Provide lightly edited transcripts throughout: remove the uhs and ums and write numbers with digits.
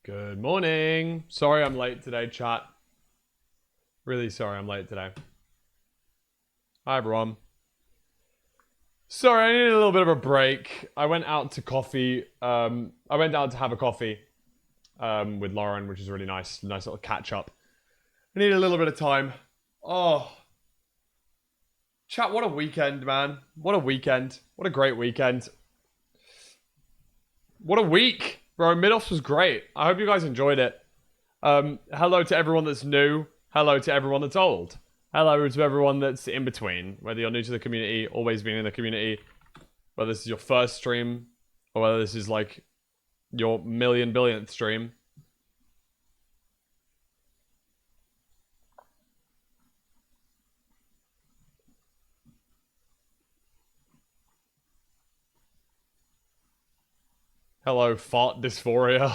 Good morning. Sorry I'm late today, chat. Really sorry I'm late today. Hi, everyone. Sorry, I needed a little bit of a break. I went out to coffee. I went out to have a coffee with Lauren, which is really nice. Nice little catch up. I need a little bit of time. Oh, chat, what a weekend, man. What a weekend. What a great weekend. What a week. Bro, mid-offs was great. I hope you guys enjoyed it. Hello to everyone that's new. Hello to everyone that's old. Hello to everyone that's in between. Whether you're new to the community, always been in the community, whether this is your first stream, or whether this is like your million billionth stream. Hello, fart dysphoria.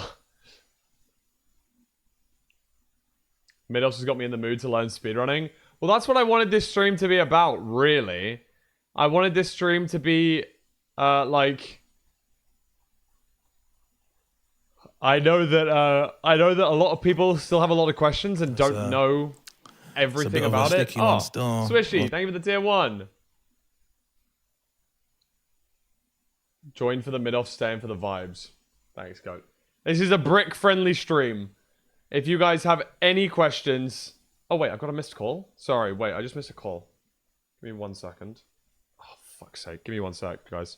Midos has got me in the mood to learn speedrunning. Well, that's what I wanted this stream to be about, really. I wanted this stream to be, like... I know that a lot of people still have a lot of questions and don't know everything about it. Oh, Swishy, thank you for the tier 1. Join for the mid-off, staying for the vibes. Thanks, Goat. This is a brick-friendly stream. If you guys have any questions... Oh, wait, I got a missed call? Sorry, wait, I just missed a call. Give me 1 second. Oh, fuck's sake. Give me 1 sec, guys.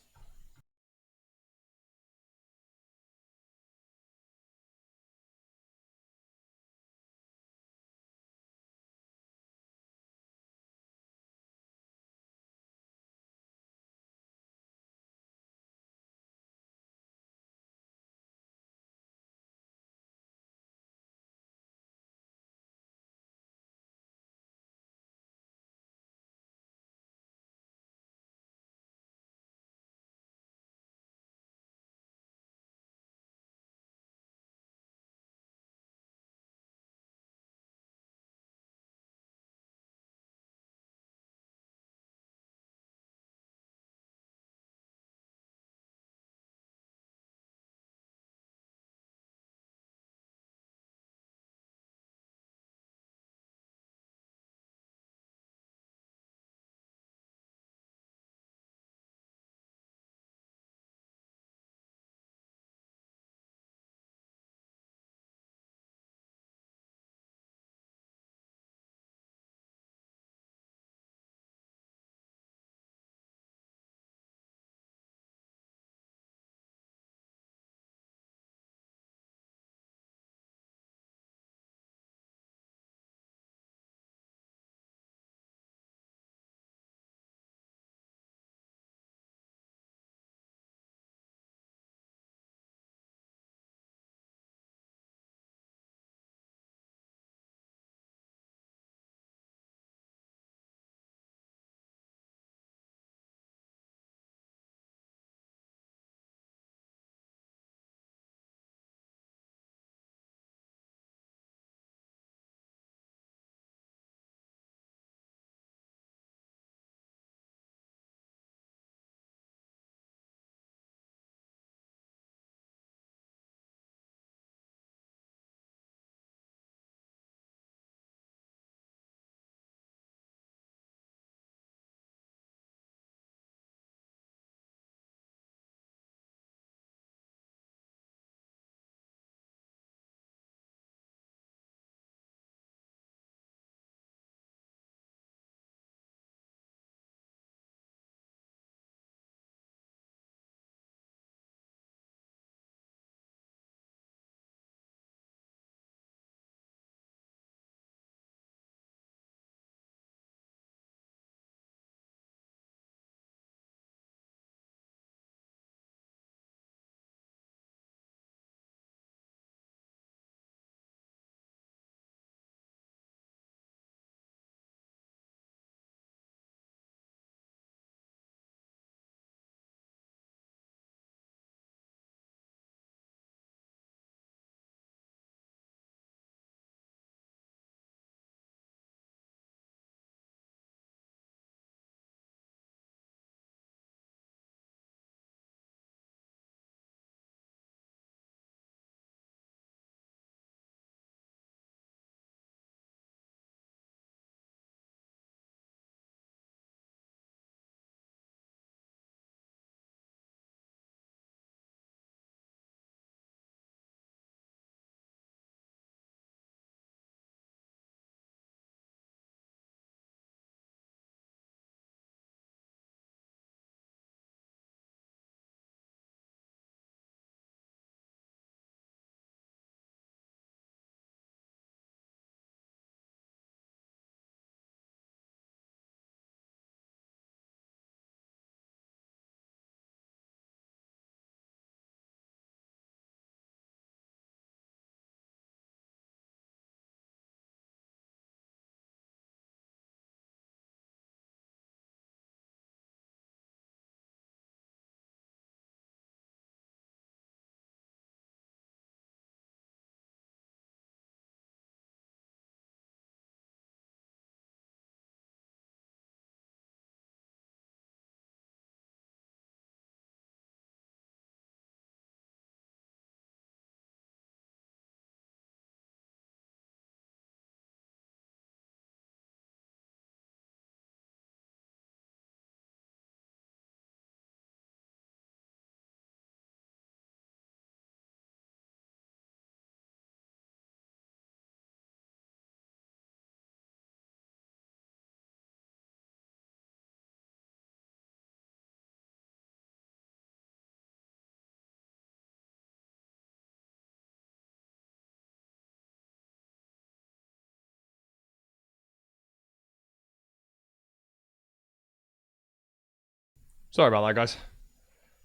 Sorry about that, guys.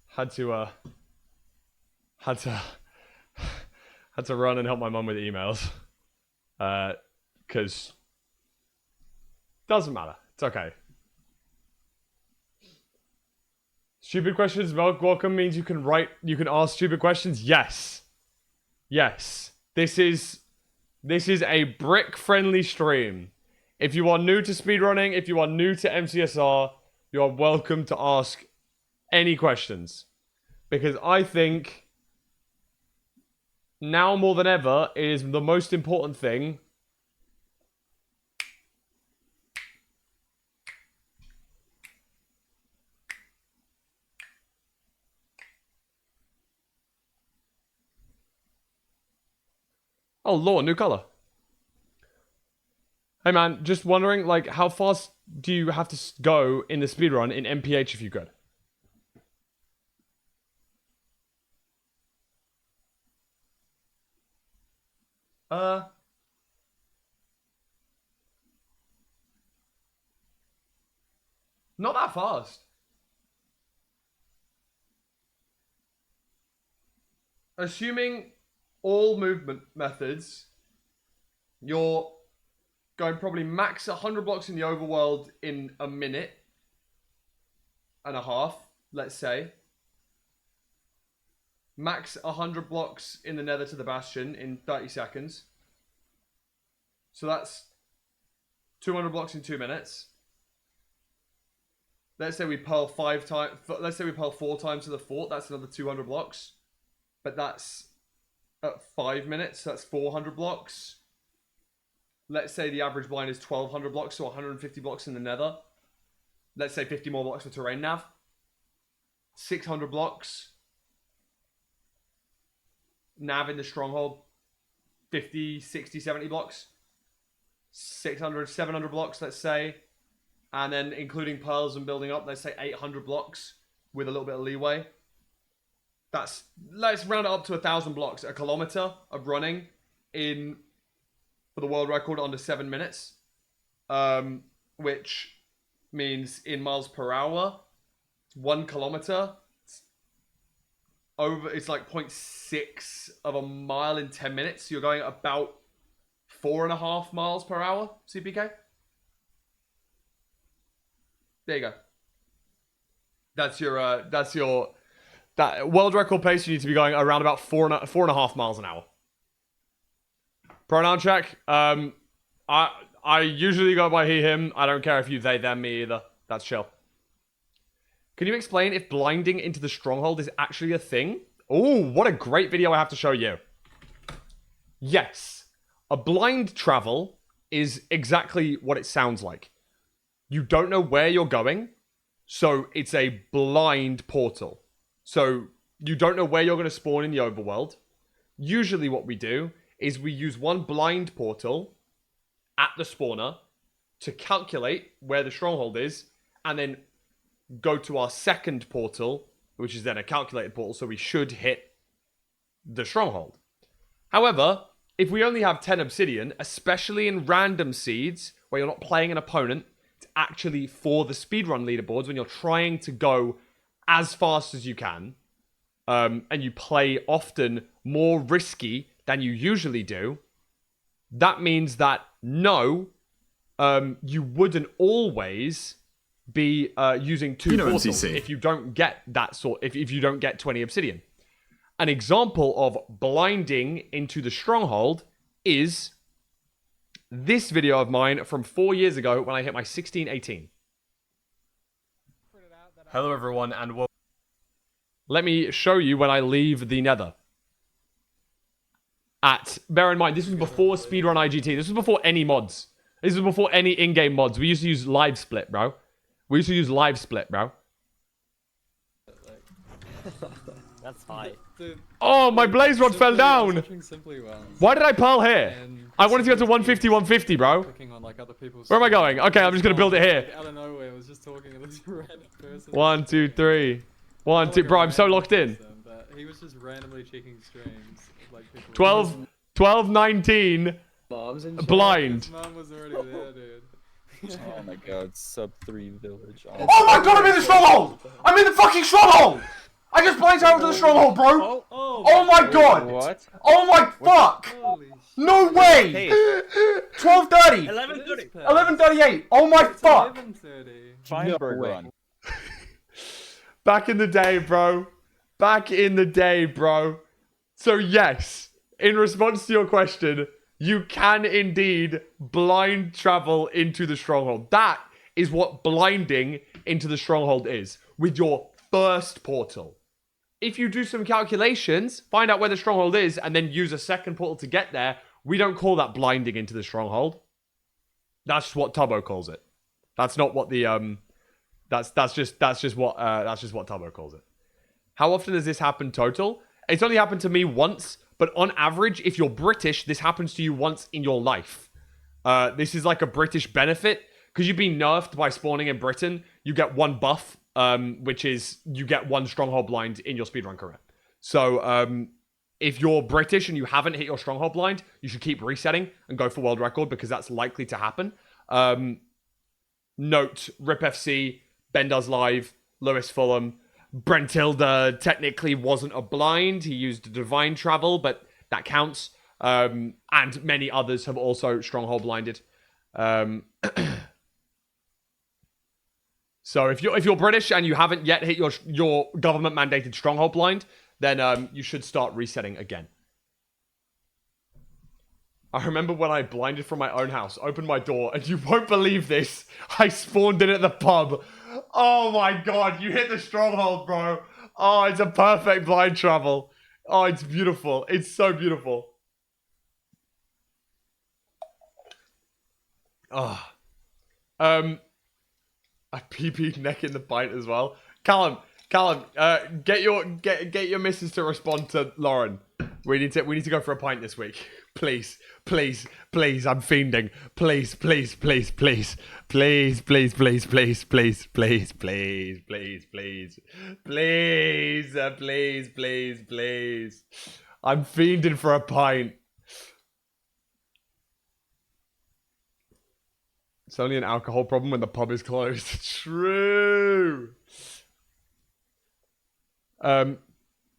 Had to run and help my mum with emails. Because doesn't matter. It's okay. Stupid questions, welcome means you can ask stupid questions. Yes. Yes. This is a brick-friendly stream. If you are new to speedrunning, if you are new to MCSR, you are welcome to ask any questions. Because I think now more than ever, it is the most important thing. Oh, Lord, new color. Hey, man, just wondering, like, how fast do you have to go in the speedrun in MPH if you could? Not that fast. Assuming all movement methods, you're going probably max 100 blocks in the overworld in a minute and a half, let's say. Max 100 blocks in the nether to the bastion in 30 seconds. So that's 200 blocks in 2 minutes. Let's say we pearl 5 times. Let's say we pearl 4 times to the fort. That's another 200 blocks. But that's at 5 minutes. So that's 400 blocks. Let's say the average blind is 1,200 blocks, so 150 blocks in the nether. Let's say 50 more blocks for terrain nav. 600 blocks. Nav in the stronghold. 50, 60, 70 blocks. 600, 700 blocks, let's say. And then including pearls and building up, let's say 800 blocks with a little bit of leeway. Let's round it up to 1,000 blocks. A kilometer of running for the world record under 7 minutes. Which means in miles per hour, 1 kilometer. It's like 0.6 of a mile in 10 minutes. So you're going about 4.5 miles per hour, CPK. There you go. That's your that world record pace. You need to be going around about 4.5 miles an hour. Pronoun check. I usually go by he, him. I don't care if you, they, them, me either. That's chill. Can you explain if blinding into the stronghold is actually a thing? Oh, what a great video I have to show you. Yes. A blind travel is exactly what it sounds like. You don't know where you're going, so it's a blind portal. So you don't know where you're going to spawn in the overworld. Usually what we do is we use one blind portal at the spawner to calculate where the stronghold is, and then go to our second portal, which is then a calculated portal, so we should hit the stronghold. However, if we only have 10 obsidian, especially in random seeds, where you're not playing an opponent, it's actually for the speedrun leaderboards, when you're trying to go as fast as you can, and you play often more risky than you usually do, that means that no, you wouldn't always be using 2 portals MCC. If you don't get that if you don't get 20 obsidian. An example of blinding into the stronghold is this video of mine from 4 years ago when I hit my 1618. Hello everyone, and welcome. Let me show you when I leave the nether. Bear in mind, this was before speedrun IGT. This was before any mods. This was before any in-game mods. We used to use live split, bro. That's high. Dude, Oh, my blaze rod fell down. Well. Why did I pearl here? I wanted to go to 150, 150, bro. On, like, other people's Where am I going? Okay, I'm just gonna build it here. Like, out of nowhere, I was just talking to this random person. 1, 2, 3. 1, 2. Bro, I'm so locked in. But he was just randomly checking streams. Like 12, 19. Mom's in Blind. His mom was already there, dude. Oh my god, sub 3 village. Oh my god, I'm in the stronghold! I'm in the fucking stronghold! I just blind traveled to the stronghold, bro! Oh my god! What? Oh my fuck! Holy shit. No way! 12:30! 11:30. 11:38! Oh my fuck! 11:30. Feinberg way. run. Back in the day, bro. Back in the day, bro. So yes, in response to your question, you can indeed blind travel into the stronghold. That is what blinding into the stronghold is, with your first portal. If you do some calculations, find out where the stronghold is, and then use a second portal to get there, we don't call that blinding into the stronghold. That's what Tubbo calls it. That's not what the That's just what Tubbo calls it. How often does this happen total? It's only happened to me once, but on average, if you're British, this happens to you once in your life. This is like a British benefit. Because you've been nerfed by spawning in Britain, you get one buff, which is you get one stronghold blind in your speedrun career. So if you're British and you haven't hit your stronghold blind, you should keep resetting and go for world record because that's likely to happen. Note, Rip FC, Ben Does Live, Lewis Fulham, Brentilda technically wasn't a blind. He used divine travel, but that counts. And many others have also stronghold blinded. So if you're British and you haven't yet hit your government mandated stronghold blind, then you should start resetting again. I remember when I blinded from my own house, opened my door, and you won't believe this, I spawned in at the pub. Oh my god, you hit the stronghold, bro. Oh, it's a perfect blind travel. Oh, it's beautiful. It's so beautiful. Oh. I PP'd neck in the pint as well. Callum, get your missus to respond to Lauren. We need to go for a pint this week. Please, I'm fiending. Please. I'm fiending for a pint. It's only an alcohol problem when the pub is closed. True.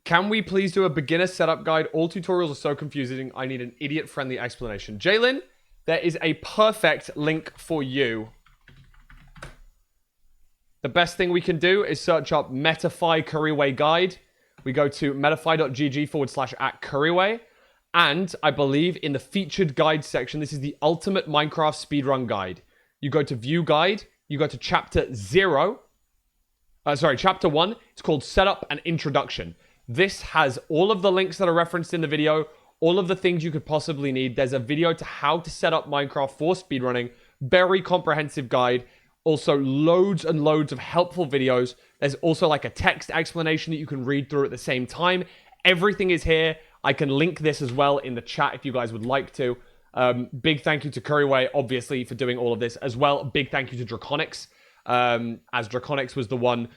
Can we please do a beginner setup guide? All tutorials are so confusing. I need an idiot-friendly explanation. Jalen, there is a perfect link for you. The best thing we can do is search up Metafy Curryway Guide. We go to metafy.gg/@Curryway. And I believe in the featured guide section, this is the ultimate Minecraft speedrun guide. You go to view guide, you go to chapter 1. It's called Setup and Introduction. This has all of the links that are referenced in the video, all of the things you could possibly need. There's a video to how to set up Minecraft for speedrunning. Very comprehensive guide. Also, loads and loads of helpful videos. There's also like a text explanation that you can read through at the same time. Everything is here. I can link this as well in the chat if you guys would like to. Big thank you to Curryway, obviously, for doing all of this. As well, big thank you to Draconics, as Draconics was the one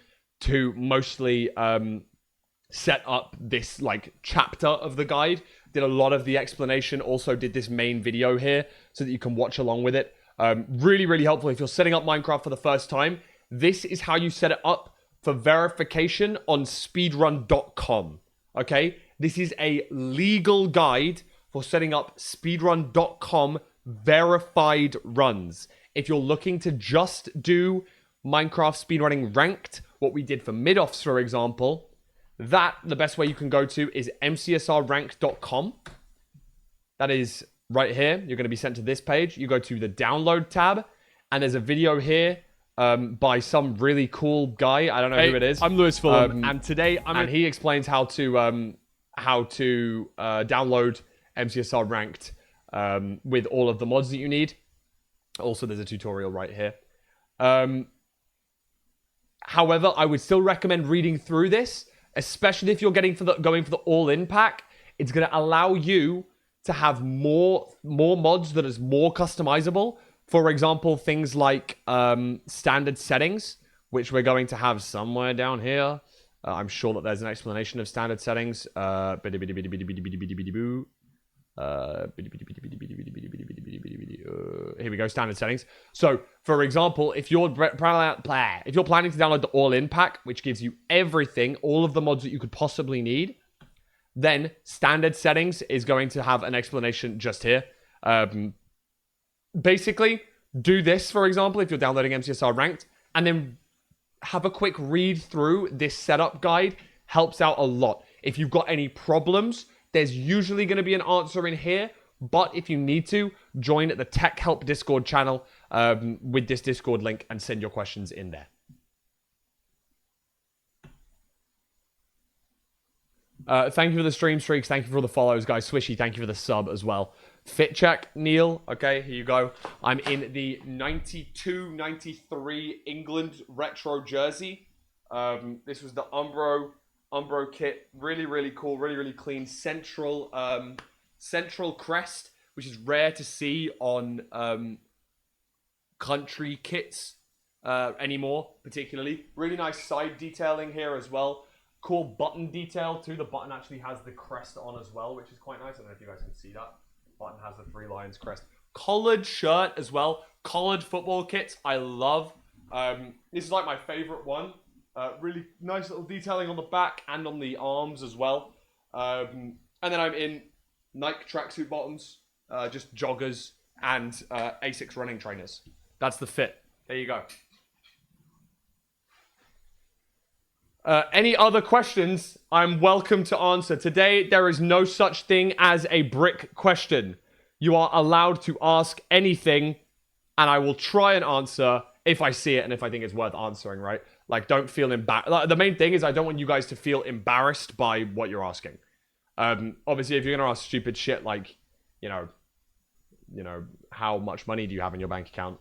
to mostly set up this like chapter of the guide. Did a lot of the explanation. Also did this main video here so that you can watch along with it. Really, really helpful if you're setting up Minecraft for the first time. This is how you set it up for verification on speedrun.com. Okay? This is a legal guide for setting up speedrun.com verified runs. If you're looking to just do Minecraft speedrunning ranked, what we did for mid-offs, for example, the best way you can go to is mcsrrank.com. That is right here. You're going to be sent to this page. You go to the download tab, and there's a video here by some really cool guy. I don't know who it is. I'm Lewis Fulham, and today he explains how to download MCSR ranked with all of the mods that you need. Also, there's a tutorial right here. However, I would still recommend reading through this, especially if you're going for the all-in pack. It's going to allow you to have more mods that is more customizable. For example, things like standard settings, which we're going to have somewhere down here. I'm sure that there's an explanation of standard settings. Here we go, standard settings. So, for example, if you're planning to download the all-in pack, which gives you everything, all of the mods that you could possibly need, then standard settings is going to have an explanation just here. Basically, do this, for example, if you're downloading MCSR Ranked, and then have a quick read through this setup guide. Helps out a lot. If you've got any problems, there's usually going to be an answer in here, but if you need to, join the Tech Help Discord channel with this Discord link and send your questions in there. Thank you for the stream streaks. Thank you for all the follows, guys. Swishy, thank you for the sub as well. Fit check, Neil. Okay, here you go. I'm in the 92-93 England retro jersey. This was the Umbro kit. Really, really cool. Really, really clean. Central crest, which is rare to see on country kits anymore, particularly. Really nice side detailing here as well. Cool button detail too. The button actually has the crest on as well, which is quite nice. I don't know if you guys can see that. Button has the 3 lions crest. Collared shirt as well. Collared football kits. I love. This is like my favorite one. Really nice little detailing on the back and on the arms as well. And then I'm in Nike tracksuit bottoms, just joggers and Asics running trainers. That's the fit. There you go. Any other questions, I'm welcome to answer. Today, there is no such thing as a brick question. You are allowed to ask anything, and I will try and answer if I see it and if I think it's worth answering, right? Like, don't feel embarrassed. Like, the main thing is I don't want you guys to feel embarrassed by what you're asking. Obviously, if you're going to ask stupid shit like, you know, how much money do you have in your bank account?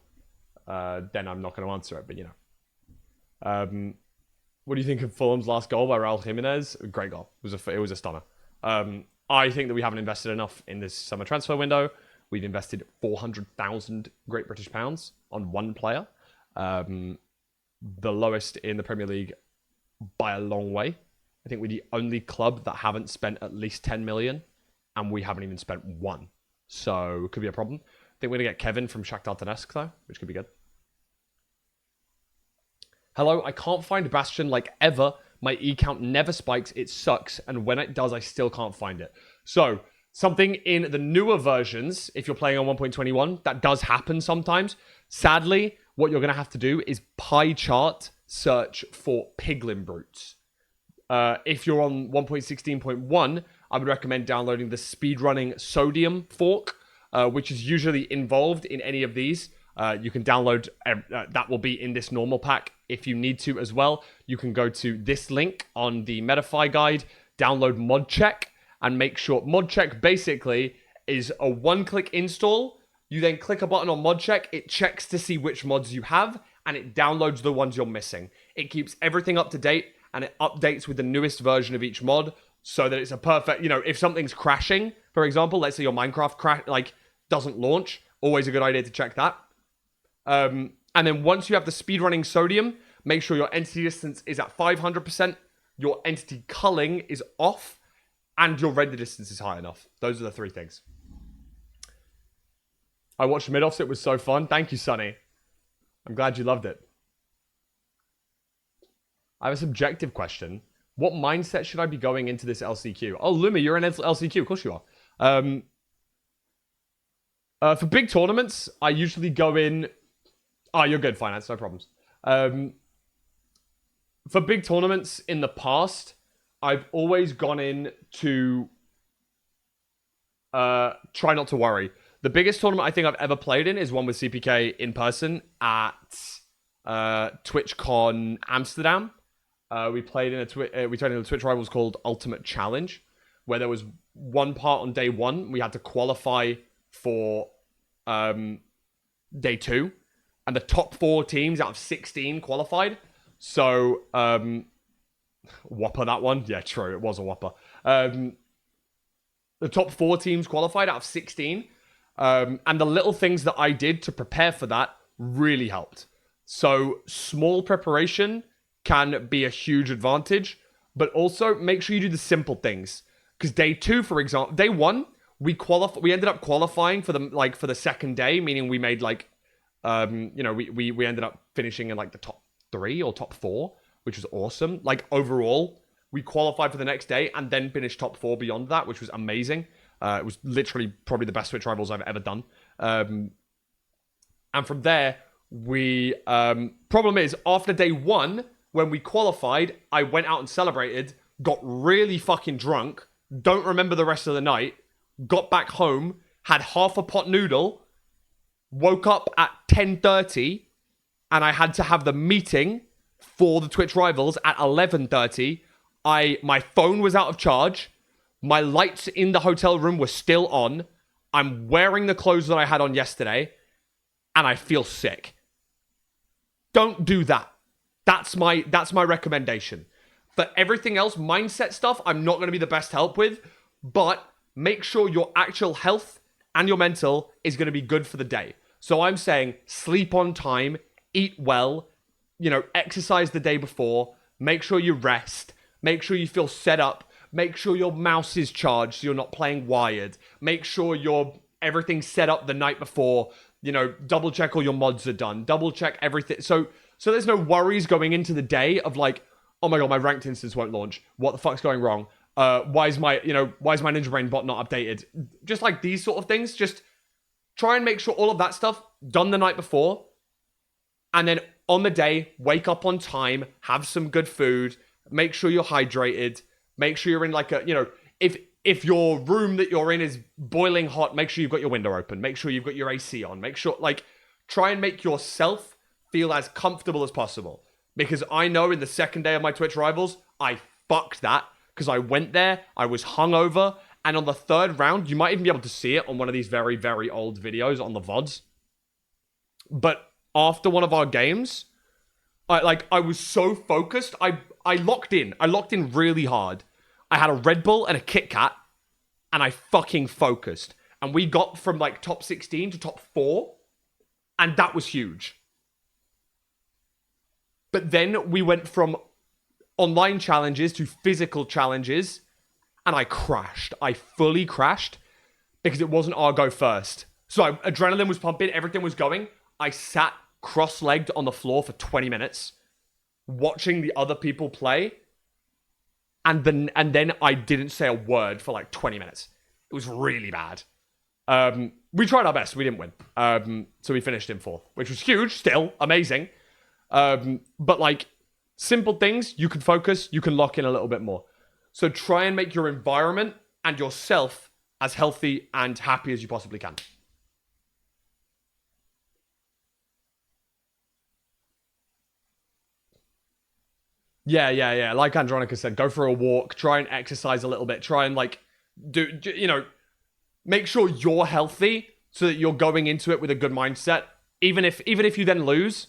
Then I'm not going to answer it, but, you know. What do you think of Fulham's last goal by Raul Jimenez? Great goal. It was a stunner. I think that we haven't invested enough in this summer transfer window. We've invested 400,000 Great British pounds on one player. The lowest in the Premier League by a long way. I think we're the only club that haven't spent at least 10 million, and we haven't even spent 1. So, could be a problem. I think we're going to get Kevin from Shakhtar Donetsk, though, which could be good. Hello, I can't find Bastion like ever. My E count never spikes. It sucks. And when it does, I still can't find it. So, something in the newer versions, if you're playing on 1.21, that does happen sometimes. Sadly, what you're going to have to do is pie chart search for Piglin Brutes. If you're on 1.16.1, I would recommend downloading the speedrunning sodium fork, which is usually involved in any of these. You can download, that will be in this normal pack. If you need to as well, you can go to this link on the Metafy guide, download ModCheck, and make sure ModCheck basically is a one-click install. You then click a button on ModCheck, it checks to see which mods you have, and it downloads the ones you're missing. It keeps everything up to date, and it updates with the newest version of each mod, so that it's a perfect, you know, if something's crashing, for example, let's say your Minecraft doesn't launch, always a good idea to check that. And then once you have the speedrunning sodium, make sure your entity distance is at 500%, your entity culling is off, and your render distance is high enough. Those are the 3 things. I watched mid-offs. It was so fun. Thank you, Sonny. I'm glad you loved it. I have a subjective question. What mindset should I be going into this LCQ? Oh, Luma, you're in LCQ. Of course you are. For big tournaments, I usually go in... Oh, you're good, Finance. No problems. For big tournaments in the past, I've always gone in to try not to worry. The biggest tournament I think I've ever played in is one with CPK in person at TwitchCon Amsterdam. We played in a Twitch Rivals called Ultimate Challenge, where there was one part on day 1. We had to qualify for day 2. And the top 4 teams out of 16 qualified. So, whopper that one. Yeah, true. It was a whopper. The top 4 teams qualified out of 16. And the little things that I did to prepare for that really helped. So, small preparation can be a huge advantage. But also, make sure you do the simple things. Because day 2, for example, day 1 we ended up qualifying for the second day, meaning we made like we ended up finishing in like the top 3 or top 4, which was awesome. Like overall, we qualified for the next day and then finished top 4 beyond that, which was amazing. It was literally probably the best Twitch Rivals I've ever done. And from there, we problem is after day 1, when we qualified, I went out and celebrated, got really fucking drunk, don't remember the rest of the night, got back home, had half a pot noodle, woke up at 10:30, and I had to have the meeting for the Twitch Rivals at 11:30. My phone was out of charge. My lights in the hotel room were still on. I'm wearing the clothes that I had on yesterday, and I feel sick. Don't do that. That's my recommendation. For everything else, mindset stuff, I'm not going to be the best help with, but make sure your actual health and your mental is going to be good for the day. So I'm saying sleep on time, eat well, exercise the day before, make sure you rest, make sure you feel set up, make sure your mouse is charged so you're not playing wired, make sure everything's set up the night before, double check all your mods are done, double check everything. So there's no worries going into the day of like, oh my god, my ranked instance won't launch. What the fuck's going wrong? Why is my Ninja Brain bot not updated? Just like these sort of things, just try and make sure all of that stuff done the night before. And then on the day, wake up on time, have some good food, make sure you're hydrated, make sure you're in like if your room that you're in is boiling hot, make sure you've got your window open, make sure you've got your AC on, make sure try and make yourself feel as comfortable as possible. Because I know in the second day of my Twitch Rivals, I fucked that. Because I went there, I was hungover, and on the 3rd round, you might even be able to see it on one of these very, very old videos on the VODs. But after one of our games, I was so focused, I locked in. I locked in really hard. I had a Red Bull and a Kit Kat, and I fucking focused. And we got from like top 16 to top 4, and that was huge. But then we went from online challenges to physical challenges, and I crashed. I fully crashed because it wasn't our go first. So adrenaline was pumping, everything was going. I sat cross-legged on the floor for 20 minutes watching the other people play, and then I didn't say a word for like 20 minutes. It was really bad. We tried our best. We didn't win. So we finished in 4th, which was huge, still amazing. But like simple things, you can focus, you can lock in a little bit more. So try and make your environment and yourself as healthy and happy as you possibly can. Yeah. Like Andronica said, go for a walk, try and exercise a little bit, try and like make sure you're healthy so that you're going into it with a good mindset. Even if you then lose,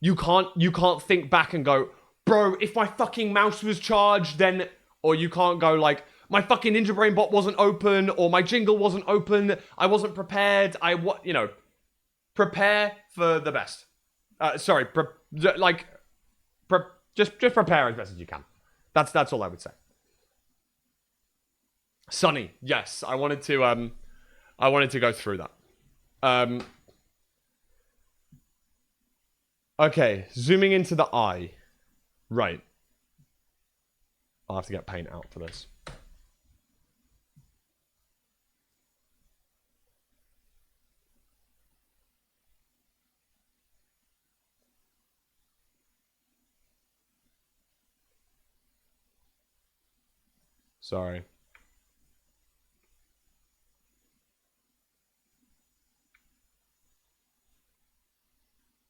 you can't think back and go, bro, if my fucking mouse was charged, then... Or you can't go like, my fucking Ninja Brain bot wasn't open, or my jingle wasn't open, I wasn't prepared, prepare for the best. Just prepare as best as you can. That's all I would say. Sunny, yes, I wanted to go through that. Okay, zooming into the eye. Right. I'll have to get paint out for this. Sorry.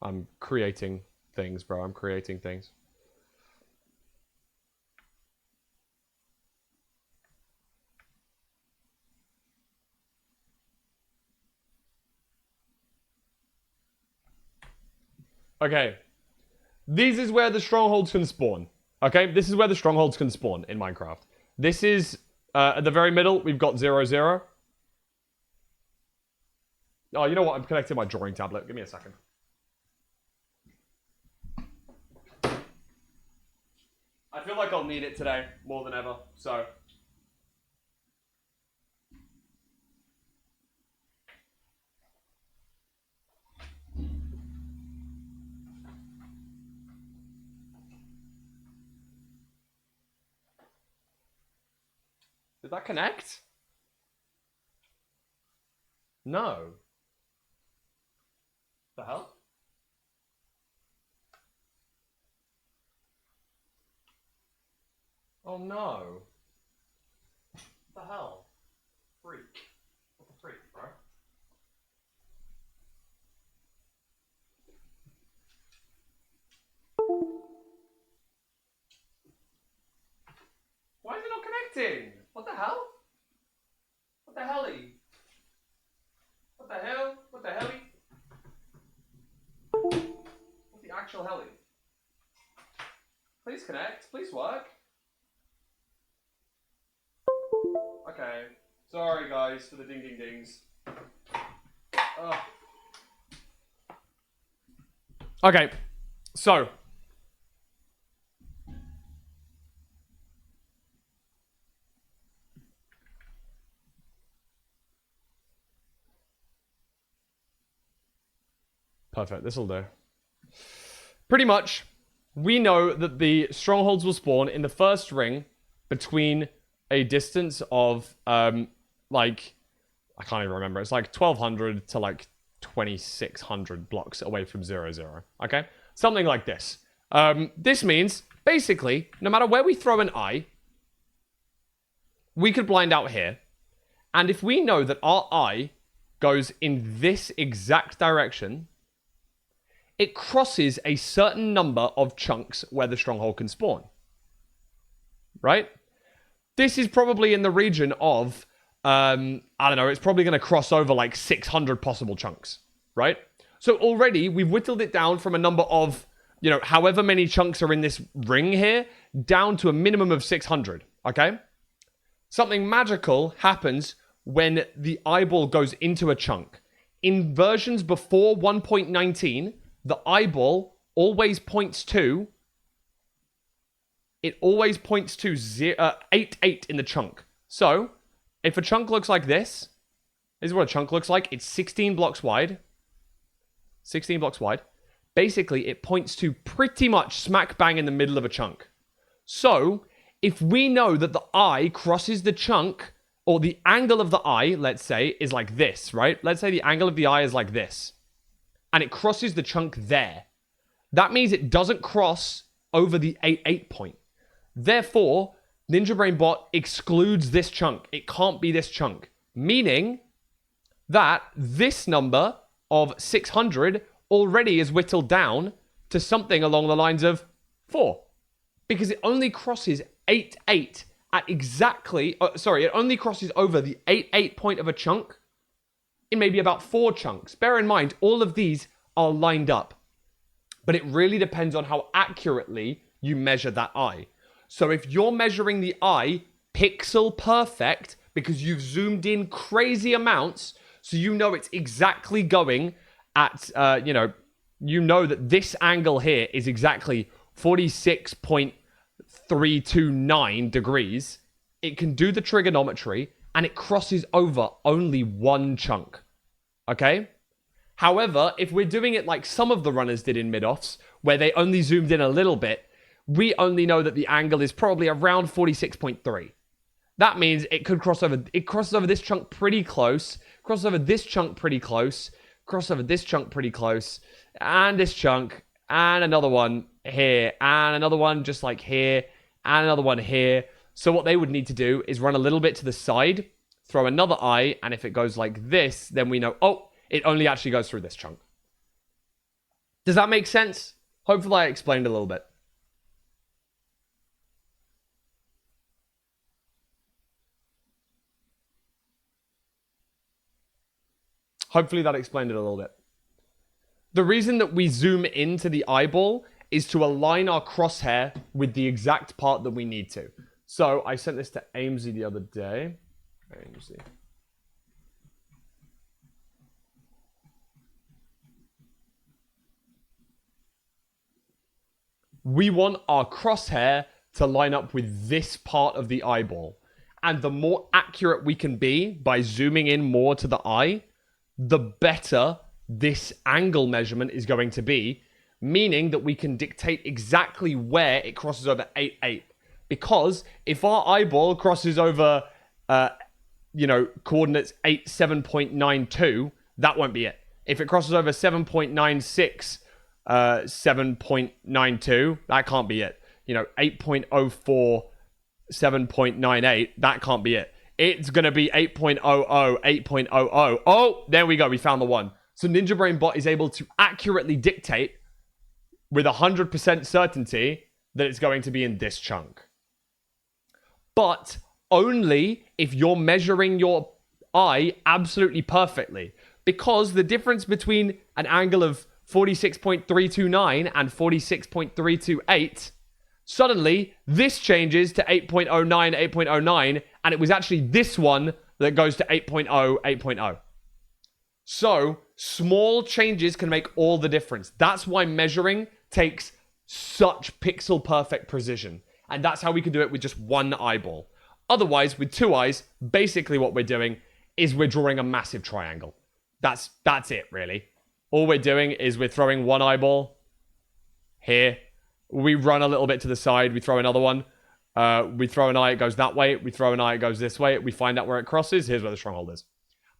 I'm creating things, bro. I'm creating things. Okay. This is where the strongholds can spawn. Okay? This is where the strongholds can spawn in Minecraft. This is, at the very middle, we've got 0, 0. Oh, you know what? I'm connecting my drawing tablet. Give me a second. I feel like I'll need it today more than ever, so... that connect? No. The hell? Oh no. What the hell? Freak. What the freak, bro? Why is it not connecting? What the hell? What the helly? What the hell? What the helly? What the actual helly? Please connect. Please work. Okay. Sorry guys for the ding ding dings. Ugh. Okay. So. Perfect, this'll do. Pretty much, we know that the strongholds will spawn in the first ring between a distance of, like, I can't even remember. It's like 1,200 to like 2,600 blocks away from 0, okay? Something like this. This means, basically, no matter where we throw an eye, we could blind out here. And if we know that our eye goes in this exact direction, it crosses a certain number of chunks where the stronghold can spawn. Right? This is probably in the region of, I don't know, it's probably going to cross over like 600 possible chunks. Right? So already we've whittled it down from a number of, you know, however many chunks are in this ring here, down to a minimum of 600. Okay? Something magical happens when the eyeball goes into a chunk. In versions before 1.19, the eyeball always points to, it always points to 8 in the chunk. So, if a chunk looks like this is what a chunk looks like. It's 16 blocks wide. 16 blocks wide. Basically, it points to pretty much smack bang in the middle of a chunk. So, if we know that the eye crosses the chunk, or the angle of the eye, let's say, is like this, right? Let's say the angle of the eye is like this. And it crosses the chunk there. That means it doesn't cross over the 8 point. Therefore, Ninja Brain Bot excludes this chunk. It can't be this chunk. Meaning that this number of 600 already is whittled down to something along the lines of 4. Because it only crosses 8 at exactly... it only crosses over the 8 point of a chunk in maybe about 4 chunks. Bear in mind, all of these are lined up. But it really depends on how accurately you measure that eye. So if you're measuring the eye pixel perfect, because you've zoomed in crazy amounts, so you know it's exactly going at, you know that this angle here is exactly 46.329 degrees, it can do the trigonometry, and it crosses over only one chunk. Okay? However, if we're doing it like some of the runners did in mid-offs, where they only zoomed in a little bit, we only know that the angle is probably around 46.3. That means it could cross over, it crosses over this chunk pretty close, crosses over this chunk pretty close, crosses over this chunk pretty close, and this chunk, and another one here, and another one just like here, and another one here. So what they would need to do is run a little bit to the side, throw another eye, and if it goes like this, then we know, oh, it only actually goes through this chunk. Does that make sense? Hopefully I explained a little bit. Hopefully that explained it a little bit. The reason that we zoom into the eyeball is to align our crosshair with the exact part that we need to. So I sent this to Amesy the other day. Amesy. We want our crosshair to line up with this part of the eyeball. And the more accurate we can be by zooming in more to the eye, the better this angle measurement is going to be, meaning that we can dictate exactly where it crosses over 8. Because if our eyeball crosses over coordinates 87.92, that won't be it. If it crosses over 7.96, 7.92, that can't be it. 8.04, 7.98, that can't be it. It's going to be 8.00, 8.00. Oh, there we go. We found the one. So Ninja Brain Bot is able to accurately dictate with 100% certainty that it's going to be in this chunk. But only if you're measuring your eye absolutely perfectly. Because the difference between an angle of 46.329 and 46.328, suddenly this changes to 8.09, 8.09, and it was actually this one that goes to 8.0, 8.0. So, small changes can make all the difference. That's why measuring takes such pixel perfect precision. And that's how we can do it with just one eyeball. Otherwise, with two eyes, basically what we're doing is we're drawing a massive triangle. That's it, really. All we're doing is we're throwing one eyeball here. We run a little bit to the side. We throw another one. We throw an eye, it goes that way. We throw an eye, it goes this way. We find out where it crosses. Here's where the stronghold is.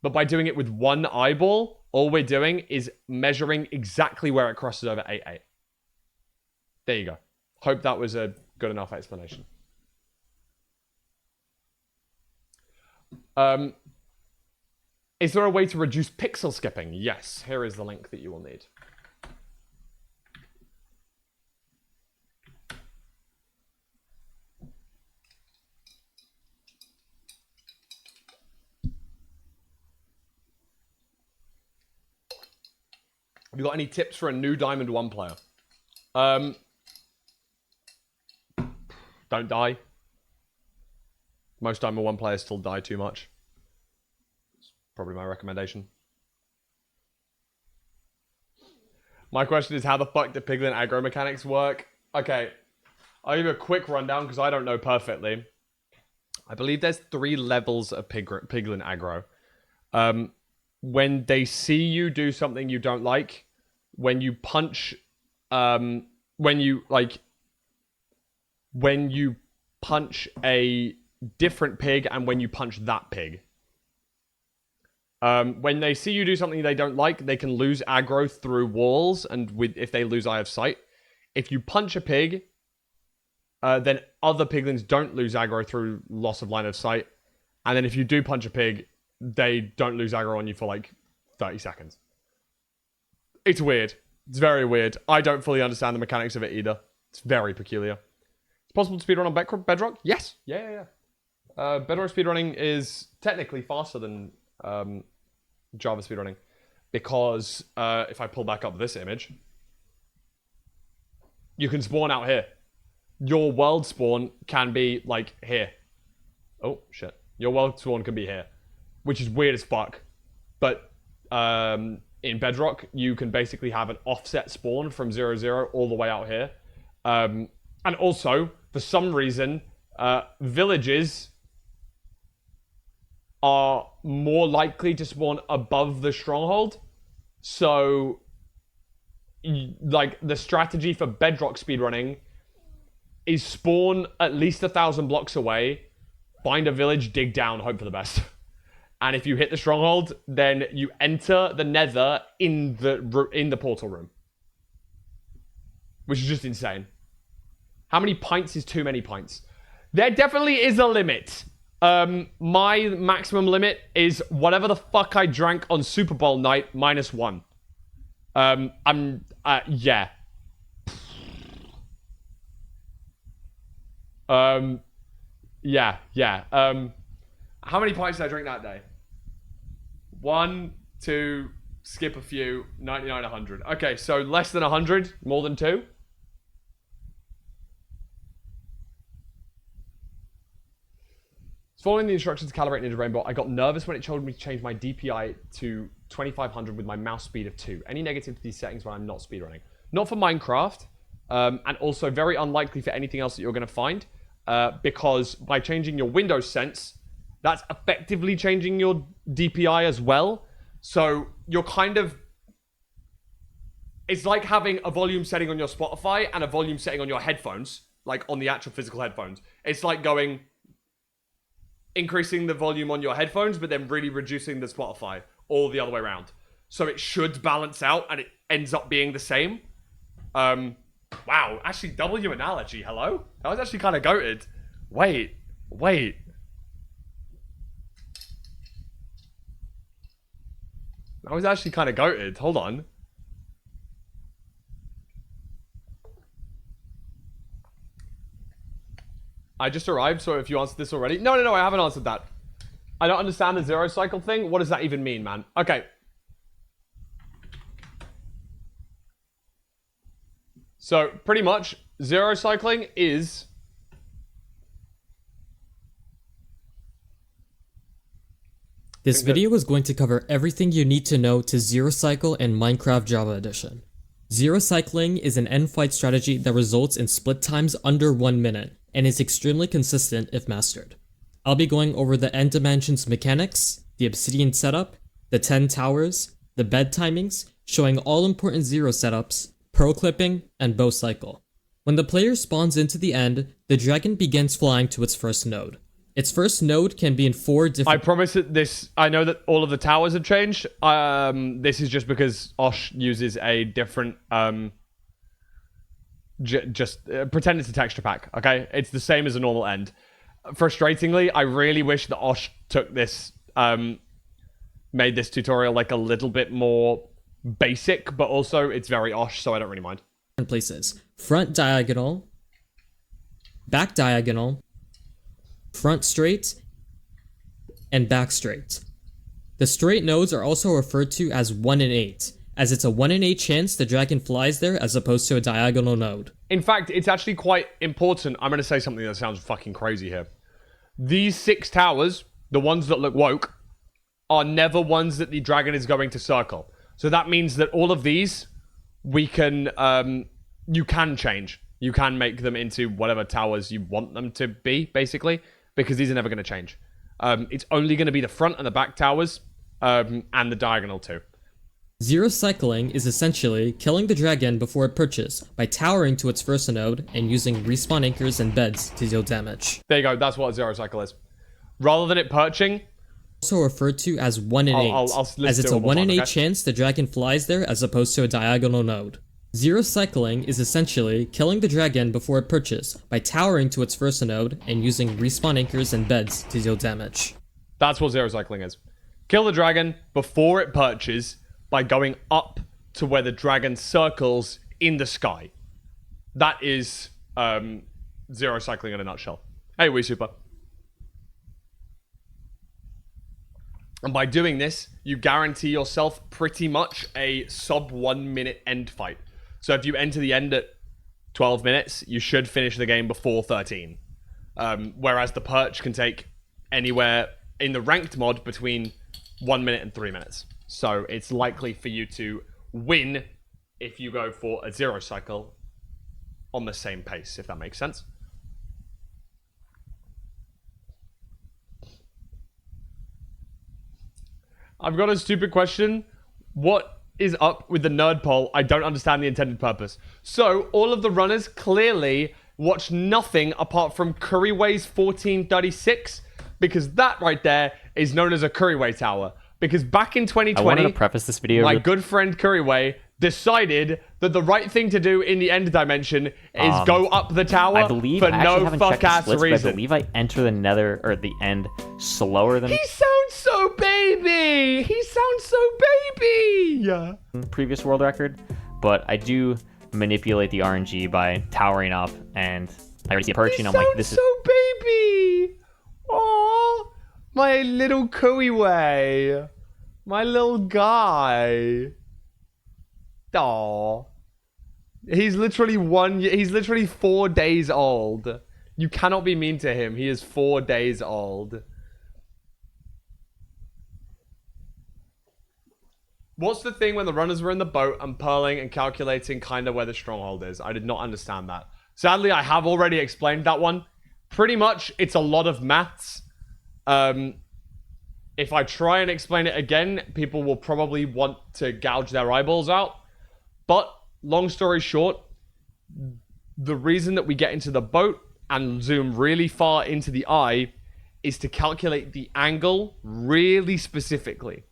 But by doing it with one eyeball, all we're doing is measuring exactly where it crosses over 8.8. There you go. Hope that was a good enough explanation. Is there a way to reduce pixel skipping? Yes. Here is the link that you will need. Have you got any tips for a new Diamond 1 player? Don't die. Most Diamond 1 players still die too much. It's probably my recommendation. My question is, how the fuck do Piglin aggro mechanics work? Okay, I'll give you a quick rundown because I don't know perfectly. I believe there's 3 levels of Piglin aggro. When they see you do something you don't like, when you punch, when you punch a different pig, and when you punch that pig. When they see you do something they don't like, they can lose aggro through walls, and if they lose eye of sight. If you punch a pig, then other piglins don't lose aggro through loss of line of sight. And then if you do punch a pig, they don't lose aggro on you for like 30 seconds. It's weird. It's very weird. I don't fully understand the mechanics of it either. It's very peculiar. It's possible to speedrun on Bedrock? Yes. Yeah. Bedrock speedrunning is technically faster than Java speedrunning. Because if I pull back up this image, you can spawn out here. Your world spawn can be like here. Oh, shit. Your world spawn can be here. Which is weird as fuck. But in Bedrock, you can basically have an offset spawn from 0, all the way out here. And also, for some reason, villages are more likely to spawn above the stronghold. So, like, the strategy for Bedrock speedrunning is spawn at least 1,000 blocks away, find a village, dig down, hope for the best. And if you hit the stronghold, then you enter the nether in the portal room. Which is just insane. How many pints is too many pints? There definitely is a limit. My maximum limit is whatever the fuck I drank on Super Bowl night -1. Yeah. Yeah. How many pints did I drink that day? 1, 2, skip a few, 99, 100. Okay, so less than 100, more than 2. Following the instructions to calibrate Ninja Brain Bot, I got nervous when it told me to change my DPI to 2500 with my mouse speed of 2. Any negative to these settings when I'm not speedrunning? Not for Minecraft, and also very unlikely for anything else that you're going to find, because by changing your Windows sense, that's effectively changing your DPI as well. So you're kind of... It's like having a volume setting on your Spotify and a volume setting on your headphones, like on the actual physical headphones. It's like going... increasing the volume on your headphones, but then really reducing the Spotify, or the other way around. So it should balance out, and it ends up being the same. Wow, actually, W analogy, hello? That was actually kind of goated. Wait. That was actually kind of goated. Hold on. I just arrived, so if you answered this already... No, I haven't answered that. I don't understand the zero cycle thing. What does that even mean, man? Okay. So, pretty much, zero cycling is... This video is going to cover everything you need to know to zero cycle in Minecraft Java Edition. Zero cycling is an end fight strategy that results in split times under 1 minute, and is extremely consistent if mastered. I'll be going over the end dimensions mechanics, the obsidian setup, the 10 towers, the bed timings, showing all important zero setups, pearl clipping, and bow cycle. When the player spawns into the end, the dragon begins flying to its first node. Its first node can be in 4 different... I promise that this... I know that all of the towers have changed. This is just because Osh uses a different... pretend it's a texture pack, okay? It's the same as a normal end. Frustratingly, I really wish that Osh took this... made this tutorial like a little bit more basic, but also it's very Osh, so I don't really mind. Places. Front diagonal, back diagonal, front straight, and back straight. The straight nodes are also referred to as 1 in 8, as it's a 1 in 8 chance the dragon flies there as opposed to a diagonal node. In fact, it's actually quite important. I'm going to say something that sounds fucking crazy here. These 6 towers, the ones that look woke, are never ones that the dragon is going to circle. So that means that all of these, we can, you can change. You can make them into whatever towers you want them to be, basically, because these are never going to change. It's only going to be the front and the back towers, and the diagonal too. Zero cycling is essentially killing the dragon before it perches by towering to its first node and using respawn anchors and beds to deal damage. There you go, that's what a zero cycle is. Rather than it perching... Also referred to as 1 in 8, as it's a 1 in 8 chance the dragon flies there as opposed to a diagonal node. Zero cycling is essentially killing the dragon before it perches by towering to its first node and using respawn anchors and beds to deal damage. That's what zero cycling is. Kill the dragon before it perches by going up to where the dragon circles in the sky. That is zero cycling in a nutshell. Hey, we super. And by doing this, you guarantee yourself pretty much a sub 1 minute end fight. So if you enter the end at 12 minutes, you should finish the game before 13. Whereas the perch can take anywhere in the ranked mod between 1 minute and 3 minutes. So it's likely for you to win if you go for a zero cycle on the same pace, if that makes sense. I've got a stupid question. What is up with the nerd poll? I don't understand the intended purpose. So, all of the runners clearly watch nothing apart from Curryway's 1436, because that right there is known as a Curryway Tower. Because back in 2020, I wanted to preface this video my with... good friend Curryway decided that the right thing to do in the end dimension is go up the tower I believe for I actually no haven't checked the fuck-ass splits, but reason. I believe I enter the nether, or the end, slower than He sounds so baby! He sounds so baby! previous world record, but I do manipulate the RNG by towering up, and I already see a perching. I'm like, this is so baby! Aww, my little Curryway. My little guy. Aww. He's literally 4 days old. You cannot be mean to him. He is 4 days old. What's the thing when the runners were in the boat and purling and calculating kind of where the stronghold is? I did not understand that. Sadly, I have already explained that one. Pretty much, it's a lot of maths. If I try and explain it again, people will probably want to gouge their eyeballs out. But, long story short, the reason that we get into the boat and zoom really far into the eye is to calculate the angle really specifically,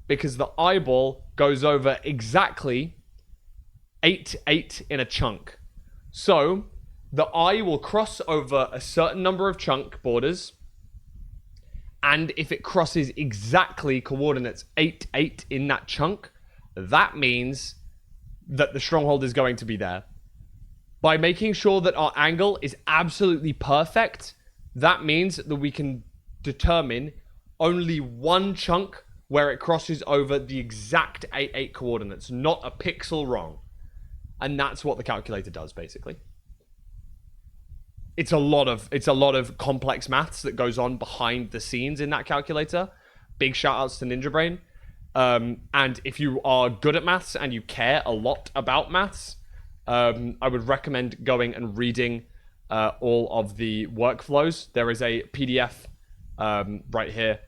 because the eyeball goes over exactly 8, 8 in a chunk. So the eye will cross over a certain number of chunk borders, and if it crosses exactly coordinates 8, 8 in that chunk, that means that the stronghold is going to be there. By making sure that our angle is absolutely perfect, that means that we can determine only one chunk where it crosses over the exact 8, 8 coordinates, not a pixel wrong. And that's what the calculator does, basically. It's a lot of complex maths that goes on behind the scenes in that calculator. Big shout outs to Ninja Brain. And if you are good at maths and you care a lot about maths, I would recommend going and reading all of the workflows. There is a PDF right here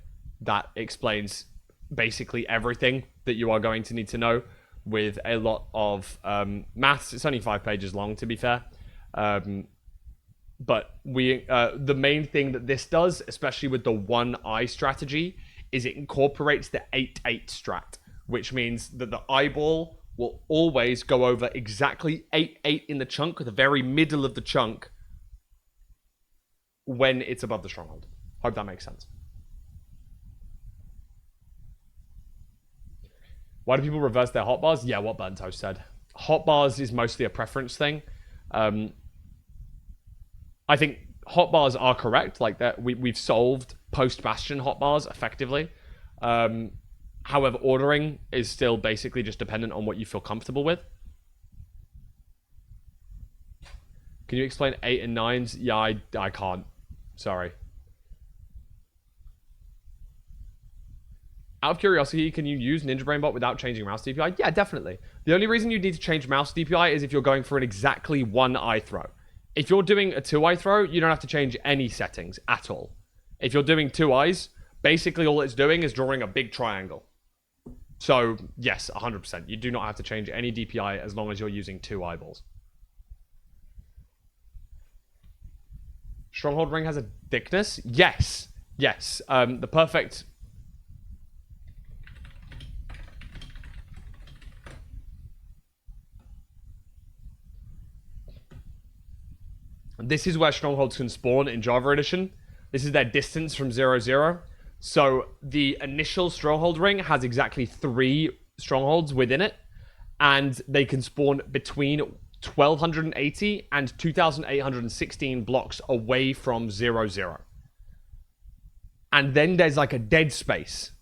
that explains basically everything that you are going to need to know with a lot of maths. It's only 5 pages long, to be fair. But the main thing that this does, especially with the one eye strategy, is it incorporates the 8-8 strat, which means that the eyeball will always go over exactly 8-8 in the chunk, the very middle of the chunk, when it's above the stronghold. Hope that makes sense. Why do people reverse their hotbars? Yeah, what Burnt Toast said. Hotbars is mostly a preference thing. I think hotbars are correct. Like that, we've solved post-Bastion hotbars effectively. However, ordering is still basically just dependent on what you feel comfortable with. Can you explain 8 and 9s? Yeah, I can't. Sorry. Out of curiosity, can you use Ninja Brain Bot without changing mouse DPI? Yeah, definitely. The only reason you need to change mouse DPI is if you're going for an exactly one eye throw. If you're doing a 2 eye throw, you don't have to change any settings at all. If you're doing 2 eyes, basically all it's doing is drawing a big triangle. So, yes, 100%. You do not have to change any DPI as long as you're using 2 eyeballs. Stronghold ring has a thickness? Yes. Yes. The perfect... This is where strongholds can spawn in Java Edition. This is their distance from 0, 0. So the initial stronghold ring has exactly 3 strongholds within it, and they can spawn between 1280 and 2816 blocks away from 0, 0. And then there's like a dead space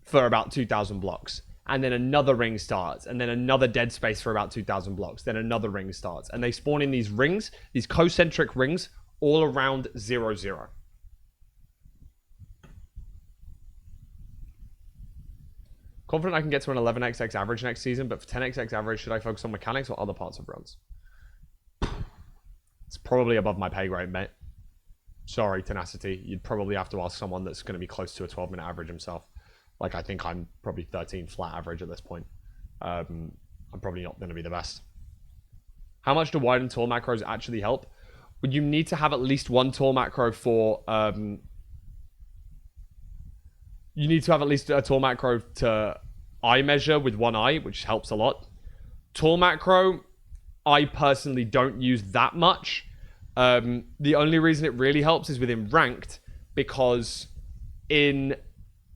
for about 2000 blocks. And then another ring starts, and then another dead space for about 2,000 blocks. Then another ring starts. And they spawn in these rings, these concentric rings, all around 0, 0. Confident I can get to an 11xx average next season, but for 10xx average, should I focus on mechanics or other parts of runs? It's probably above my pay grade, mate. Sorry, Tenacity. You'd probably have to ask someone that's going to be close to a 12-minute average himself. Like, I think I'm probably 13 flat average at this point. I'm probably not going to be the best. How much do wide and tall macros actually help? Would you need to have at least one tall macro for... you need to have at least a tall macro to eye measure with one eye, which helps a lot. Tall macro, I personally don't use that much. The only reason it really helps is within ranked, because in...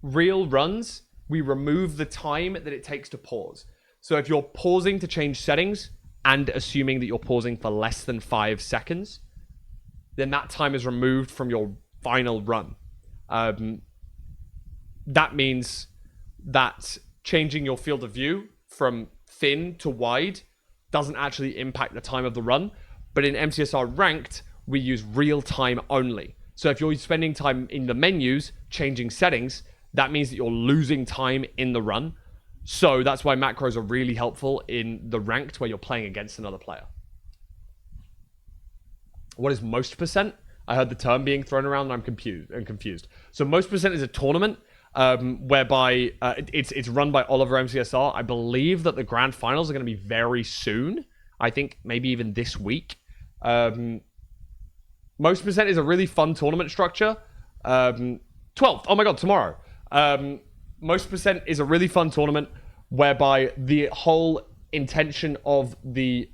real runs, we remove the time that it takes to pause. So if you're pausing to change settings, and assuming that you're pausing for less than 5 seconds, then that time is removed from your final run. That means that changing your field of view from thin to wide doesn't actually impact the time of the run. But in MCSR ranked, we use real time only. So if you're spending time in the menus, changing settings, that means that you're losing time in the run. So that's why macros are really helpful in the ranked where you're playing against another player. What is most percent? I heard the term being thrown around and I'm confused. So most percent is a tournament whereby it's run by Oliver MCSR. I believe that the grand finals are going to be very soon. I think maybe even this week. Most percent is a really fun tournament structure. 12th. Oh my god, tomorrow. Most Percent is a really fun tournament whereby the whole intention of the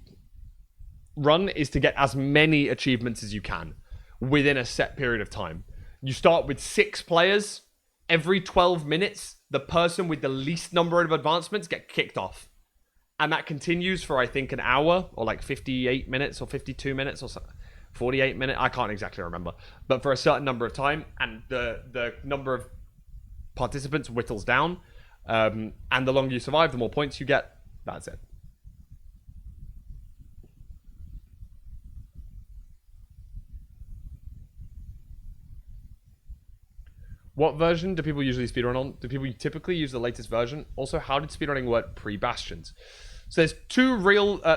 run is to get as many achievements as you can within a set period of time. You start with 6 players. Every 12 minutes, the person with the least number of advancements get kicked off. And that continues for, I think, an hour or like 58 minutes or 52 minutes or something. 48 minutes. I can't exactly remember. But for a certain number of time, and the number of participants whittles down. And the longer you survive, the more points you get. That's it. What version do people usually speedrun on? Do people typically use the latest version? Also, how did speedrunning work pre-Bastions? So there's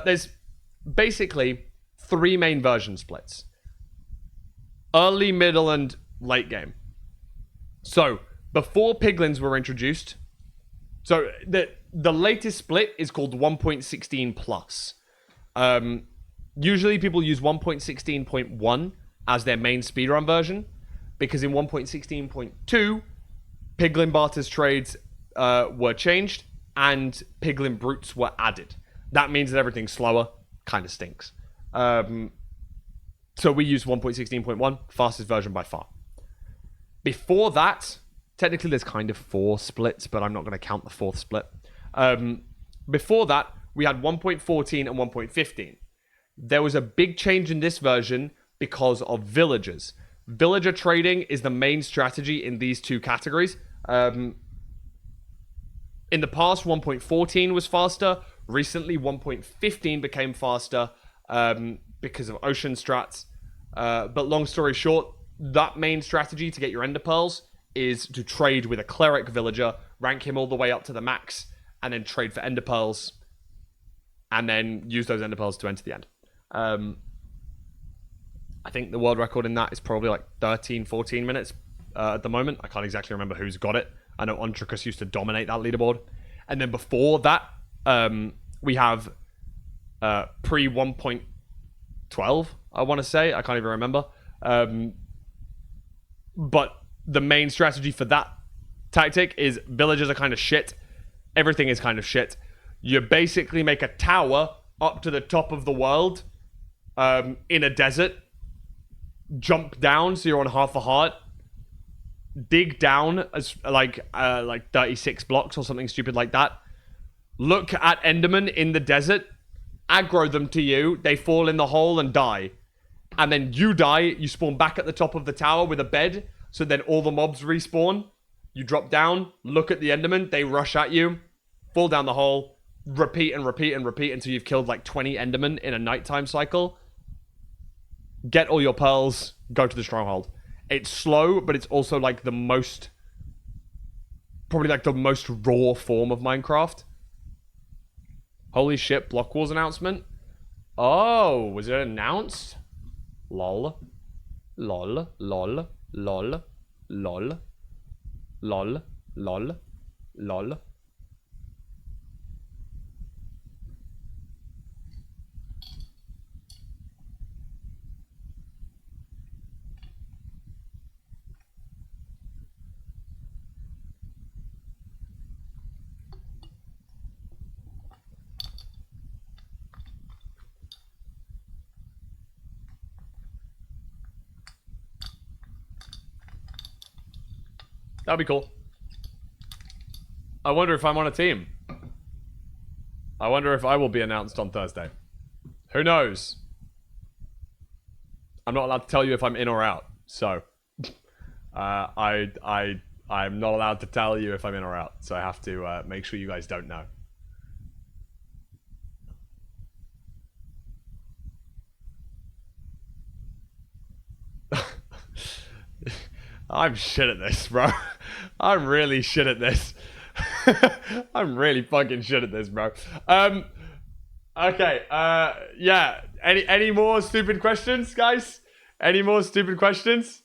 there's basically 3 main version splits. Early, middle, and late game. So, before piglins were introduced, so the latest split is called 1.16 plus. Usually people use 1.16.1 as their main speedrun version, because in 1.16.2, piglin barters trades were changed and piglin brutes were added. That means that everything's slower, kind of stinks. So we use 1.16.1, fastest version by far. Before that, technically there's kind of 4 splits, but I'm not going to count the 4th split. Before that, we had 1.14 and 1.15. There was a big change in this version because of villagers. Villager trading is the main strategy in these 2 categories. In the past, 1.14 was faster. Recently, 1.15 became faster because of ocean strats. But long story short, that main strategy to get your ender pearls is to trade with a cleric villager, rank him all the way up to the max, and then trade for ender pearls, and then use those ender pearls to enter the end. I think the world record in that is probably like 13, 14 minutes at the moment. I can't exactly remember who's got it. I know Ontricus used to dominate that leaderboard. And then before that, we have pre 1.12, I want to say. I can't even remember. But the main strategy for that tactic is villagers are kind of shit. Everything is kind of shit. You basically make a tower up to the top of the world in a desert. Jump down so you're on half a heart. Dig down as like 36 blocks or something stupid like that. Look at Endermen in the desert. Aggro them to you. They fall in the hole and die. And then you die. You spawn back at the top of the tower with a bed. So then all the mobs respawn. You drop down. Look at the Endermen. They rush at you. Fall down the hole. Repeat and repeat and repeat until you've killed like 20 Endermen in a nighttime cycle. Get all your pearls. Go to the stronghold. It's slow, but it's also like the most... probably like the most raw form of Minecraft. Holy shit, Block Wars announcement. Oh, was it announced? Lol. Lol. Lol. Lol. Lol. Lol. Lol. Lol. That'd be cool. I wonder if I'm on a team. I wonder if I will be announced on Thursday. Who knows? I'm not allowed to tell you if I'm in or out. So, I'm not allowed to tell you if I'm in or out. So I have to make sure you guys don't know. I'm shit at this, bro. I'm really shit at this. I'm really fucking shit at this, bro. Okay. Yeah. Any more stupid questions, guys? Any more stupid questions?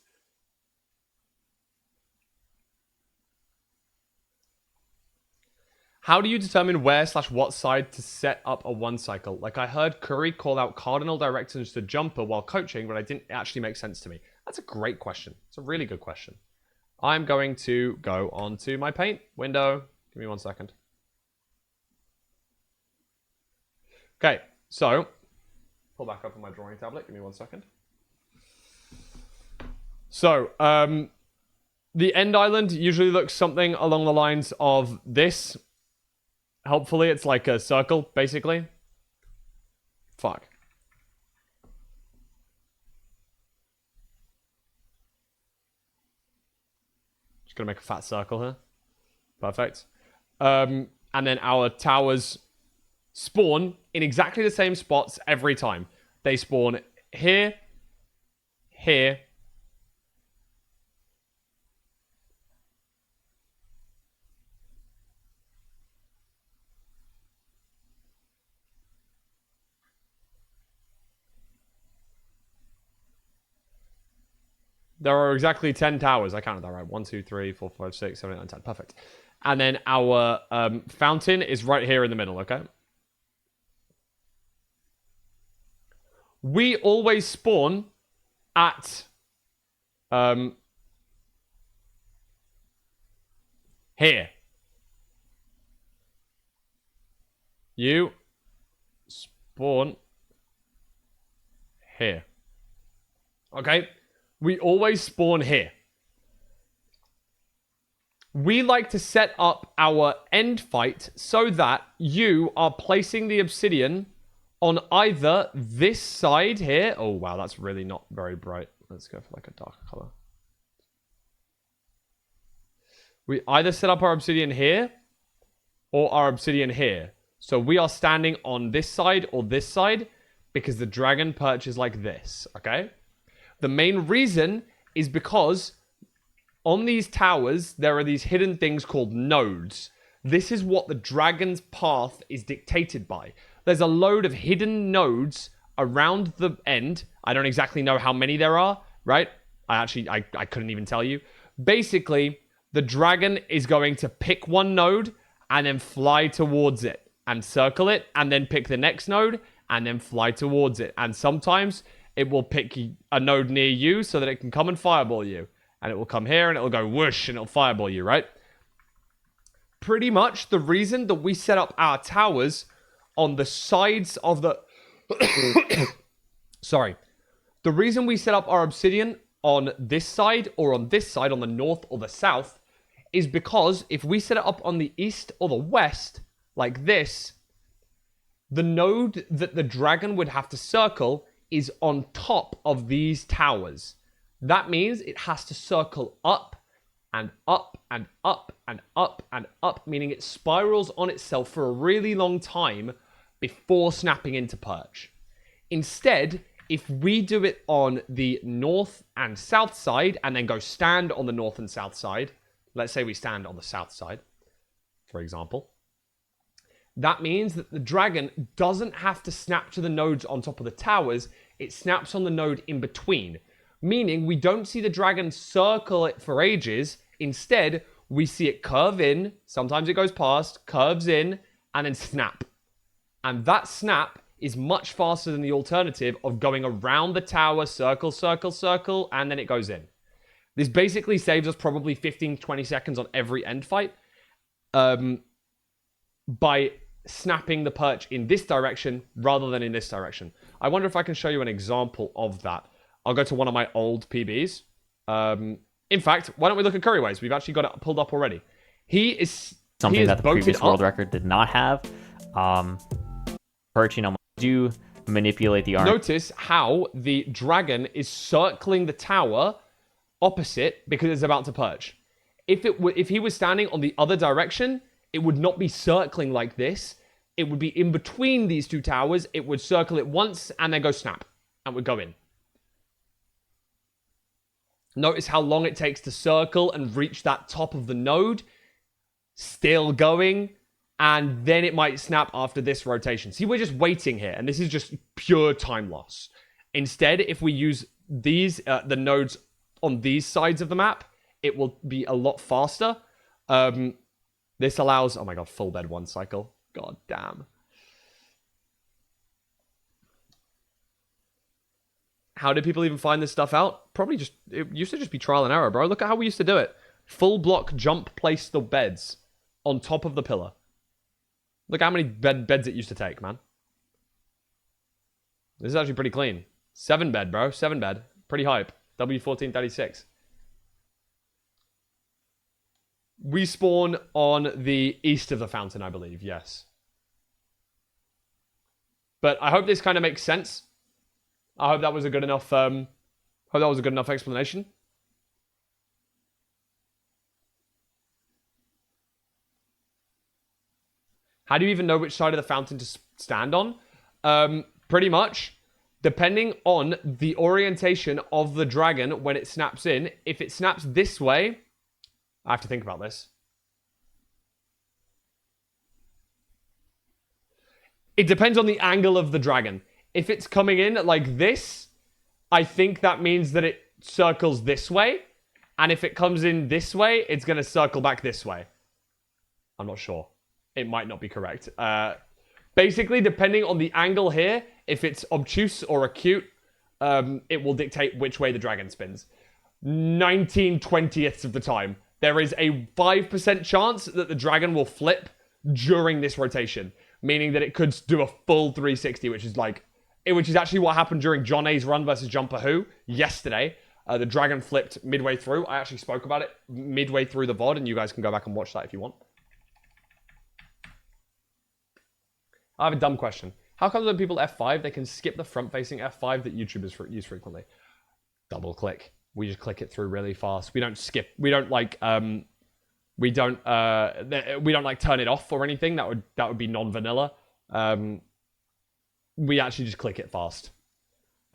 How do you determine where/what side to set up a one cycle? Like I heard Curry call out cardinal directions to jumper while coaching, but it didn't actually make sense to me. That's a great question. It's a really good question. I'm going to go onto my paint window. Give me 1 second. Okay, so pull back up on my drawing tablet. Give me 1 second. So, the end island usually looks something along the lines of this. Hopefully, it's like a circle, basically. Fuck. Just gonna make a fat circle here. Perfect. And then our towers spawn in exactly the same spots every time. They spawn here, here, there are exactly 10 towers. I counted that right. 1, 2, 3, 4, 5, 6, 7, 8, 9, 10. Perfect. And then our fountain is right here in the middle, okay? We always spawn at here. You spawn here. Okay? We always spawn here. We like to set up our end fight so that you are placing the obsidian on either this side here. Oh, wow, that's really not very bright. Let's go for like a darker color. We either set up our obsidian here or our obsidian here. So we are standing on this side or this side because the dragon perch is like this, okay? The main reason is because on these towers, there are these hidden things called nodes. This is what the dragon's path is dictated by. There's a load of hidden nodes around the end. I don't exactly know how many there are, right? I couldn't even tell you. Basically, the dragon is going to pick one node and then fly towards it and circle it and then pick the next node and then fly towards it. And sometimes it will pick a node near you so that it can come and fireball you. And it will come here and it'll go whoosh and it'll fireball you, right? Pretty much the reason that we set up our towers on the sides of the... Sorry. The reason we set up our obsidian on this side or on this side, on the north or the south, is because if we set it up on the east or the west, like this, the node that the dragon would have to circle is on top of these towers. That means it has to circle up and up and up and up and up, meaning it spirals on itself for a really long time before snapping into perch. Instead, if we do it on the north and south side and then go stand on the north and south side, let's say we stand on the south side, for example, that means that the dragon doesn't have to snap to the nodes on top of the towers, it snaps on the node in between. Meaning we don't see the dragon circle it for ages. Instead, we see it curve in. Sometimes it goes past, curves in, and then snap. And that snap is much faster than the alternative of going around the tower, circle, circle, circle, and then it goes in. This basically saves us probably 15, 20 seconds on every end fight by snapping the perch in this direction rather than in this direction. I wonder if I can show you an example of that. I'll go to one of my old PBs. In fact, why don't we look at Curryways? We've actually got it pulled up already. Something that the previous world record did not have. Perching on do manipulate the arm. Notice how the dragon is circling the tower opposite because it's about to perch. If he was standing on the other direction, it would not be circling like this. It would be in between these two towers. It would circle it once and then go snap and would go in. Notice how long it takes to circle and reach that top of the node. Still going. And then it might snap after this rotation. See, we're just waiting here. And this is just pure time loss. Instead, if we use these, the nodes on these sides of the map, it will be a lot faster. This allows... Oh my god, full bed 1 cycle. God damn. How did people even find this stuff out? Probably just, it used to just be trial and error, bro. Look at how we used to do it. Full block jump, place the beds on top of the pillar. Look how many beds it used to take, man. This is actually pretty clean. 7 bed, bro. 7 bed. Pretty hype. W1436. We spawn on the east of the fountain, I believe. Yes. But I hope this kind of makes sense. I hope that was a good enough explanation. How do you even know which side of the fountain to stand on? Pretty much, depending on the orientation of the dragon when it snaps in. If it snaps this way, I have to think about this. It depends on the angle of the dragon. If it's coming in like this, I think that means that it circles this way. And if it comes in this way, it's going to circle back this way. I'm not sure. It might not be correct. Basically, depending on the angle here, if it's obtuse or acute, it will dictate which way the dragon spins. 19/20ths of the time, there is a 5% chance that the dragon will flip during this rotation. Meaning that it could do a full 360, which is actually what happened during John A's run versus Jumper Who yesterday. The dragon flipped midway through. I actually spoke about it midway through the VOD, and you guys can go back and watch that if you want. I have a dumb question. How come when people F5, they can skip the front-facing F5 that YouTubers use frequently? Double click. We just click it through really fast. We don't skip. We don't like turn it off or anything. That would be non-vanilla. We actually just click it fast.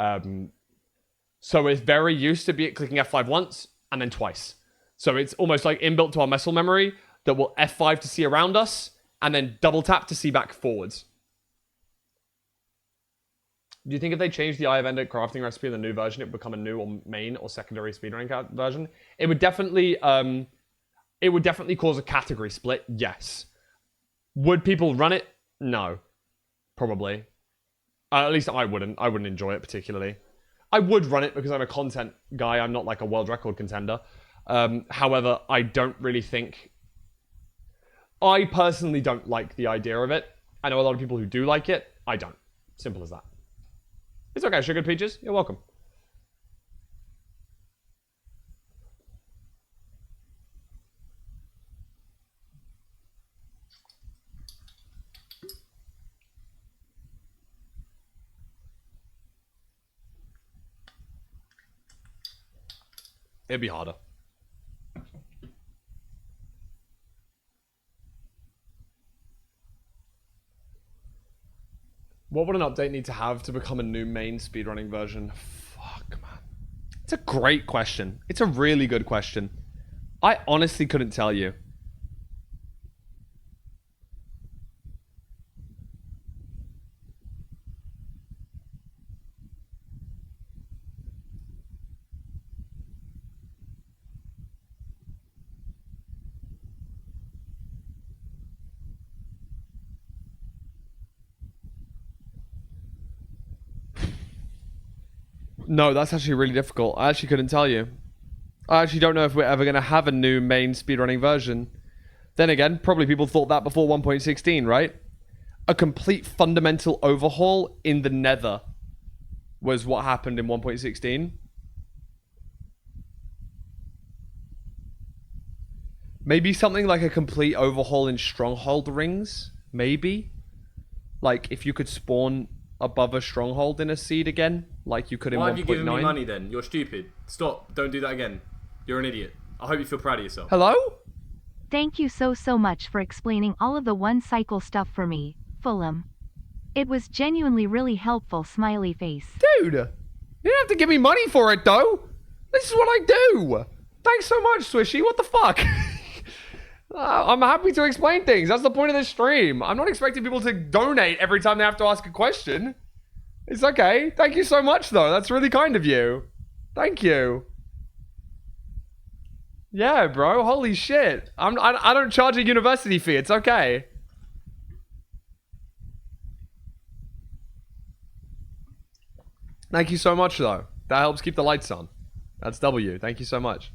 So it's very used to be clicking F5 once and then twice. So it's almost like inbuilt to our muscle memory that will F5 to see around us and then double tap to see back forwards. Do you think if they changed the Eye of Ender crafting recipe in the new version, it would become a new or main or secondary speedrunning version? It would definitely cause a category split, yes. Would people run it? No. Probably. At least I wouldn't. I wouldn't enjoy it particularly. I would run it because I'm a content guy. I'm not like a world record contender. However, I don't really think... I personally don't like the idea of it. I know a lot of people who do like it. I don't. Simple as that. It's okay, Sugar Peaches. You're welcome. It'd be harder. What would an update need to have to become a new main speedrunning version? Fuck, man. It's a great question. It's a really good question. I honestly couldn't tell you. No, that's actually really difficult. I actually couldn't tell you. I actually don't know if we're ever going to have a new main speedrunning version. Then again, probably people thought that before 1.16, right? A complete fundamental overhaul in the nether was what happened in 1.16. Maybe something like a complete overhaul in stronghold rings? Maybe? Like, if you could spawn above a stronghold in a seed again, like you could in 1.9. Why have you given me money then? You're stupid. Stop. Don't do that again. You're an idiot. I hope you feel proud of yourself. Hello? Thank you so much for explaining all of the one cycle stuff for me, Fulham. It was genuinely really helpful, smiley face. Dude, you didn't have to give me money for it though. This is what I do. Thanks so much, Swishy. What the fuck? I'm happy to explain things. That's the point of this stream. I'm not expecting people to donate every time they have to ask a question. It's okay. Thank you so much, though. That's really kind of you. Thank you. Yeah, bro. Holy shit. I don't charge a university fee. It's okay. Thank you so much, though. That helps keep the lights on. That's W. Thank you so much.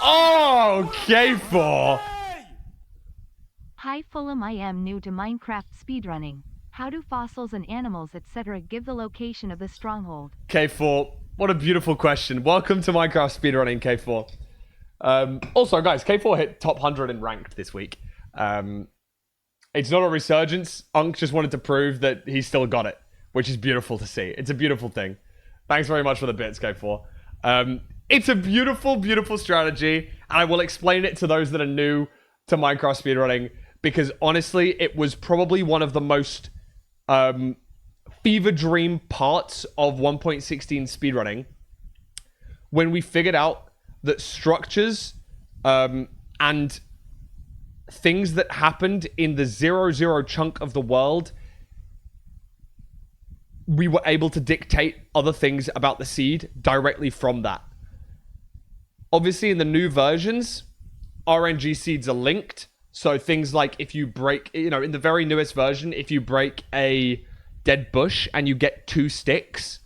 Oh, K4. Hi Fulham, I am new to Minecraft speedrunning. How do fossils and animals etc. give the location of the stronghold? K4, what a beautiful question. Welcome to Minecraft speedrunning, K4. Also, guys, K4 hit top 100 in ranked this week. It's not a resurgence. Unk just wanted to prove that he still got it, which is beautiful to see. It's a beautiful thing. Thanks very much for the bits, K4. It's a beautiful, beautiful strategy, and I will explain it to those that are new to Minecraft speedrunning, because honestly, it was probably one of the most fever dream parts of 1.16 speedrunning when we figured out that structures and things that happened in the 0-0 chunk of the world, we were able to dictate other things about the seed directly from that. Obviously, in the new versions, RNG seeds are linked. So things like if you break, in the very newest version, if you break a dead bush and you get 2 sticks,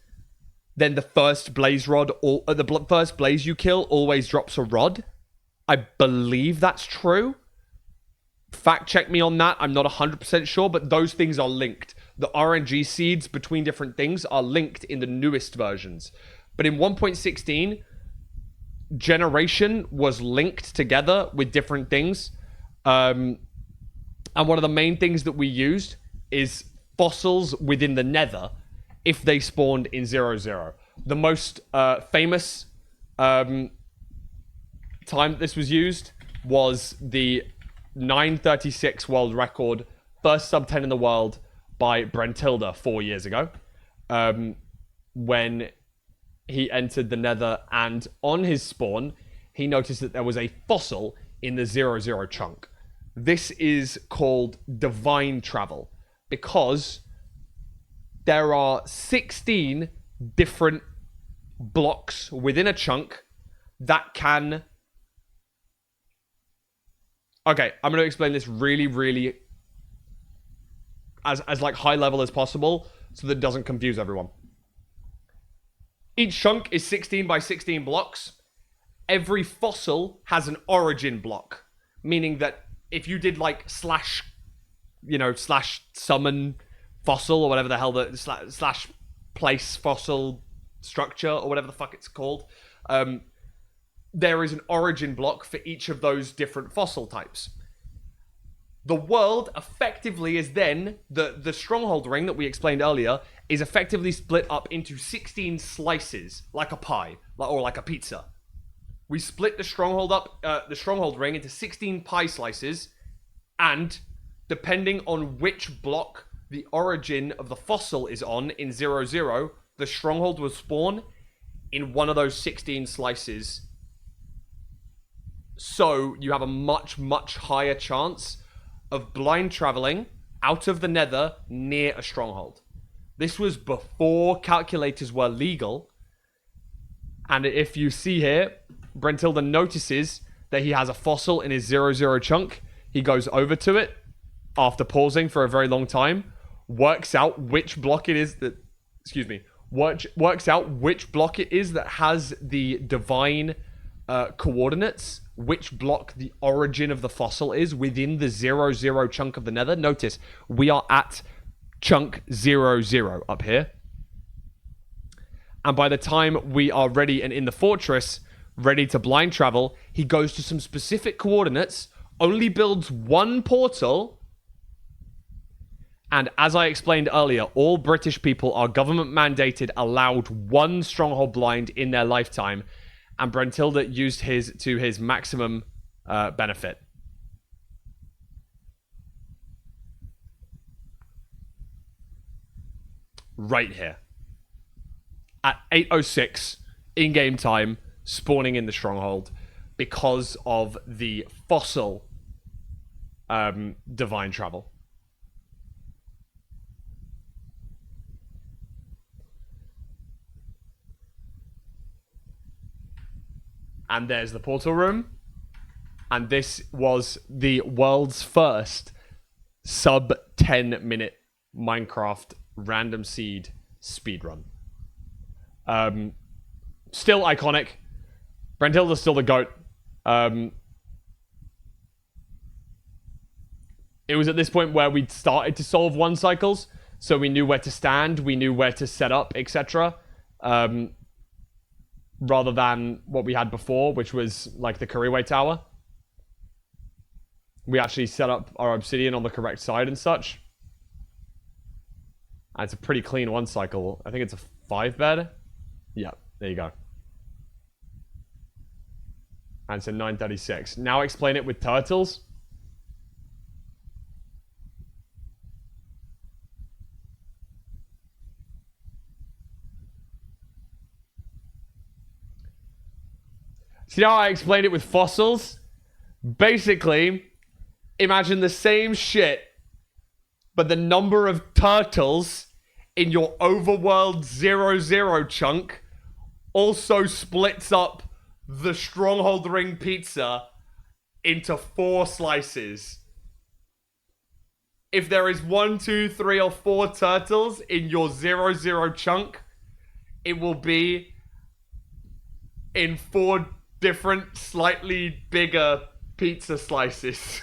then the first blaze rod, or the first blaze you kill always drops a rod. I believe that's true. Fact check me on that. I'm not 100% sure, but those things are linked. The RNG seeds between different things are linked in the newest versions. But in 1.16, generation was linked together with different things. And one of the main things that we used is fossils within the nether if they spawned in 0-0. The most famous time this was used was the 936 world record, first sub 10 in the world by Brentilda 4 years ago, when he entered the nether, and on his spawn, he noticed that there was a fossil in the 0-0 chunk. This is called divine travel, because there are 16 different blocks within a chunk that can... Okay, I'm going to explain this really, really as like high level as possible so that it doesn't confuse everyone. Each chunk is 16 by 16 blocks. Every fossil has an origin block, meaning that if you did like slash summon fossil or whatever the hell the slash place fossil structure or whatever the fuck it's called, there is an origin block for each of those different fossil types. The world effectively is then, the stronghold ring that we explained earlier, is effectively split up into 16 slices, like a pie, or like a pizza. We split the stronghold ring into 16 pie slices, and depending on which block the origin of the fossil is on in 0-0, the stronghold will spawn in one of those 16 slices. So you have a much, much higher chance of blind traveling out of the nether near a stronghold. This was before calculators were legal. And if you see here, Brentilda notices that he has a fossil in his 0-0 chunk. He goes over to it after pausing for a very long time, works out which block it is that, works out which block it is that has the divine coordinates, which block the origin of the fossil is within the 0-0 chunk of the nether. Notice, we are at chunk 0-0 up here. And by the time we are ready and in the fortress, ready to blind travel, he goes to some specific coordinates, only builds one portal, and as I explained earlier, all British people are government mandated, allowed one stronghold blind in their lifetime, and Brentilda used his to his maximum benefit. Right here. At 8:06 in-game time, spawning in the stronghold because of the fossil divine travel. And there's the portal room. And this was the world's first sub 10 minute Minecraft random seed speedrun. Still iconic. Brentilda's still the GOAT. It was at this point where we'd started to solve one cycles, so we knew where to stand, we knew where to set up, etc. Rather than what we had before, which was like the Curryway Tower. We actually set up our obsidian on the correct side and such. And it's a pretty clean one cycle. I think it's a 5-bed. Yeah, there you go. And it's a 936. Now explain it with turtles. See how I explained it with fossils? Basically, imagine the same shit, but the number of turtles in your overworld 0-0 chunk also splits up the Stronghold Ring pizza into 4 slices. If there is 1, 2, 3, or 4 turtles in your 0-0 chunk, it will be in 4 different, slightly bigger pizza slices.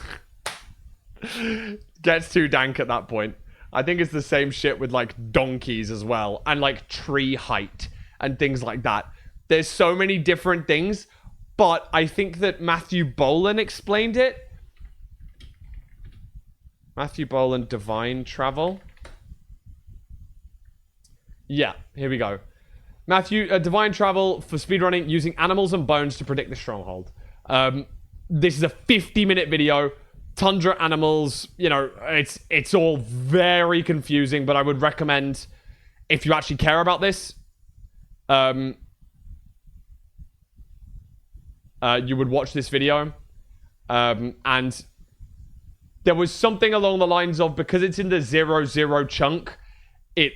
Gets too dank at that point. I think it's the same shit with like donkeys as well, and like tree height and things like that. There's so many different things, but I think that Matthew Boland explained it. Matthew Boland, Divine Travel. Yeah, here we go. Matthew, Divine Travel for speedrunning using animals and bones to predict the stronghold. This is a 50-minute video. Tundra animals, you know, it's all very confusing, but I would recommend, if you actually care about this, you would watch this video. And there was something along the lines of, because it's in the 0-0 chunk, it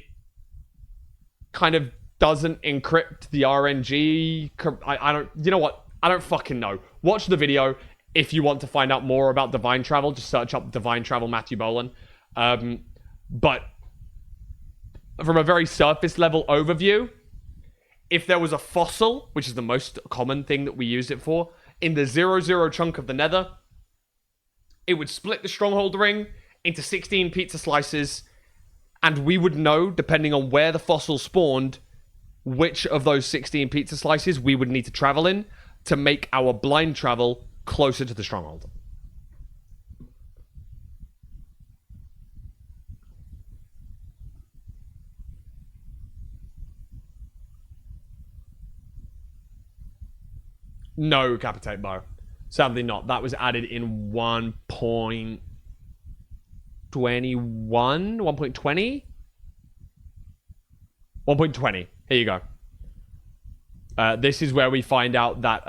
kind of doesn't encrypt the RNG. I don't, you know what? I don't fucking know. Watch the video. If you want to find out more about Divine Travel, just search up Divine Travel Matthew Boland. But from a very surface level overview, if there was a fossil, which is the most common thing that we use it for, in the 0-0 chunk of the nether, it would split the stronghold ring into 16 pizza slices, and we would know, depending on where the fossil spawned, which of those 16 pizza slices we would need to travel in to make our blind travel closer to the stronghold. No Capitate Bow. Sadly not. That was added in 1.21? 1.20? 1.20. Here you go. This is where we find out that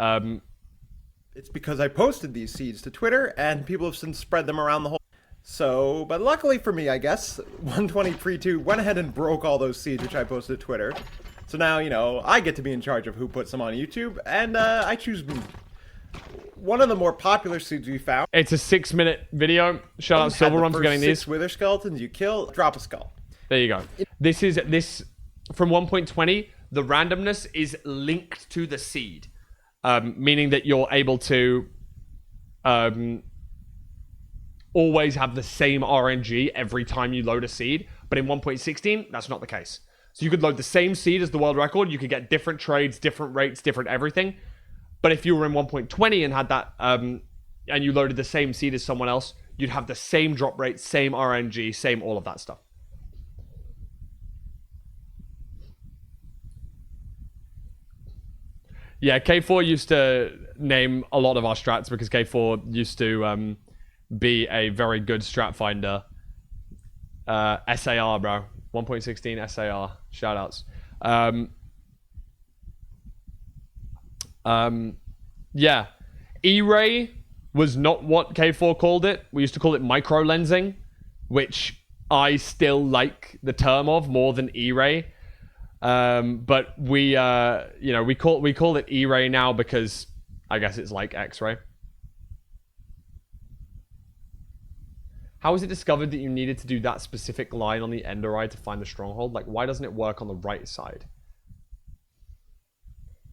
It's because I posted these seeds to Twitter, and people have since spread them around the whole... So, but luckily for me, I guess, 120.32 went ahead and broke all those seeds which I posted to Twitter. So now, you know, I get to be in charge of who puts them on YouTube, and I choose me. One of the more popular seeds we found... It's a 6-minute video. Shout out Silverrun for getting these. 6 wither skeletons you kill, drop a skull. There you go. This from 1.20, the randomness is linked to the seed. Meaning that you're able to always have the same RNG every time you load a seed. But in 1.16, that's not the case. So you could load the same seed as the world record. You could get different trades, different rates, different everything. But if you were in 1.20 and had that, and you loaded the same seed as someone else, you'd have the same drop rate, same RNG, same all of that stuff. Yeah, K4 used to name a lot of our strats because K4 used to be a very good strat finder. SAR, bro. 1.16 SAR. Shoutouts. Yeah. E-ray was not what K4 called it. We used to call it micro-lensing, which I still like the term of more than E-ray. But we, you know, we call it E-ray now because I guess it's like X-ray. How is it discovered that you needed to do that specific line on the ender eye to find the stronghold? Like, why doesn't it work on the right side?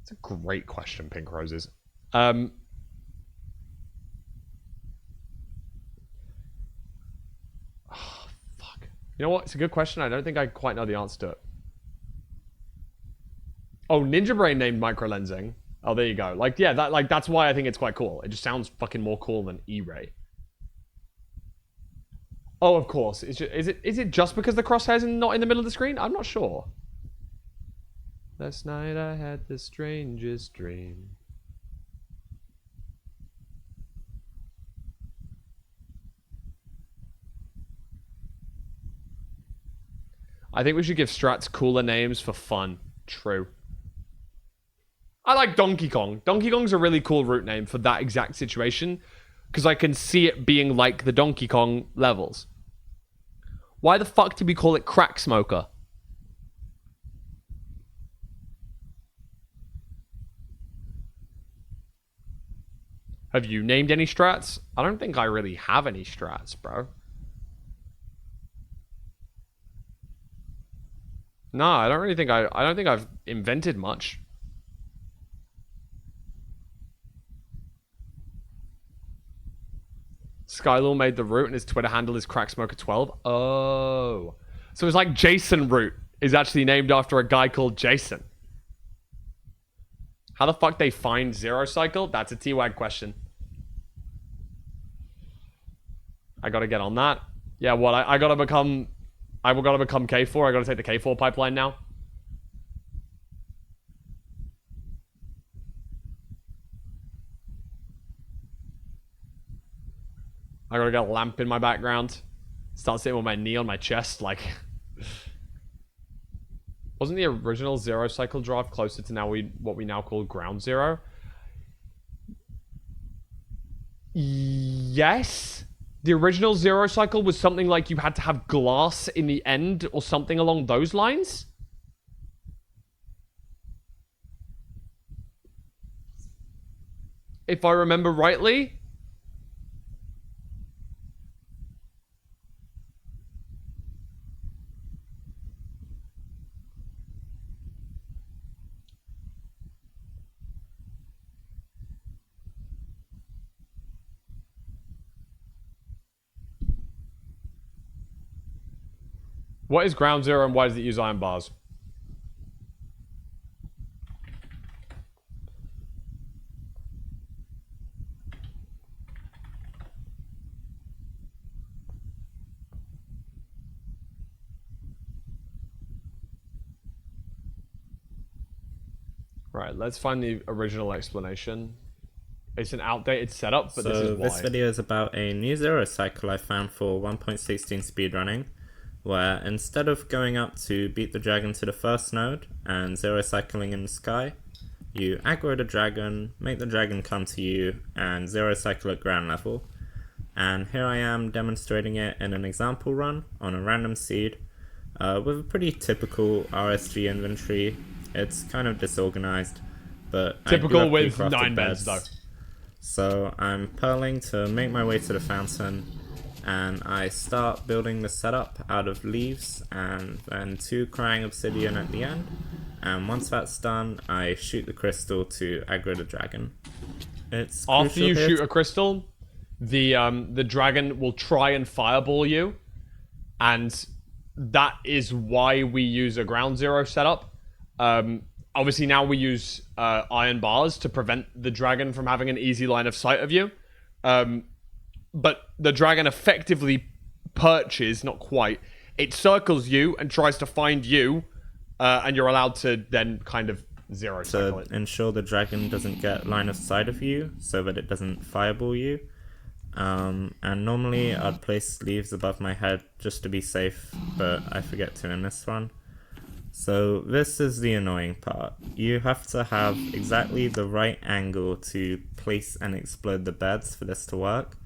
It's a great question, Pink Roses. Oh, fuck. You know what? It's a good question. I don't think I quite know the answer to it. Oh, Ninja Brain named microlensing. Oh, there you go. Like, yeah, that's why I think it's quite cool. It just sounds fucking more cool than E-Ray. Oh, of course. Is it just because the crosshairs are not in the middle of the screen? I'm not sure. Last night I had the strangest dream. I think we should give strats cooler names for fun. True. I like Donkey Kong. Donkey Kong's a really cool route name for that exact situation, because I can see it being like the Donkey Kong levels. Why the fuck did we call it Crack Smoker? Have you named any strats? I don't think I really have any strats, bro. No, I don't really think I don't think I've invented much. Skylor made the route and his Twitter handle is CrackSmoker12. Oh. So it's like Jason Root is actually named after a guy called Jason. How the fuck they find Zero Cycle? That's a T-Wag question. I gotta get on that. Yeah, what? I gotta become K4. I gotta take the K4 pipeline now. I gotta get a lamp in my background. Start sitting with my knee on my chest, like... Wasn't the original Zero Cycle draft closer to what we now call Ground Zero? Yes. The original Zero Cycle was something like you had to have glass in the end or something along those lines. If I remember rightly. What is Ground Zero and why does it use iron bars? Right, let's find the original explanation. It's an outdated setup, but this is why. This video is about a new Zero Cycle I found for 1.16 speedrunning, where instead of going up to beat the dragon to the first node and Zero Cycling in the sky, you aggro the dragon, make the dragon come to you, and Zero Cycle at ground level. And here I am demonstrating it in an example run on a random seed, with a pretty typical RSG inventory. It's kind of disorganized, but typical with 9 beds though. So I'm purling to make my way to the fountain, and I start building the setup out of leaves and then 2 crying obsidian at the end. And once that's done, I shoot the crystal to aggro the dragon. It's after you shoot a crystal, the dragon will try and fireball you, and that is why we use a ground zero setup. Obviously now we use iron bars to prevent the dragon from having an easy line of sight of you. But the dragon effectively perches, not quite. It circles you and tries to find you, and you're allowed to then kind of zero cycle it. To ensure the dragon doesn't get line of sight of you, so that it doesn't fireball you. And normally I'd place leaves above my head just to be safe, but I forget to in this one. So this is the annoying part. You have to have exactly the right angle to place and explode the beds for this to work,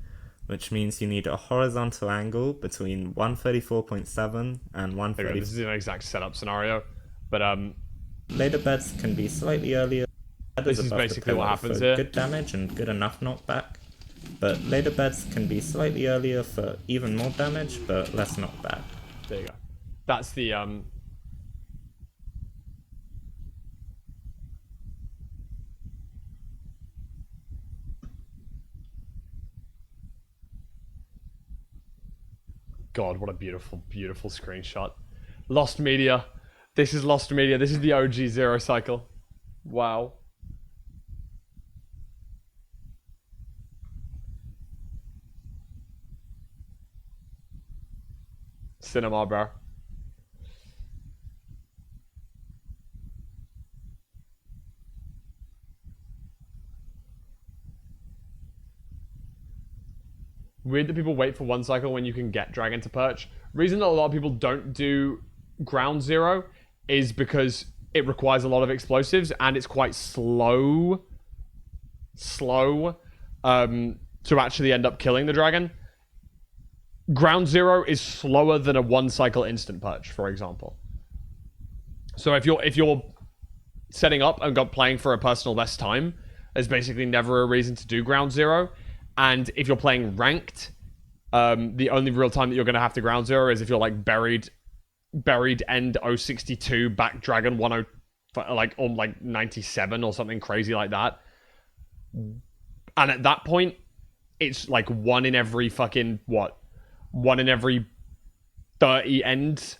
which means you need a horizontal angle between 134.7 and 130. This is an exact setup scenario, but later beds can be slightly earlier. This is basically what happens here. Good damage and good enough knockback. but later beds can be slightly earlier for even more damage, but less knockback. There you go. That's the God, what a beautiful, beautiful screenshot. Lost Media. This is Lost Media. This is the OG Zero Cycle. Wow. Cinema, bro. Weird that people wait for one cycle when you can get Dragon to perch. Reason that a lot of people don't do Ground Zero is because it requires a lot of explosives and it's quite slow to actually end up killing the dragon. Ground Zero is slower than a one cycle instant perch, for example. So if you're setting up and playing for a personal best time, there's basically never a reason to do Ground Zero. And if you're playing ranked, the only real time that you're going to have to Ground Zero is if you're like buried end 062 back dragon 10 like on like 97 or something crazy like that. And at that point, it's like one in every 30 ends.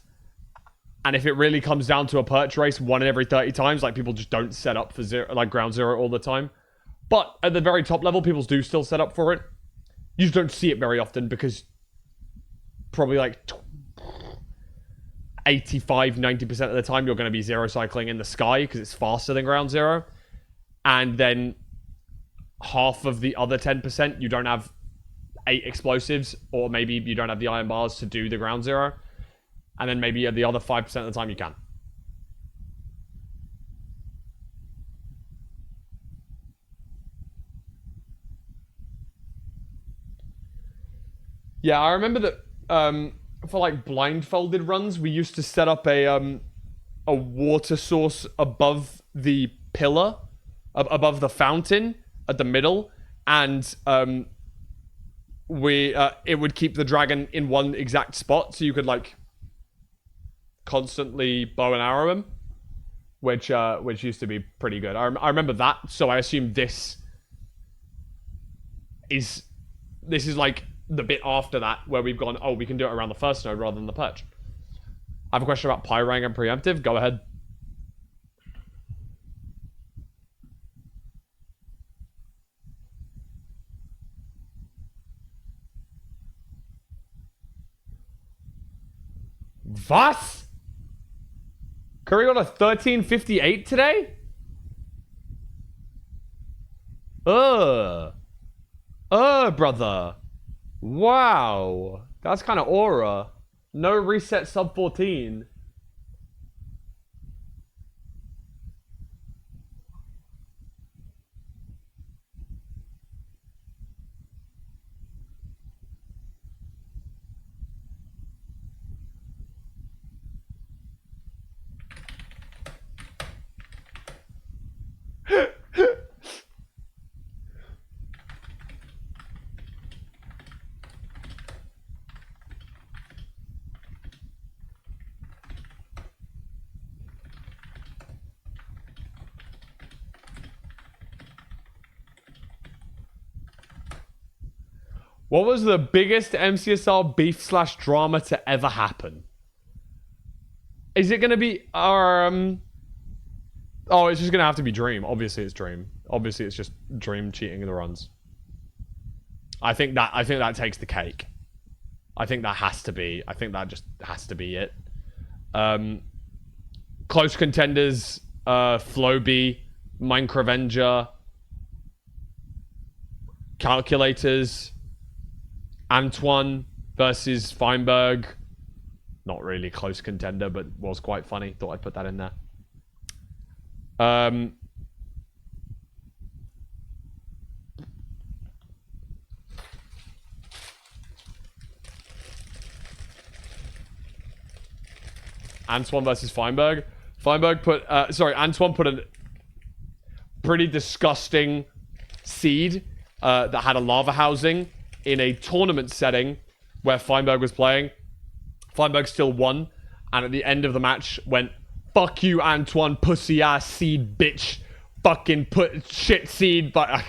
And if it really comes down to a perch race, 1 in every 30 times, like people just don't set up for Ground Zero all the time. But at the very top level, people do still set up for it. You just don't see it very often because probably like 85-90% of the time you're going to be zero cycling in the sky because it's faster than Ground Zero. And then half of the other 10%, you don't have 8 explosives, or maybe you don't have the iron bars to do the Ground Zero. And then maybe the other 5% of the time you can. Yeah, I remember that for like blindfolded runs, we used to set up a water source above the pillar, above the fountain at the middle, and it would keep the dragon in one exact spot, so you could like constantly bow and arrow him, which used to be pretty good. I remember that, so I assume this is like the bit after that where we've gone, oh, we can do it around the first node rather than the perch. I have a question about Pyrang and Preemptive. Go ahead. Was? Curry got a 1358 today? Brother. Wow. That's kind of aura. No reset sub 14. What was the biggest MCSR beef / drama to ever happen? Is it going to be oh, it's just going to have to be Dream. Obviously it's Dream. Obviously it's just Dream cheating the runs. I think that takes the cake. I think that just has to be it. Close contenders, Floby, Minecravenger, Calculators, Antoine versus Feinberg. Not really close contender, but was quite funny. Thought I'd put that in there. Antoine versus Feinberg. Antoine put a pretty disgusting seed that had a lava housing in a tournament setting where Feinberg was playing. Feinberg still won, and at the end of the match went, "Fuck you, Antoine, pussy ass seed bitch, fucking put shit seed," but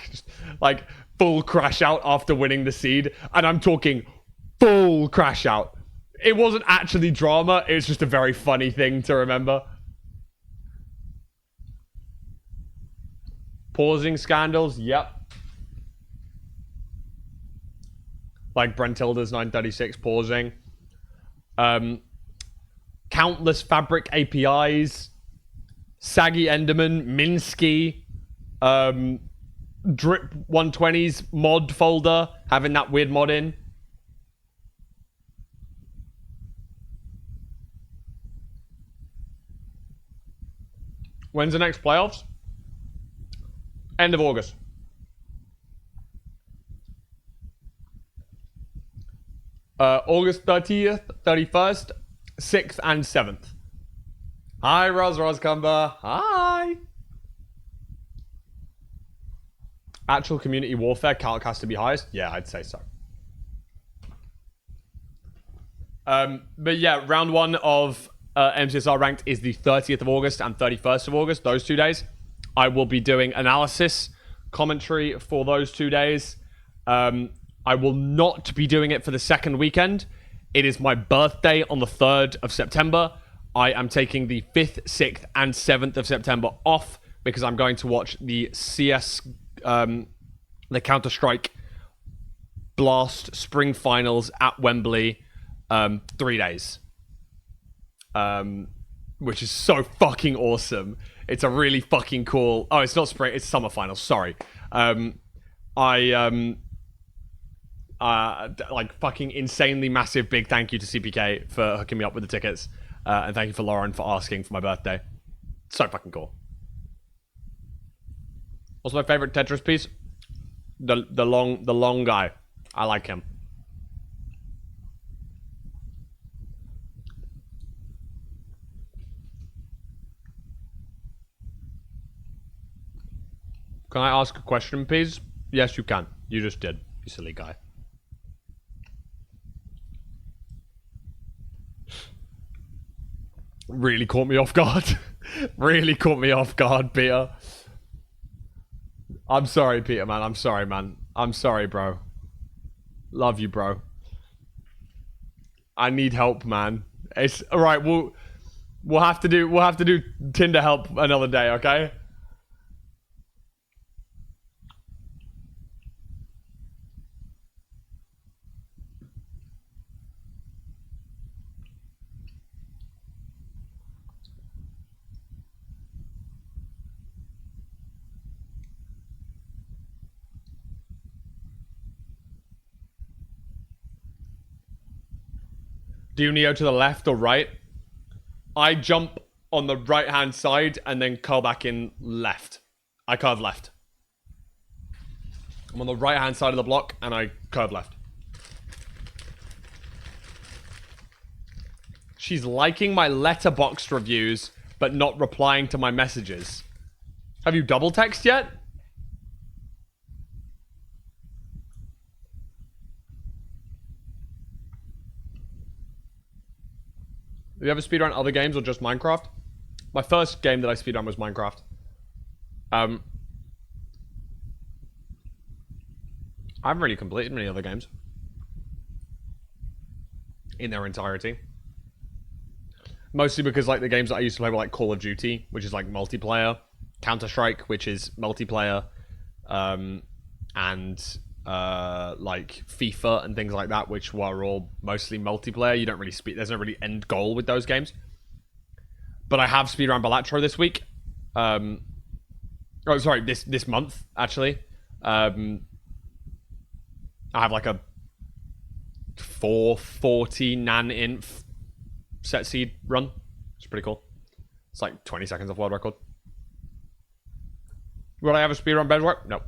like full crash out after winning the seed, and I'm talking full crash out. It wasn't actually drama, it was just a very funny thing to remember. Pausing scandals, yep. Like Brentilda's 936 pausing. Countless fabric APIs. Saggy Enderman, Minsky, Drip 120's mod folder, having that weird mod in. When's the next playoffs? End of August. August 30th, 31st, 6th, and 7th. Hi, Roscumber. Hi. Actual community warfare, Calc has to be highest? Yeah, I'd say so. But yeah, round one of MCSR ranked is the 30th of August and 31st of August, those 2 days. I will be doing analysis, commentary for those 2 days. I will not be doing it for the second weekend. It is my birthday on the 3rd of September. I am taking the 5th, 6th, and 7th of September off because I'm going to watch the CS, the Counter-Strike Blast Spring Finals at Wembley, 3 days. Which is so fucking awesome. It's a really fucking cool... Oh, it's not spring, it's summer finals, sorry. Like fucking insanely massive big thank you to CPK for hooking me up with the tickets. And thank you for Lauren for asking for my birthday. So fucking cool. What's my favorite Tetris piece? The long guy. I like him. Can I ask a question, please? Yes, you can. You just did, you silly guy. Really caught me off guard. Really caught me off guard, Peter. I'm sorry, Peter, man. I'm sorry, man. I'm sorry, bro. Love you, bro. I need help, man. It's all right. We'll have to do Tinder help another day, okay? Do you neo to the left or right? I jump on the right hand side and then curl back in left. I curve left. I'm on the right hand side of the block and I curve left. She's liking my letterboxd reviews but not replying to my messages. Have you double text yet? Have you ever speedrun other games or just Minecraft? My first game that I speedrun was Minecraft. I haven't really completed many other games. In their entirety. Mostly because like the games that I used to play were like Call of Duty, which is like multiplayer. Counter-Strike, which is multiplayer. And like FIFA and things like that, which were all mostly multiplayer. You don't really there's no really end goal with those games. But I have speedrun Balatro this week. Oh, sorry, this month actually. I have like a 440 nan-inf set seed run. It's pretty cool. It's like 20 seconds off world record. Would I have a speedrun benchmark? No.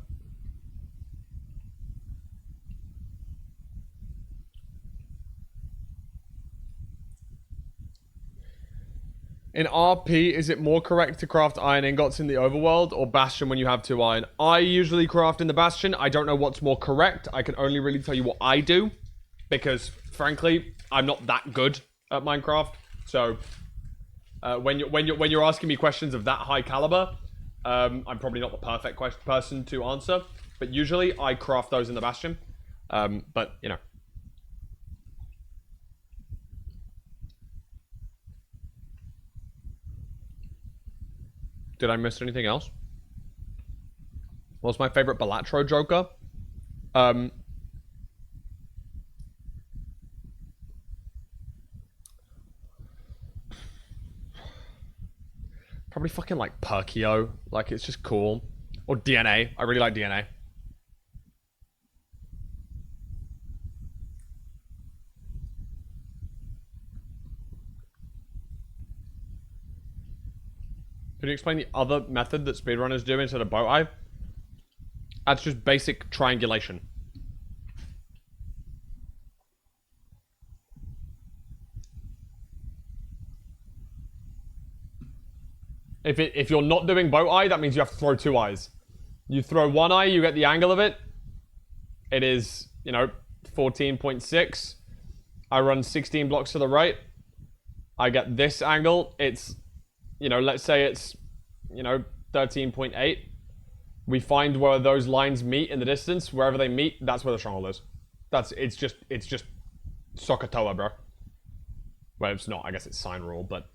In RP, is it more correct to craft iron ingots in the overworld or bastion when you have 2 iron? I usually craft in the bastion. I don't know what's more correct. I can only really tell you what I do because, frankly, I'm not that good at Minecraft. So, when you're asking me questions of that high caliber, I'm probably not the perfect person to answer. But usually, I craft those in the bastion. But you know. Did I miss anything else? What's my favorite Balatro Joker? Probably fucking like Perkio. Like, it's just cool. Or DNA. I really like DNA. Can you explain the other method that speedrunners do instead of bow eye? That's just basic triangulation. If you're not doing bow eye, that means you have to throw 2 eyes. You throw 1 eye, you get the angle of it. It is, you know, 14.6. I run 16 blocks to the right. I get this angle. It's, you know, let's say it's, you know, 13.8. We find where those lines meet in the distance. Wherever they meet, that's where the stronghold is. It's just Sokotoa, bro. Well, it's not. I guess it's sign rule, but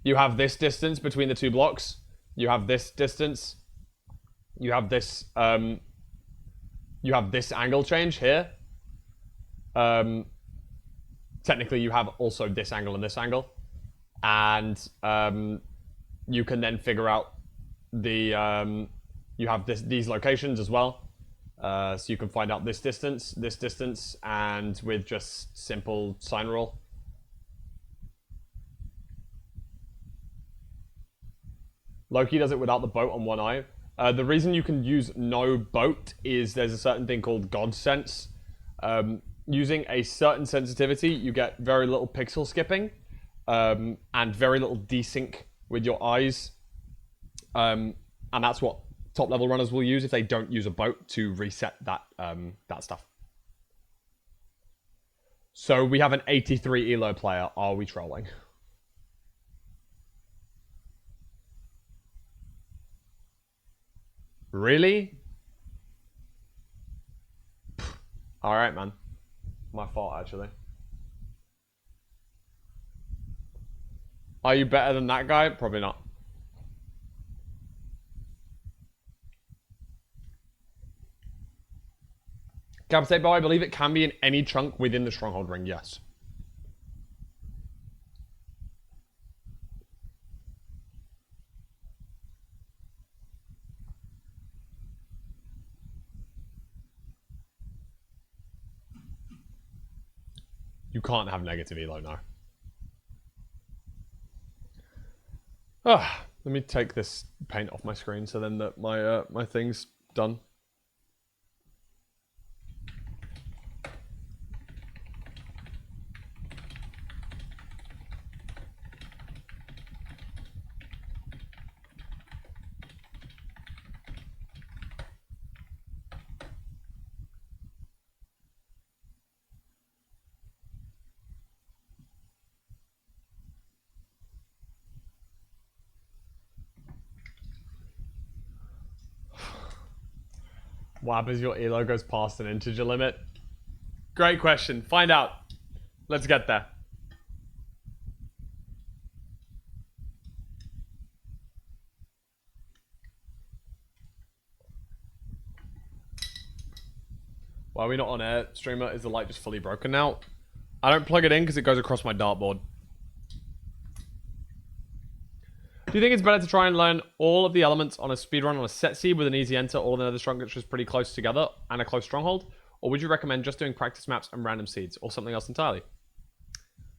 you have this distance between the 2 blocks. You have this distance. You have this angle change here. Technically, you have also this angle and this angle. And you can then figure out the... you have these locations as well. So you can find out this distance, and with just simple sign rule. Loki does it without the boat on 1 eye. The reason you can use no boat is there's a certain thing called God Sense. Using a certain sensitivity, you get very little pixel skipping, and very little desync with your eyes. And that's what top level runners will use if they don't use a boat to reset that that stuff. So we have an 83 elo player. Are we trolling? Really? Alright, man. My fault, actually. Are you better than that guy? Probably not. Capitate bow, I believe it can be in any chunk within the stronghold ring, yes. You can't have negative elo, no. Ah, let me take this paint off my screen so then that my thing's done. What happens if your elo goes past an integer limit? Great question. Find out. Let's get there. Why are we not on air, streamer? Is the light just fully broken now? I don't plug it in because it goes across my dartboard. Do you think it's better to try and learn all of the elements on a speedrun on a set seed with an easy enter, all the other structures pretty close together, and a close stronghold? Or would you recommend just doing practice maps and random seeds, or something else entirely?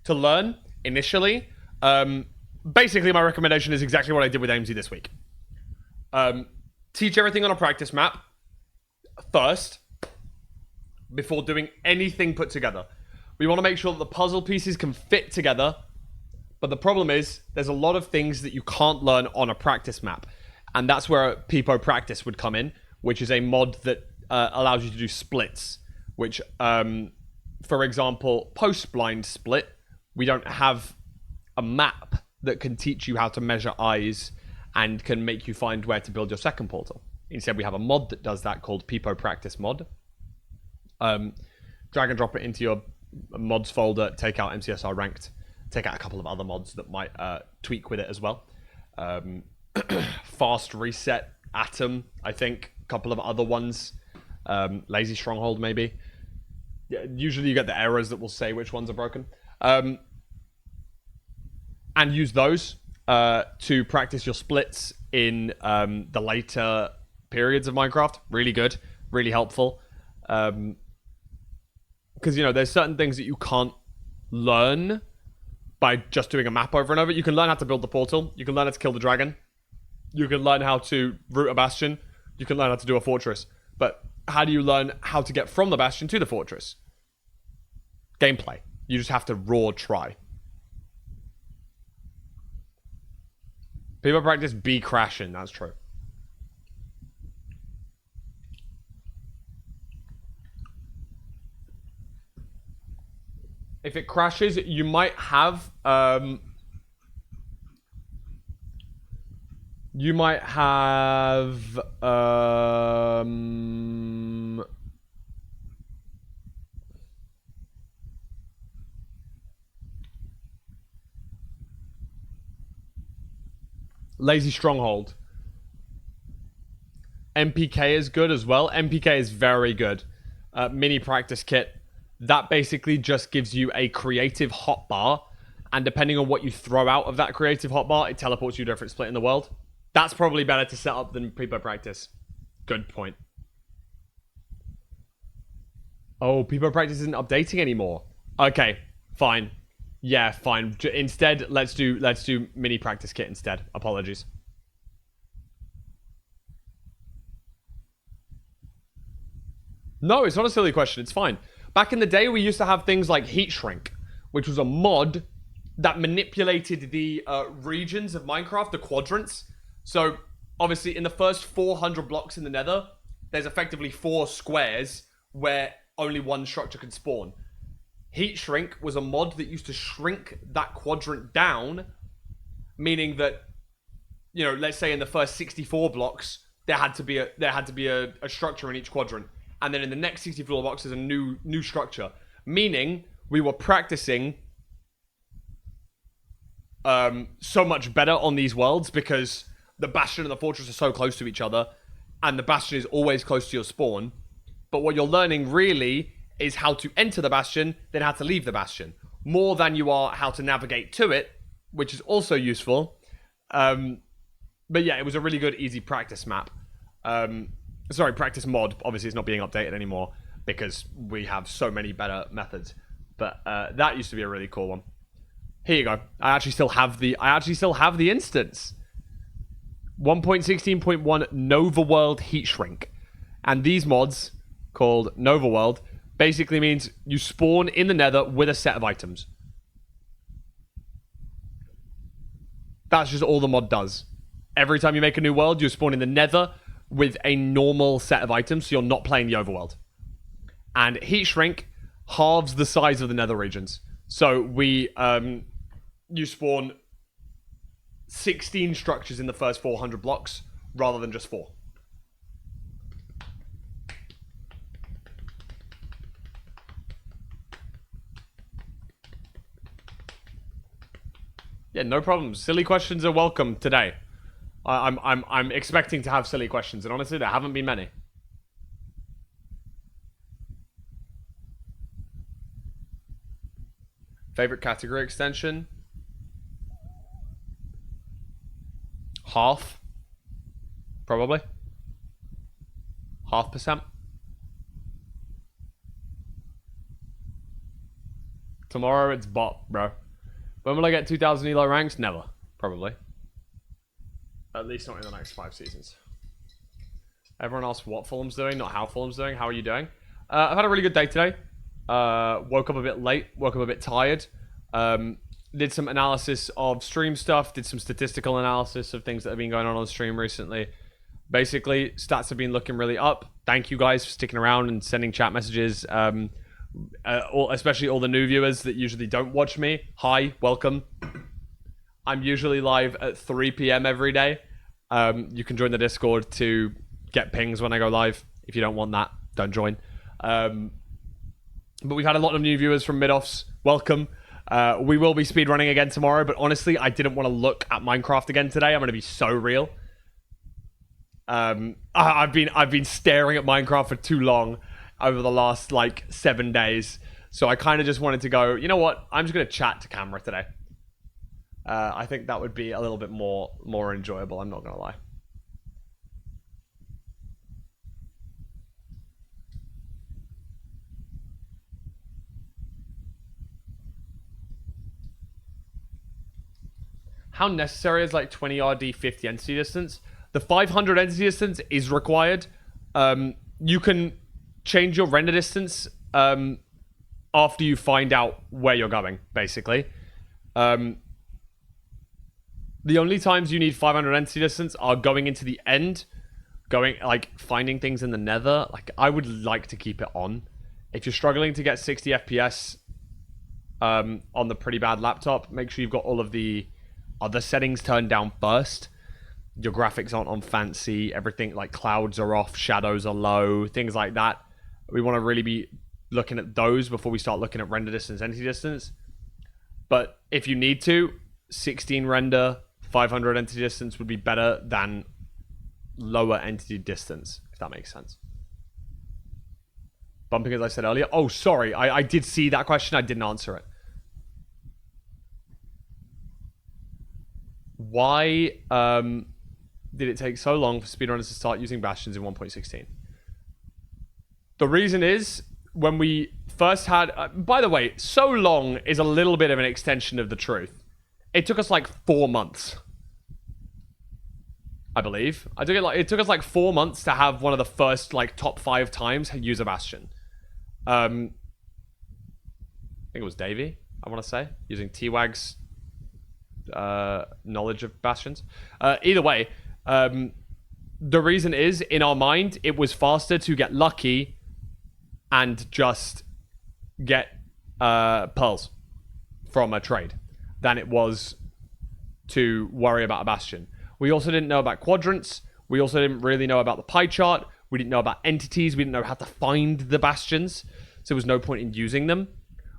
To learn, initially, basically my recommendation is exactly what I did with AMZ this week. Teach everything on a practice map first, before doing anything put together. We want to make sure that the puzzle pieces can fit together But the problem is, there's a lot of things that you can't learn on a practice map. And that's where Peepo Practice would come in, which is a mod that allows you to do splits. Which, for example, post-blind split, we don't have a map that can teach you how to measure eyes and can make you find where to build your second portal. Instead, we have a mod that does that called Peepo Practice mod. Drag and drop it into your mods folder, take out MCSR ranked, take out a couple of other mods that might tweak with it as well. Fast reset, Atom, I think, a couple of other ones. Lazy Stronghold, maybe. Yeah, usually you get the errors that will say which ones are broken. And use those to practice your splits in the later periods of Minecraft. Really good, really helpful. Because, you know, there's certain things that you can't learn by just doing a map over and over. You can learn how to build the portal. You can learn how to kill the dragon. You can learn how to root a bastion. You can learn how to do a fortress. But how do you learn how to get from the bastion to the fortress? Gameplay. You just have to raw try. People practice be crashing. That's true. If it crashes, you might have Lazy Stronghold. MPK is good as well. MPK is very good. Mini practice kit. That basically just gives you a creative hotbar, and depending on what you throw out of that creative hotbar, it teleports you to a different split in the world. That's probably better to set up than Peepo Practice. Good point. Oh, Peepo Practice isn't updating anymore. Okay, fine. Yeah, fine. Instead, let's do mini practice kit instead. Apologies. No, it's not a silly question. It's fine. Back in the day, we used to have things like Heat Shrink, which was a mod that manipulated the regions of Minecraft, the quadrants. So, obviously, in the first 400 blocks in the nether, there's effectively 4 squares where only one structure can spawn. Heat Shrink was a mod that used to shrink that quadrant down, meaning that, you know, let's say in the first 64 blocks, there had to be a structure in each quadrant. And then in the next 64 blocks, there's a new structure. Meaning, we were practicing so much better on these worlds because the Bastion and the Fortress are so close to each other, and the Bastion is always close to your spawn. But what you're learning really is how to enter the Bastion, then how to leave the Bastion. More than you are how to navigate to it, which is also useful. But yeah, it was a really good, easy practice map. Sorry, practice mod. Obviously, it's not being updated anymore because we have so many better methods. But that used to be a really cool one. Here you go. I actually still have the instance. 1.16.1 Nova World Heat Shrink. And these mods, called Nova World, basically means you spawn in the nether with a set of items. That's just all the mod does. Every time you make a new world, you spawn in the nether with a normal set of items, so you're not playing the overworld. And Heat Shrink halves the size of the nether regions. So you spawn 16 structures in the first 400 blocks, rather than just 4. Yeah, no problem. Silly questions are welcome today. I'm expecting to have silly questions, and honestly, there haven't been many. Favorite category extension? Half. Probably. 0.5%. Tomorrow it's bot, bro. When will I get 2,000 elo ranks? Never. Probably. At least not in the next 5 seasons. Everyone asks what Fulham's doing, not how Fulham's doing. How are you doing? I've had a really good day today. Woke up a bit late. Woke up a bit tired. did some analysis of stream stuff, did some statistical analysis of things that have been going on stream recently. Basically, stats have been looking really up. Thank you guys for sticking around and sending chat messages. Especially all the new viewers that usually don't watch me. Hi, welcome. I'm usually live at 3 p.m. every day. You can join the Discord to get pings when I go live. If you don't want that, don't join. But we've had a lot of new viewers from mid-offs. Welcome. We will be speedrunning again tomorrow, but honestly, I didn't want to look at Minecraft again today. I'm going to be so real. I've been staring at Minecraft for too long over the last, 7 days. So I kind of just wanted to go, you know what? I'm just going to chat to camera today. I think that would be a little bit more enjoyable, I'm not going to lie. How necessary is 20 RD 50 entity distance? The 500 entity distance is required. You can change your render distance after you find out where you're going, basically. The only times you need 500 entity distance are going into the end, finding things in the nether. I would like to keep it on. If you're struggling to get 60 FPS on the pretty bad laptop, make sure you've got all of the other settings turned down first. Your graphics aren't on fancy. Everything clouds are off, shadows are low, things like that. We want to really be looking at those before we start looking at render distance, entity distance. But if you need to, 16 render, 500 entity distance would be better than lower entity distance, if that makes sense. Bumping, as I said earlier. Oh, sorry. I did see that question. I didn't answer it. Why did it take so long for speedrunners to start using bastions in 1.16? The reason is, when we first had... by the way, so long is a little bit of an extension of the truth. It took us 4 months. I believe. It took us 4 months to have one of the first top 5 times use a bastion. I think it was Davey, I want to say, using T-Wag's knowledge of bastions. Either way, the reason is, in our mind, it was faster to get lucky and just get pearls from a trade than it was to worry about a bastion. We also didn't know about quadrants. We also didn't really know about the pie chart. We didn't know about entities. We didn't know how to find the bastions. So there was no point in using them.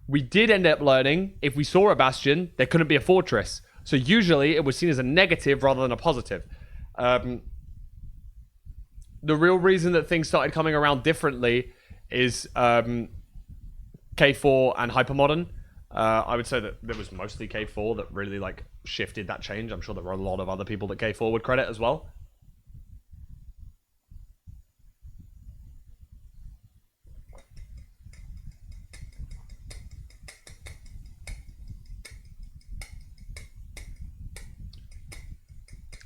We did end up learning, if we saw a bastion, there couldn't be a fortress. So usually it was seen as a negative rather than a positive. The real reason that things started coming around differently is K4 and Hypermodern. I would say that there was mostly K4 that really shifted that change. I'm sure there were a lot of other people that K4 would credit as well.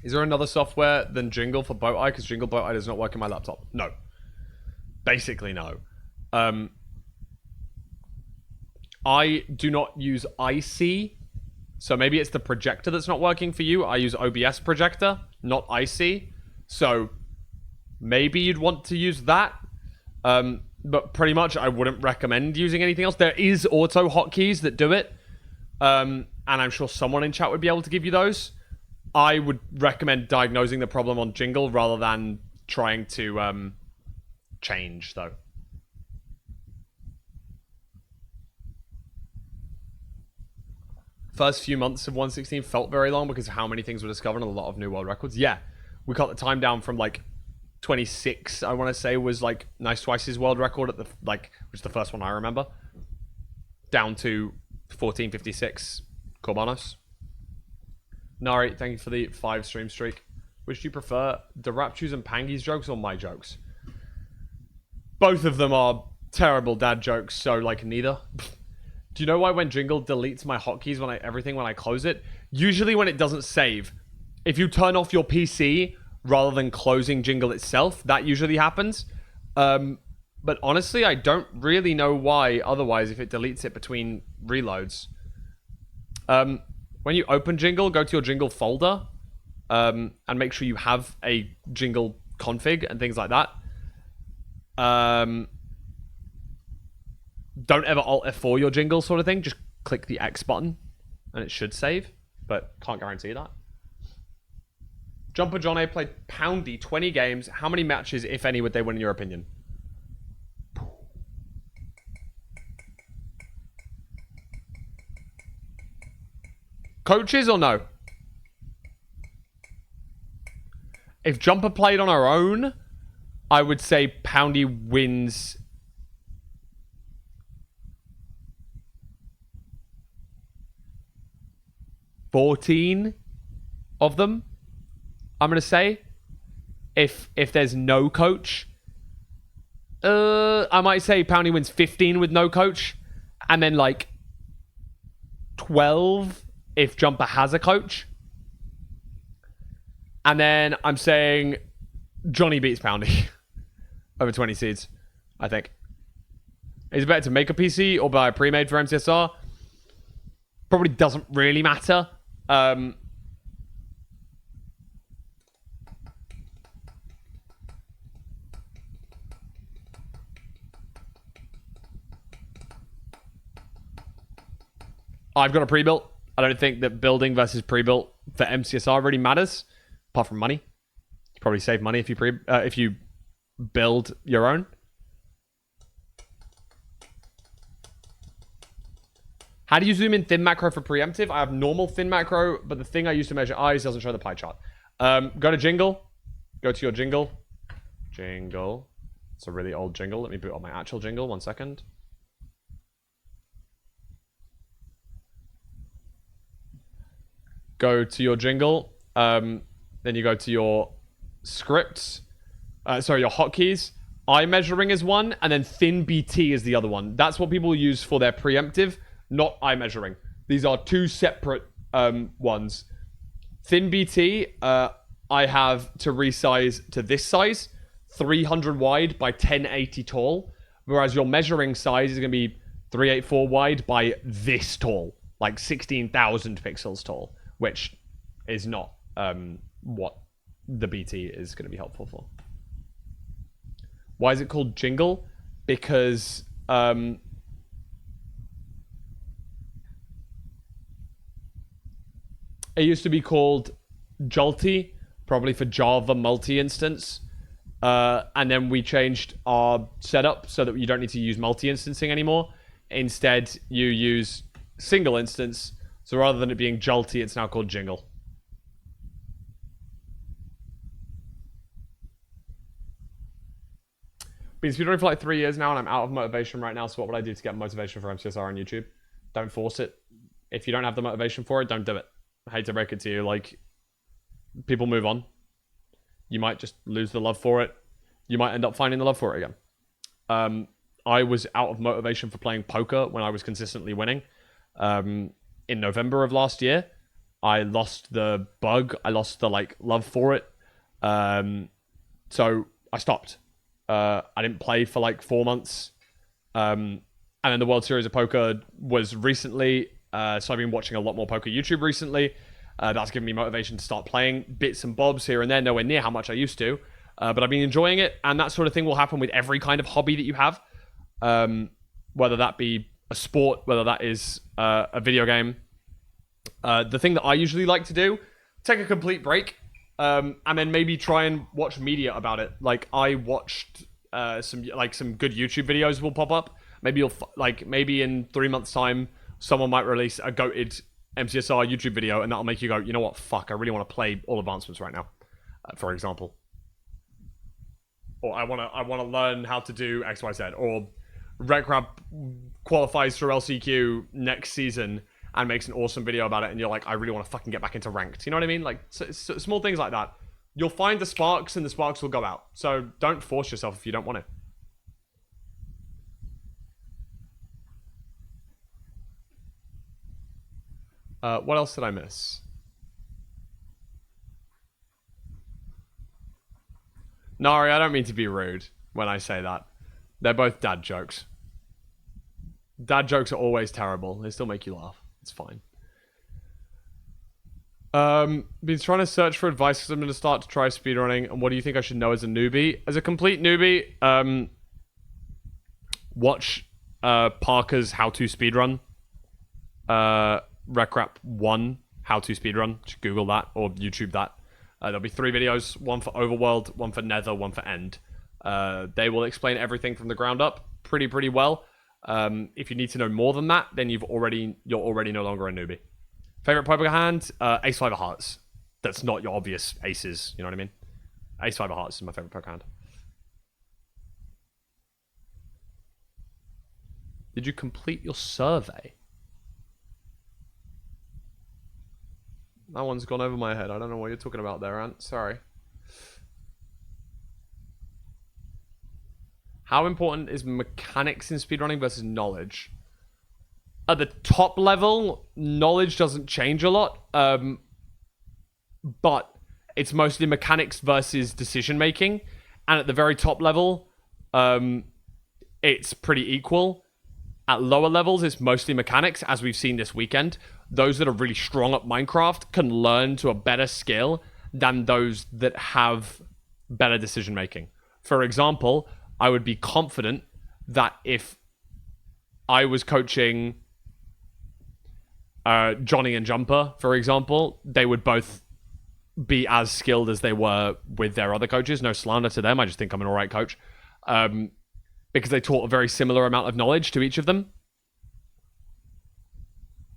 Is there another software than Jingle for Boat Eye? Because Jingle Boat Eye does not work in my laptop. No. Basically, no. I do not use IC. So maybe it's the projector that's not working for you. I use OBS projector, not IC. So maybe you'd want to use that. But pretty much I wouldn't recommend using anything else. There is auto hotkeys that do it. And I'm sure someone in chat would be able to give you those. I would recommend diagnosing the problem on Jingle rather than trying to change, though. First few months of 1.16 felt very long because of how many things were discovered and a lot of new world records. Yeah, we cut the time down from 26, I want to say, was Nice Twice's world record at the which is the first one I remember, down to 14.56 Corbanos. Nari, thank you for the 5 stream streak. Which do you prefer, the Raptus and Pangy's jokes or my jokes? Both of them are terrible dad jokes, so neither. Do you know why when Jingle deletes my hotkeys when I close it? Usually when it doesn't save. If you turn off your PC rather than closing Jingle itself, that usually happens. But honestly, I don't really know why otherwise if it deletes it between reloads. When you open Jingle, go to your Jingle folder, and make sure you have a Jingle config and things like that. Don't ever Alt F4 your Jingle sort of thing. Just click the X button, and it should save, but can't guarantee that. Jumper John A played Poundy 20 games. How many matches, if any, would they win in your opinion? Coaches or no? If Jumper played on her own, I would say Poundy wins 14 of them. I'm gonna say, if there's no coach, I might say Poundy wins 15 with no coach, and then like 12 if Jumper has a coach. And then I'm saying Johnny beats Poundy over 20 seeds, I think. Is it better to make a PC or buy a pre-made for MCSR? Probably doesn't really matter. I've got a pre-built. I don't think that building versus pre-built for MCSR really matters, apart from money. You probably save money if you build your own. How do you zoom in thin macro for preemptive? I have normal thin macro, but the thing I use to measure eyes doesn't show the pie chart. Go to Jingle. Go to your Jingle. Jingle. It's a really old Jingle. Let me boot up my actual Jingle. 1 second. Go to your Jingle. Then you go to your scripts. Your hotkeys. Eye measuring is one, and then thin BT is the other one. That's what people use for their preemptive, not eye measuring. These are two separate ones. Thin BT, I have to resize to this size, 300 wide by 1080 tall, whereas your measuring size is going to be 384 wide by this tall, like 16,000 pixels tall, which is not what the BT is going to be helpful for. Why is it called Jingle? Because it used to be called Jolty, probably for Java multi-instance. And then we changed our setup so that you don't need to use multi-instancing anymore. Instead, you use single instance. So rather than it being Jolty, it's now called Jingle. Been speedrunning for like 3 years now, and I'm out of motivation right now. So what would I do to get motivation for MCSR on YouTube? Don't force it. If you don't have the motivation for it, don't do it. I hate to break it to you. Like, people move on. You might just lose the love for it. You might end up finding the love for it again. I was out of motivation for playing poker when I was consistently winning. In November of last year, I lost the bug. I lost the love for it. So I stopped. I didn't play for like 4 months. And then the World Series of Poker was recently. So I've been watching a lot more poker YouTube recently. That's given me motivation to start playing bits and bobs here and there, nowhere near how much I used to. But I've been enjoying it, and that sort of thing will happen with every kind of hobby that you have. Whether that be a sport, whether that is a video game. The thing that I usually like to do, take a complete break, and then maybe try and watch media about it. Like, I watched some good YouTube videos will pop up. Maybe maybe in 3 months' time, someone might release a goated MCSR YouTube video, and that'll make you go, you know what, fuck, I really want to play all advancements right now, for example. Or I want to learn how to do XYZ, or RecRap qualifies through LCQ next season and makes an awesome video about it, and you're like, I really want to fucking get back into ranked. You know what I mean? Like, small things like that. You'll find the sparks, and the sparks will go out. So don't force yourself if you don't want to. What else did I miss? Nari, I don't mean to be rude when I say that. They're both dad jokes. Dad jokes are always terrible. They still make you laugh. It's fine. Been trying to search for advice because I'm going to start to try speedrunning. And what do you think I should know as a newbie? As a complete newbie, watch Parker's How to Speedrun. Recrap 1 How to Speedrun. Just Google that or YouTube that. There'll be 3 videos, one for Overworld, one for Nether, one for End. They will explain everything from the ground up pretty well. If you need to know more than that, then you're already no longer a newbie. Favorite poker hand? Ace 5 of hearts. That's not your obvious aces, you know what I mean? Ace 5 of hearts is my favorite poker hand. Did you complete your survey? That one's gone over my head. I don't know what you're talking about there, Ant. Sorry. How important is mechanics in speedrunning versus knowledge? At the top level, knowledge doesn't change a lot. But it's mostly mechanics versus decision making. And at the very top level, it's pretty equal. At lower levels, it's mostly mechanics, as we've seen this weekend. Those that are really strong at Minecraft can learn to a better skill than those that have better decision making. For example, I would be confident that if I was coaching Johnny and Jumper, for example, they would both be as skilled as they were with their other coaches. No slander to them. I just think I'm an alright coach. Because they taught a very similar amount of knowledge to each of them.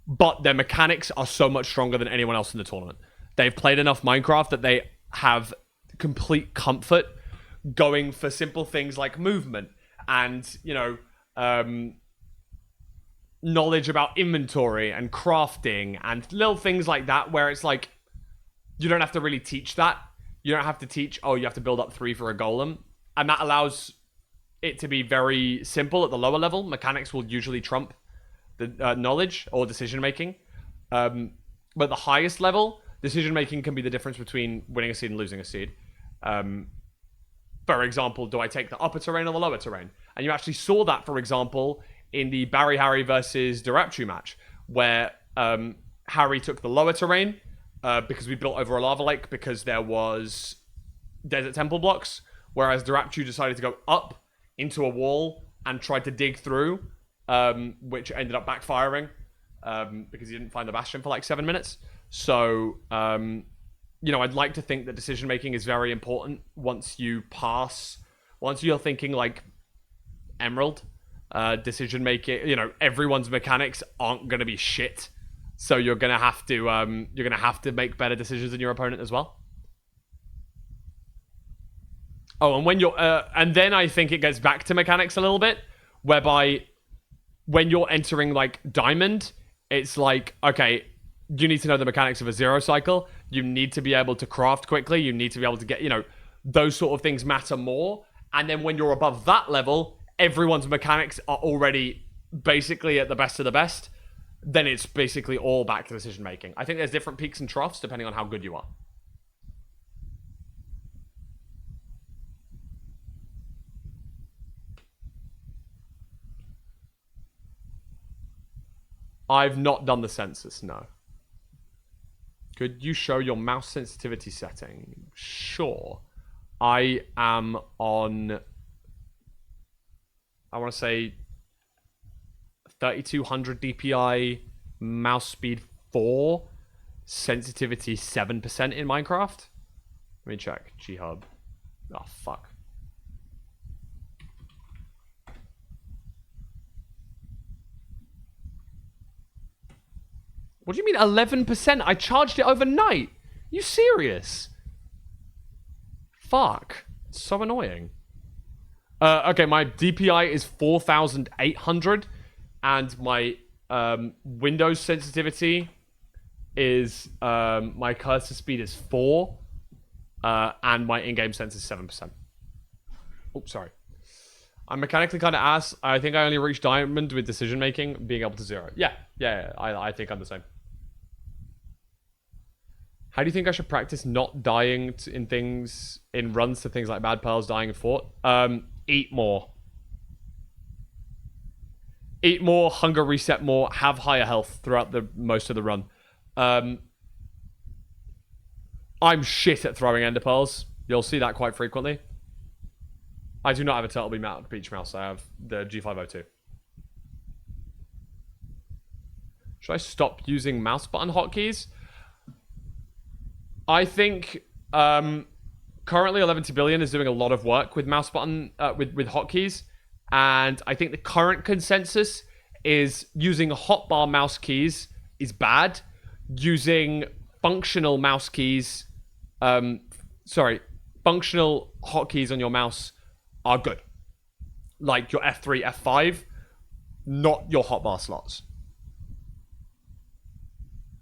But their mechanics are so much stronger than anyone else in the tournament. They've played enough Minecraft that they have complete comfort going for simple things like movement and, you know, knowledge about inventory and crafting and little things like that, where it's like, you don't have to really teach that. You don't have to teach, oh, you have to build up 3 for a golem. And that allows it to be very simple at the lower level. Mechanics will usually trump the knowledge or decision making. But at the highest level, decision making can be the difference between winning a seed and losing a seed. For example, do I take the upper terrain or the lower terrain? And you actually saw that, for example, in the Barry Harry versus Darapchu match, where Harry took the lower terrain because we built over a lava lake because there was desert temple blocks, whereas Darapchu decided to go up into a wall and tried to dig through, which ended up backfiring because he didn't find the bastion for like 7 minutes. So, you know, I'd like to think that decision making is very important once you're thinking like Emerald. Decision making, you know, everyone's mechanics aren't going to be shit. So you're going to have to make better decisions than your opponent as well. Oh, and when you're, and then I think it gets back to mechanics a little bit, whereby when you're entering like Diamond, it's like, okay, you need to know the mechanics of a 0 cycle. You need to be able to craft quickly. You need to be able to get, you know, those sort of things matter more. And then when you're above that level, everyone's mechanics are already basically at the best of the best. Then it's basically all back to decision making. I think there's different peaks and troughs depending on how good you are. I've not done the census, no. Could you show your mouse sensitivity setting? Sure. I am on, I want to say 3200 DPI, mouse speed 4, sensitivity 7% in Minecraft. Let me check. G-Hub. Oh, fuck. What do you mean 11%? I charged it overnight. You serious? Fuck. It's so annoying. Okay, my DPI is 4800 and my Windows sensitivity is my cursor speed is 4 and my in-game sense is 7%. Oops, sorry. I'm mechanically kind of ass. I think I only reached Diamond with decision making, being able to 0. Yeah, I think I'm the same. How do you think I should practice not dying in runs to things like Bad Pearls, dying in Fort? Eat more. Eat more, hunger reset more, have higher health throughout most of the run. I'm shit at throwing ender pearls. You'll see that quite frequently. I do not have a turtle beam mounted beach mouse. I have the G502. Should I stop using mouse button hotkeys? I think currently 11 billion is doing a lot of work with mouse button with hotkeys, and I think the current consensus is using hotbar mouse keys is bad. Using functional mouse keys, functional hotkeys on your mouse are good. Like your F3, F5, not your hotbar slots.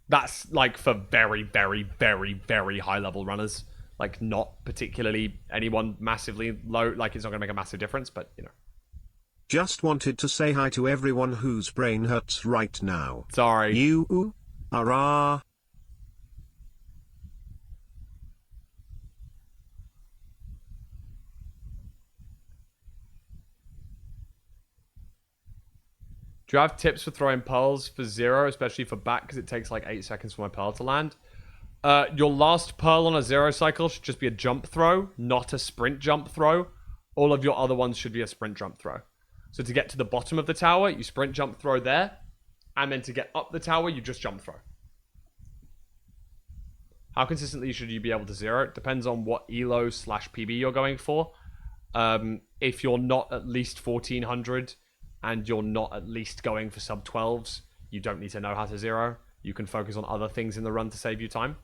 That's like for very, very, very, very high level runners. Like not particularly anyone massively low. Like it's not going to make a massive difference, but you know. Just wanted to say hi to everyone whose brain hurts right now. Sorry. You are. Do you have tips for throwing pearls for 0, especially for back, because it takes like 8 seconds for my pearl to land? Your last pearl on a 0 cycle should just be a jump throw, not a sprint jump throw. All of your other ones should be a sprint jump throw. So to get to the bottom of the tower, you sprint jump throw there, and then to get up the tower, you just jump throw. How consistently should you be able to 0? It depends on what elo/PB you're going for. If you're not at least 1400 and you're not at least going for sub 12s, you don't need to know how to 0. You can focus on other things in the run to save you time.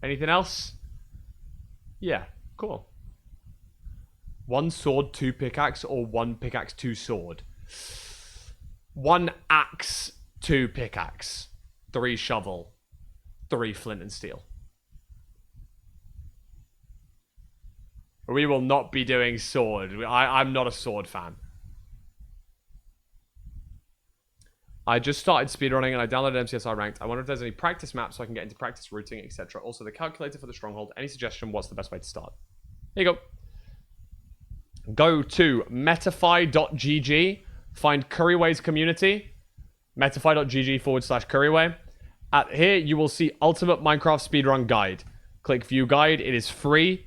Anything else? Yeah, cool. 1 sword, 2 pickaxe, or 1 pickaxe, 2 sword? 1 axe, 2 pickaxe, 3 shovel, 3 flint and steel. We will not be doing sword. I'm not a sword fan. I just started speedrunning and I downloaded MCSR ranked. I wonder if there's any practice maps so I can get into practice routing, etc. Also, the calculator for the stronghold. Any suggestion? What's the best way to start? Here you go. Go to metafy.gg. Find Curryway's community. metafy.gg/Curryway. Here, you will see Ultimate Minecraft Speedrun Guide. Click View Guide. It is free.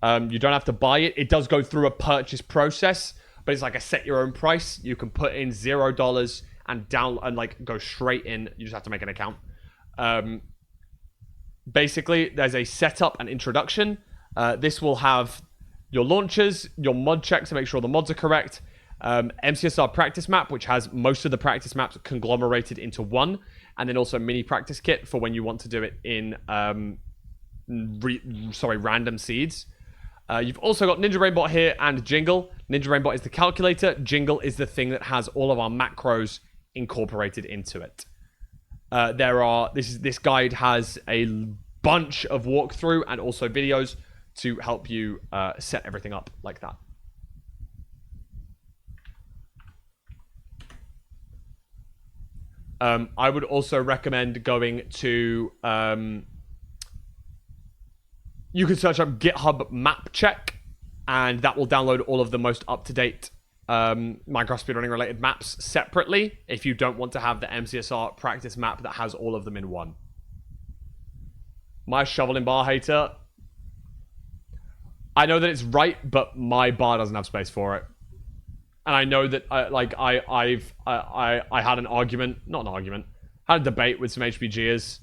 You don't have to buy it. It does go through a purchase process, but it's like a set your own price. You can put in $0 and like go straight in. You just have to make an account. Basically, there's a setup and introduction. This will have your launchers, your mod checks to make sure the mods are correct. MCSR practice map, which has most of the practice maps conglomerated into one, and then also mini practice kit for when you want to do it in random seeds. You've also got Ninja Rainbot here and Jingle. Ninja Rainbot is the calculator. Jingle is the thing that has all of our macros incorporated into it. This guide has a bunch of walkthrough and also videos to help you set everything up like that. I would also recommend going to you can search up GitHub map check, and that will download all of the most up-to-date Minecraft speedrunning related maps separately if you don't want to have the MCSR practice map that has all of them in one. My shoveling bar hater. I know that it's right, but my bar doesn't have space for it. And I know that I had an argument, not an argument, had a debate with some HPGers.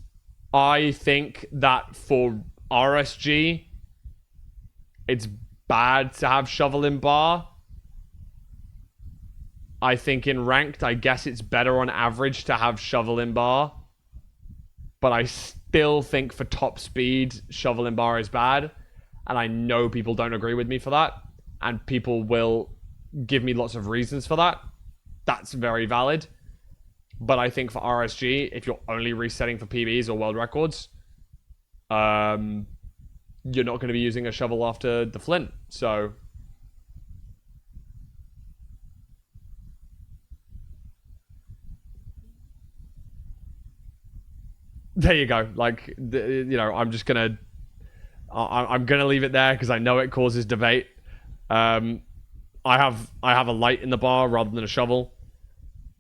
I think that for RSG, it's bad to have shoveling bar. I think in ranked, I guess it's better on average to have shoveling bar. But I still think for top speed, shoveling bar is bad. And I know people don't agree with me for that. And people will give me lots of reasons for that. That's very valid. But I think for RSG, if you're only resetting for PBs or world records, you're not going to be using a shovel after the flint. So there you go. Like, I'm just going to... I'm going to leave it there because I know it causes debate. I have a light in the bar rather than a shovel.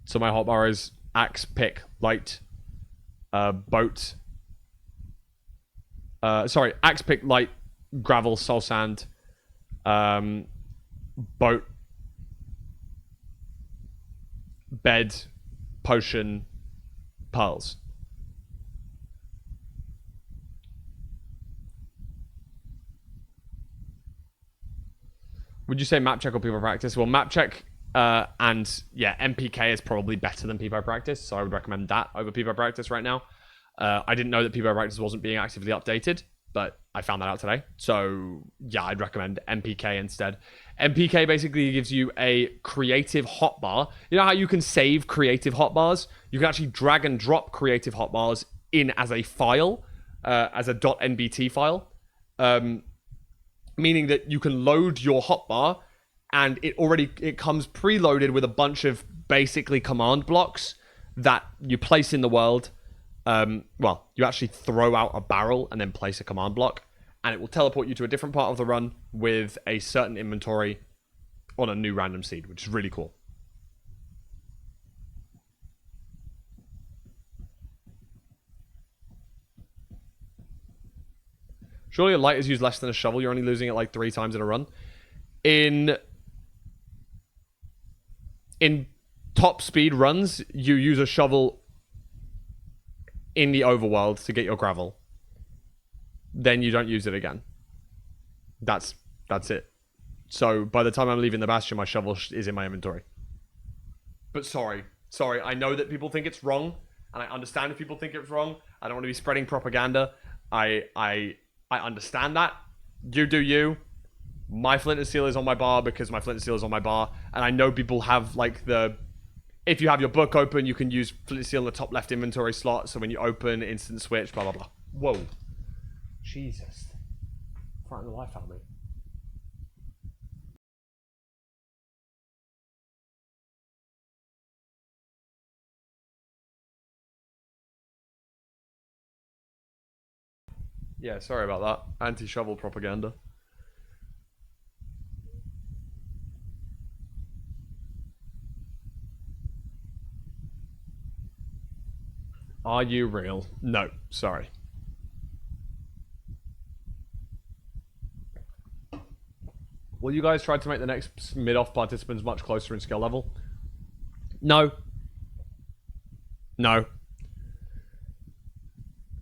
So my hotbar is axe, pick, light, boat. Sorry, axe, pick, light, gravel, soul sand, boat, bed, potion, pearls. Would you say map check or people practice? Well, map check and yeah, MPK is probably better than people practice, so I would recommend that over people practice right now. I didn't know that people practice wasn't being actively updated, but I found that out today. So yeah, I'd recommend MPK instead. MPK basically gives you a creative hotbar. You know how you can save creative hotbars? You can actually drag and drop creative hotbars in as a file, as a .nbt file. Meaning that you can load your hotbar and it comes preloaded with a bunch of basically command blocks that you place in the world. Well, you actually throw out a barrel and then place a command block, and it will teleport you to a different part of the run with a certain inventory on a new random seed, which is really cool. Surely a light is used less than a shovel. You're only losing it like 3 times in a run. In top speed runs, you use a shovel in the overworld to get your gravel. Then you don't use it again. That's it. So by the time I'm leaving the bastion, my shovel is in my inventory. But sorry. I know that people think it's wrong, and I understand if people think it's wrong. I don't want to be spreading propaganda. I understand that. You do you. My flint and steel is on my bar because my flint and steel is on my bar. And I know people have like if you have your book open, you can use flint and steel in the top left inventory slot. So when you open, instant switch, blah, blah, blah. Whoa. Jesus. Frighten the life out of me. Yeah, sorry about that. Anti-shovel propaganda. Are you real? No, sorry. Will you guys try to make the next mid-off participants much closer in skill level? No. No.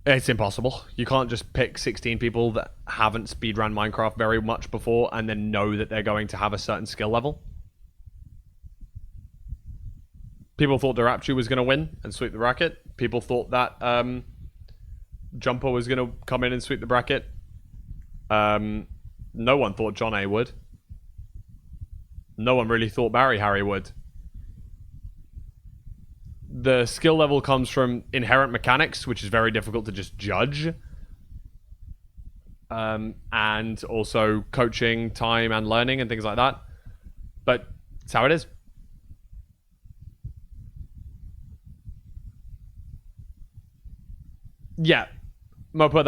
It's impossible. You can't just pick 16 people that haven't speedrun Minecraft very much before and then know that they're going to have a certain skill level. People thought Darapchu was going to win and sweep the bracket. People thought that Jumper was going to come in and sweep the bracket. No one thought John A would. No one really thought Barry Harry would. The skill level comes from inherent mechanics, which is very difficult to just judge. And also coaching, time, and learning, and things like that. But it's how it is. Yeah. Mopa,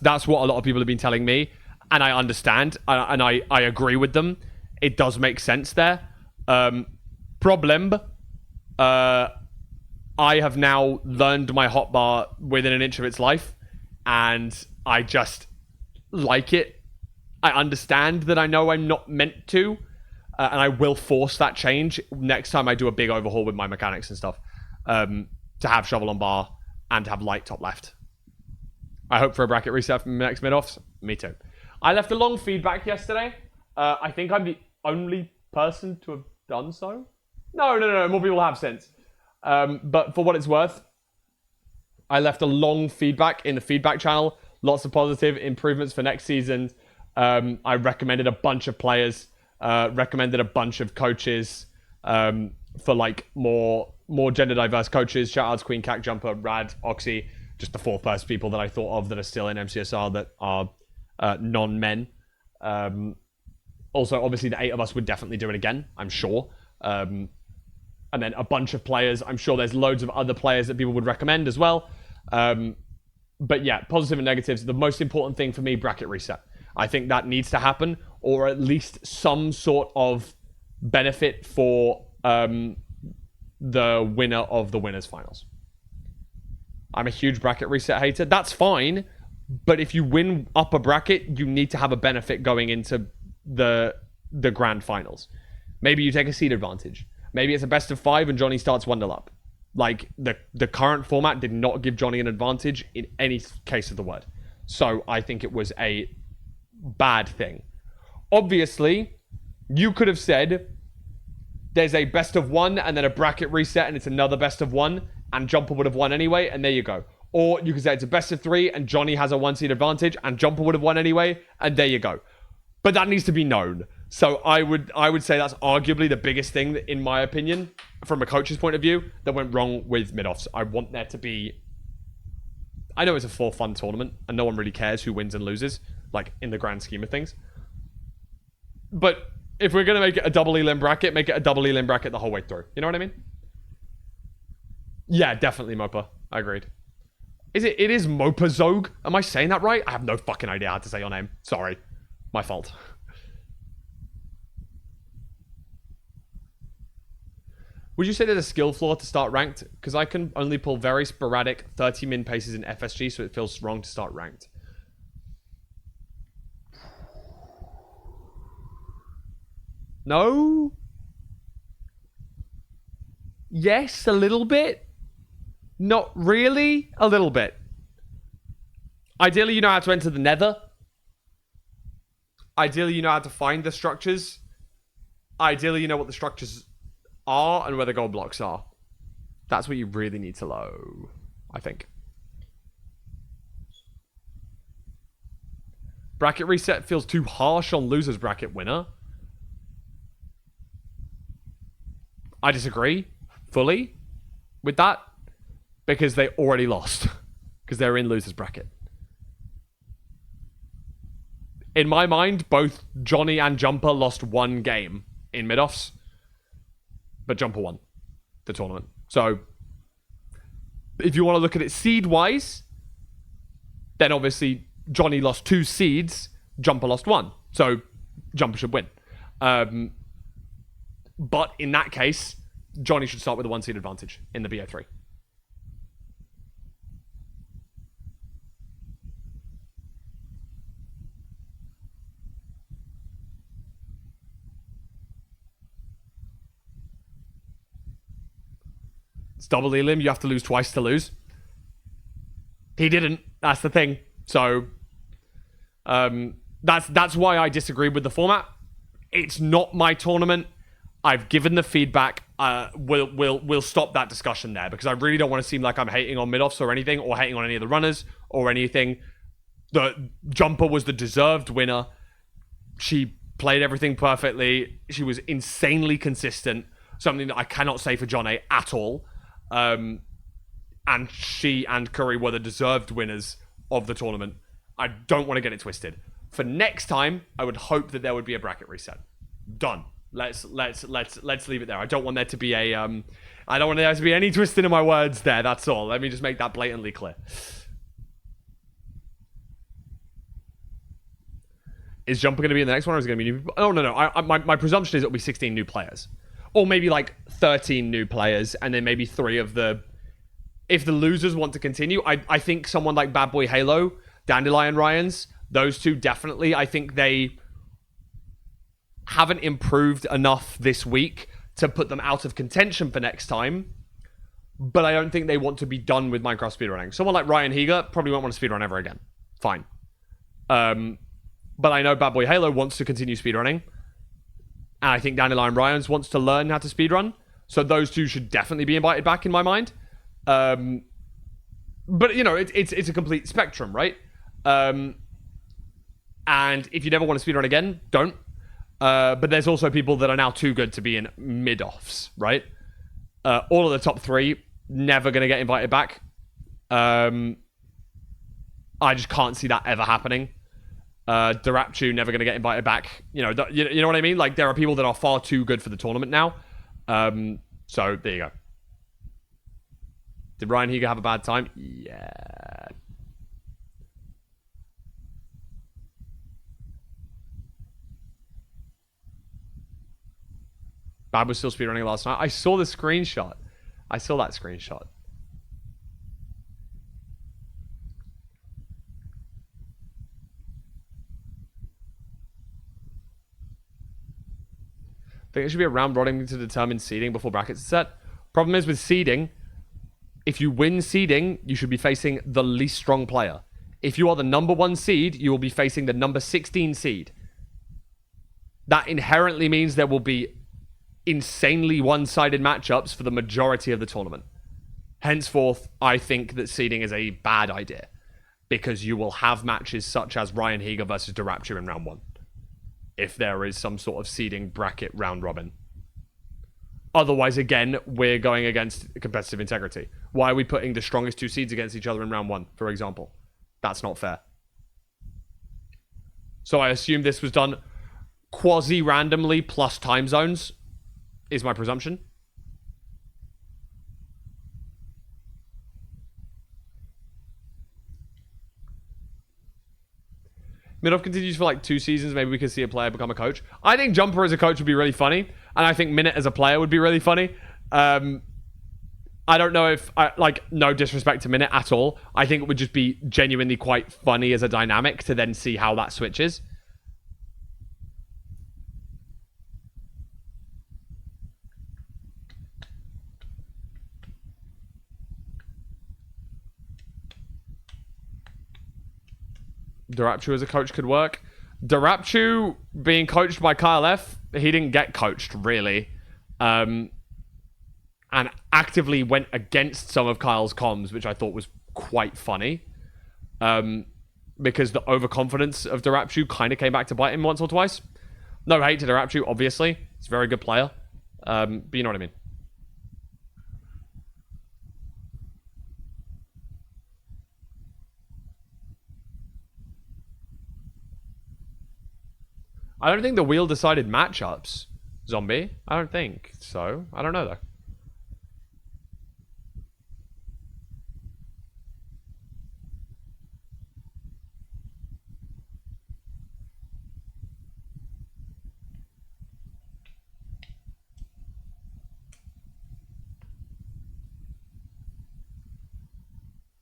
that's what a lot of people have been telling me. And I understand. And I agree with them. It does make sense there. Problem. I have now learned my hotbar within an inch of its life, and I just like it. I understand that I know I'm not meant to, and I will force that change next time I do a big overhaul with my mechanics and stuff, to have shovel on bar and to have light top left. I hope for a bracket reset from next mid-offs. Me too. I left a long feedback yesterday. I think I'm the only person to have done so. No. More people have since. But for what it's worth, I left a long feedback in the feedback channel. Lots of positive improvements for next season. I recommended a bunch of players, recommended a bunch of coaches for like more gender diverse coaches. Shout out to Queen Cack Jumper, Rad, Oxy, just the 4 first people that I thought of that are still in MCSR that are non-men. Also, obviously, the 8 of us would definitely do it again, I'm sure. And then a bunch of players. I'm sure there's loads of other players that people would recommend as well. But yeah, positive and negatives. The most important thing for me, bracket reset. I think that needs to happen, or at least some sort of benefit for the winner of the winners finals. I'm a huge bracket reset hater. That's fine, but if you win upper bracket, you need to have a benefit going into the grand finals. Maybe you take a seed advantage. Maybe it's a best of 5 and Johnny starts 1-0 up. Like, the current format did not give Johnny an advantage in any case of the word. So I think it was a bad thing. Obviously, you could have said there's a best of 1 and then a bracket reset and it's another best of 1 and Jumper would have won anyway, and there you go. Or you could say it's a best of 3 and Johnny has a 1 seed advantage and Jumper would have won anyway, and there you go. But that needs to be known. So I would say that's arguably the biggest thing, that, in my opinion, from a coach's point of view, that went wrong with mid-offs. I want there to be... I know it's a for-fun tournament, and no one really cares who wins and loses, like, in the grand scheme of things. But if we're going to make it a double elim bracket, make it a double elim bracket the whole way through. You know what I mean? Yeah, definitely Mopa. I agreed. It is Mopa Zog? Am I saying that right? I have no fucking idea how to say your name. Sorry. My fault. Would you say there's a skill flaw to start ranked? Because I can only pull very sporadic 30 min paces in FSG, so it feels wrong to start ranked. No? Yes, a little bit. Not really, a little bit. Ideally, you know how to enter the nether. Ideally, you know how to find the structures. Ideally, you know what the structures are and where the gold blocks are. That's what you really need to know, I think. Bracket reset feels too harsh on loser's bracket winner. I disagree fully with that because they already lost because they're in loser's bracket. In my mind, both Johnny and Jumper lost one game in mid-offs, but Jumper won the tournament. So, if you want to look at it seed-wise, then obviously Johnny lost 2 seeds, Jumper lost 1. So, Jumper should win. But in that case, Johnny should start with a 1 seed advantage in the BO3. It's double elim. You have to lose twice to lose. He didn't. That's the thing. So, that's why I disagree with the format. It's not my tournament. I've given the feedback. We'll stop that discussion there because I really don't want to seem like I'm hating on mid-offs or anything, or hating on any of the runners or anything. The Jumper was the deserved winner. She played everything perfectly. She was insanely consistent. Something that I cannot say for John A at all. And she and Curry were the deserved winners of the tournament. I don't want to get it twisted. For next time, I would hope that there would be a bracket reset. Done. Let's leave it there. I don't want there to be a I don't want there to be any twisting in my words there. That's all. Let me just make that blatantly clear. Is Jumper going to be in the next one, or is it going to be new people? Oh, no. My presumption is it'll be 16 new players. Or maybe like 13 new players, and then maybe 3 of the... If the losers want to continue, I think someone like Bad Boy Halo, Dandelion Ryans, those two definitely, I think they haven't improved enough this week to put them out of contention for next time. But I don't think they want to be done with Minecraft speedrunning. Someone like Ryan Higa probably won't want to speedrun ever again. Fine. But I know Bad Boy Halo wants to continue speedrunning. And I think Dandelion Ryans wants to learn how to speedrun. So those two should definitely be invited back in my mind. But, you know, it's a complete spectrum, right? And if you never want to speedrun again, don't. But there's also people that are now too good to be in mid-offs, right? All of the top 3, never going to get invited back. I just can't see that ever happening. Darapchu never going to get invited back. You know what I mean? Like, there are people that are far too good for the tournament now. So, there you go. Did Ryan Higa have a bad time? Yeah. Bab was still speedrunning last night. I saw the screenshot. I saw that screenshot. I think it should be a round robin to determine seeding before brackets are set. Problem is with seeding, if you win seeding, you should be facing the least strong player. If you are the number 1 seed, you will be facing the number 16 seed. That inherently means there will be insanely one-sided matchups for the majority of the tournament. Henceforth, I think that seeding is a bad idea, because you will have matches such as Ryan Higa versus Darapture in round 1, if there is some sort of seeding bracket round robin. Otherwise, again, we're going against competitive integrity. Why are we putting the strongest 2 seeds against each other in round 1, for example? That's not fair. So I assume this was done quasi-randomly plus time zones, is my presumption. Midoff continues for like 2 seasons. Maybe we could see a player become a coach. I think Jumper as a coach would be really funny. And I think Minute as a player would be really funny. I don't know if, no disrespect to Minute at all. I think it would just be genuinely quite funny as a dynamic to then see how that switches. Darapchu as a coach could work. Darapchu being coached by Kyle F, he didn't get coached, really. And actively went against some of Kyle's comms, which I thought was quite funny. Because the overconfidence of Darapchu kind of came back to bite him once or twice. No hate to Darapchu, obviously. He's a very good player. But you know what I mean. I don't think the wheel decided matchups, Zombie. I don't think so. I don't know, though.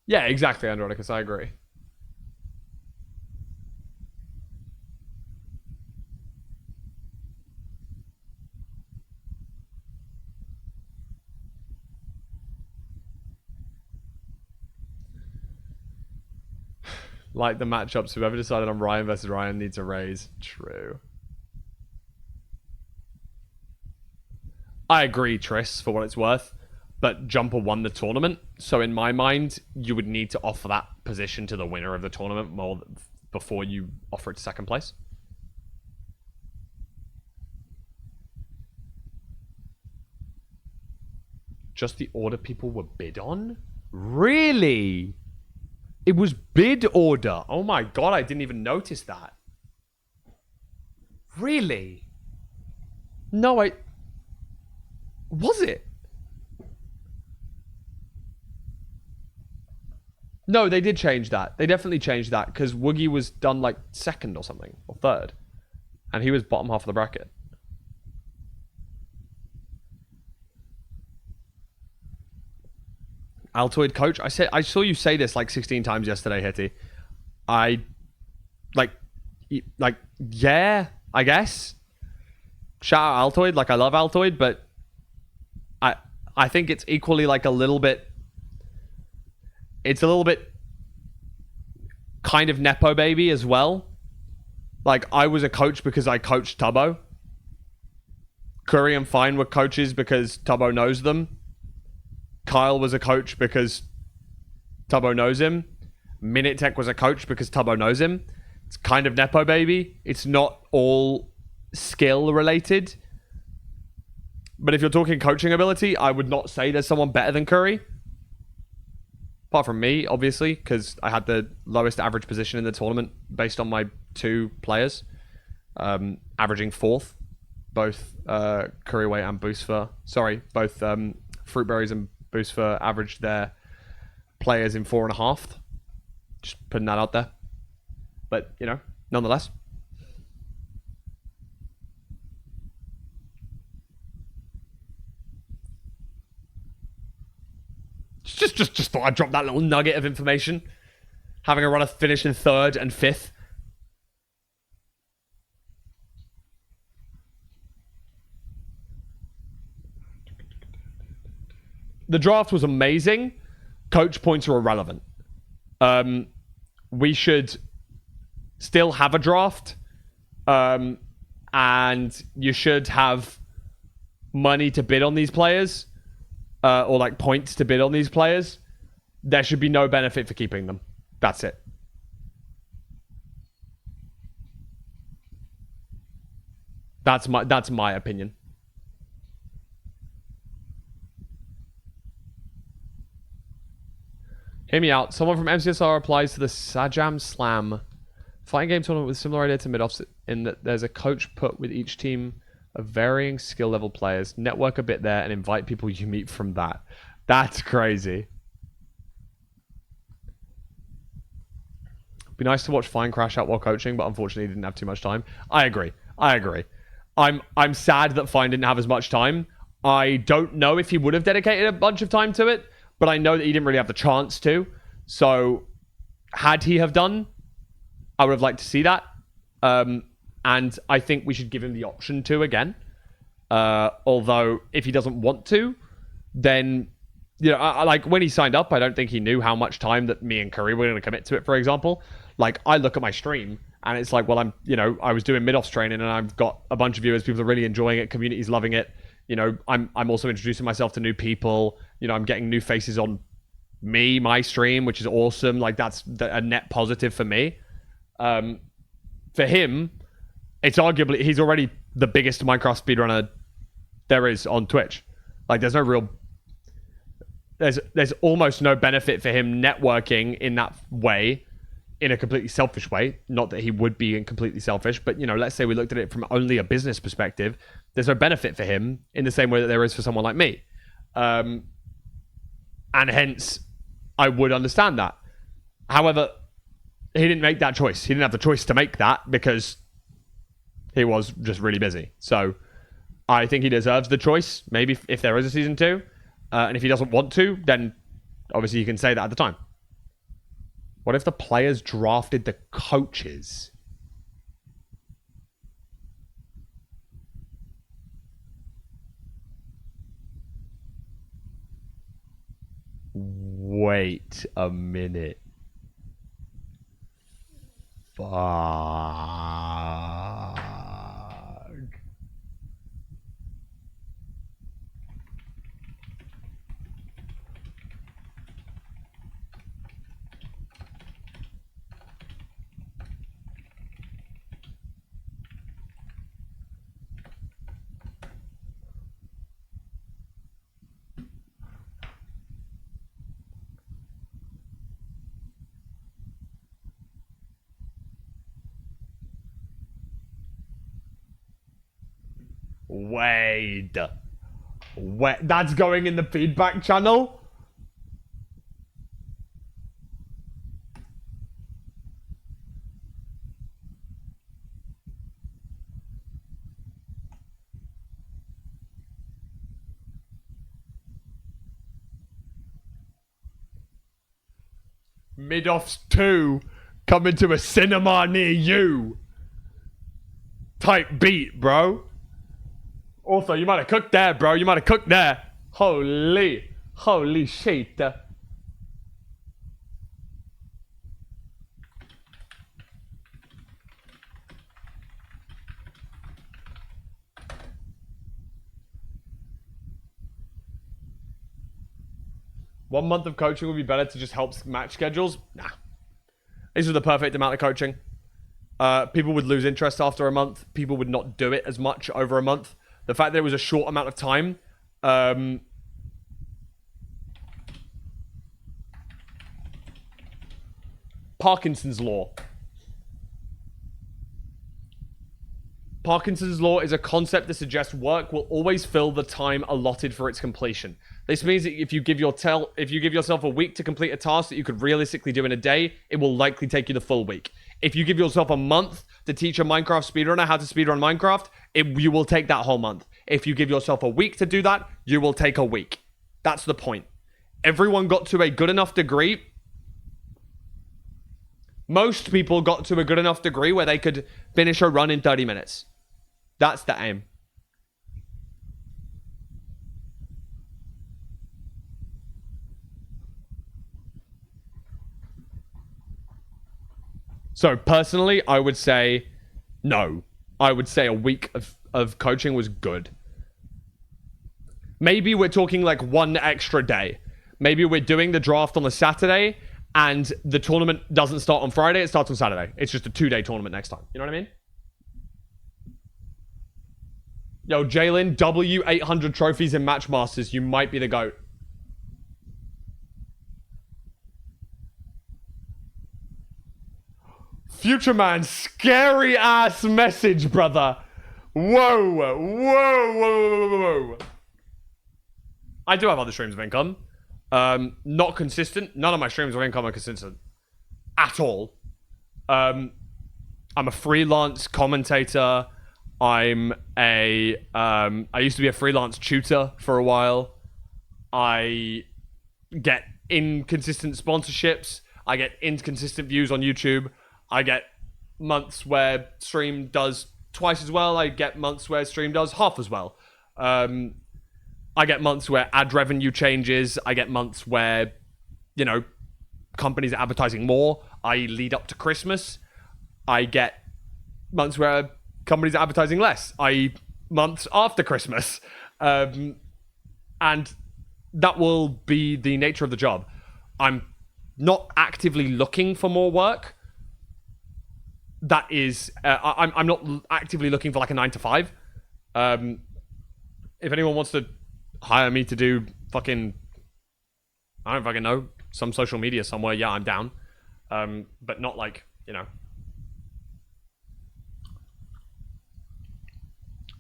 Yeah, exactly, Andronicus. I agree. Like the matchups, whoever decided on Ryan versus Ryan needs a raise. True. I agree, Triss, for what it's worth. But Jumper won the tournament. So in my mind, you would need to offer that position to the winner of the tournament more before you offer it to second place. Just the order people were bid on? Really? It was bid order. Oh my god, I didn't even notice that. Really? No, was it? No, they did change that. They definitely changed that because Woogie was done like second or something, or third. And he was bottom half of the bracket. Altoid coach. I saw you say this like 16 times yesterday, Hitty. Yeah, I guess. Shout out Altoid. Like, I love Altoid, but I think it's equally like a little bit. It's a little bit kind of Nepo baby as well. Like, I was a coach because I coached Tubbo. Curry and Fine were coaches because Tubbo knows them. Kyle was a coach because Tubbo knows him. Minute Tech was a coach because Tubbo knows him. It's kind of Nepo baby. It's not all skill related. But if you're talking coaching ability, I would not say there's someone better than Curry. Apart from me, obviously, because I had the lowest average position in the tournament based on my 2 players. Averaging 4th. Both Curryway and Boostfer. Sorry, both Fruitberries and Boostfer averaged their players in 4.5. Just putting that out there. But, you know, nonetheless. Just thought I'd drop that little nugget of information. Having a runner finish in 3rd and 5th. The draft was amazing. Coach points are irrelevant. We should still have a draft. And you should have money to bid on these players. Or like points to bid on these players. There should be no benefit for keeping them. That's it. That's my opinion. Hear me out. Someone from MCSR applies to the Sajam Slam fighting game tournament with similar idea to mid-offs in that there's a coach put with each team of varying skill level players. Network a bit there and invite people you meet from that. That's crazy. Be nice to watch Fine crash out while coaching, but unfortunately he didn't have too much time. I agree. I'm sad that Fine didn't have as much time. I don't know if he would have dedicated a bunch of time to it, but I know that he didn't really have the chance to. So, had he have done, I would have liked to see that. And I think we should give him the option to again. Although, if he doesn't want to, then, you know, like when he signed up, I don't think he knew how much time that me and Curry were going to commit to it, for example. Like, I look at my stream and it's like, well, I was doing mid-offs training and I've got a bunch of viewers, people are really enjoying it, community's loving it. You know, I'm also introducing myself to new people. You know, I'm getting new faces on my stream, which is awesome. Like, that's a net positive for me. For him, it's arguably, he's already the biggest Minecraft speedrunner there is on Twitch. Like, there's almost no benefit for him networking in that way, in a completely selfish way. Not that he would be completely selfish, but, you know, let's say we looked at it from only a business perspective. There's no benefit for him in the same way that there is for someone like me. And hence, I would understand that. However, he didn't make that choice. He didn't have the choice to make that because he was just really busy. So I think he deserves the choice, maybe if there is a season 2. And if he doesn't want to, then obviously you can say that at the time. What if the players drafted the coaches? Wait a minute. Fuck. Wait. That's going in the feedback channel? Mid-offs 2 coming to a cinema near you. Type beat, bro. Also, you might have cooked there, bro. You might have cooked there. Holy shit. One month of coaching would be better to just help match schedules? Nah. These are the perfect amount of coaching. People would lose interest after a month. People would not do it as much over a month. The fact that it was a short amount of time. Parkinson's law. Parkinson's law is a concept that suggests work will always fill the time allotted for its completion. This means that if you give yourself a week to complete a task that you could realistically do in a day, it will likely take you the full week. If you give yourself a month to teach a Minecraft speedrunner how to speedrun Minecraft, you will take that whole month. If you give yourself a week to do that, you will take a week. That's the point. everyone got to a good enough degree. Most people got to a good enough degree where they could finish a run in 30 minutes. That's the aim. So personally, I would say no. I would say a week of coaching was good. Maybe we're talking like one extra day. Maybe we're doing the draft on the Saturday and the tournament doesn't start on Friday, it starts on Saturday. It's just a 2-day tournament next time. You know what I mean? Yo, Jalen, W800 trophies in Match Masters. You might be the GOAT. Future man, scary ass message, brother. Whoa, whoa, whoa, whoa, whoa. I do have other streams of income. Not consistent. None of my streams of income are consistent at all. I'm a freelance commentator. I used to be a freelance tutor for a while. I get inconsistent sponsorships. I get inconsistent views on YouTube. I get months where stream does twice as well. I get months where stream does half as well. I get months where ad revenue changes. I get months where, you know, companies are advertising more. I lead up to Christmas. I get months where companies are advertising less. Months after Christmas. And that will be the nature of the job. I'm not actively looking for more work. That is, I'm not actively looking for like a 9 to 5. If anyone wants to hire me to do fucking, I don't fucking know, some social media somewhere, yeah, I'm down. But not like, you know.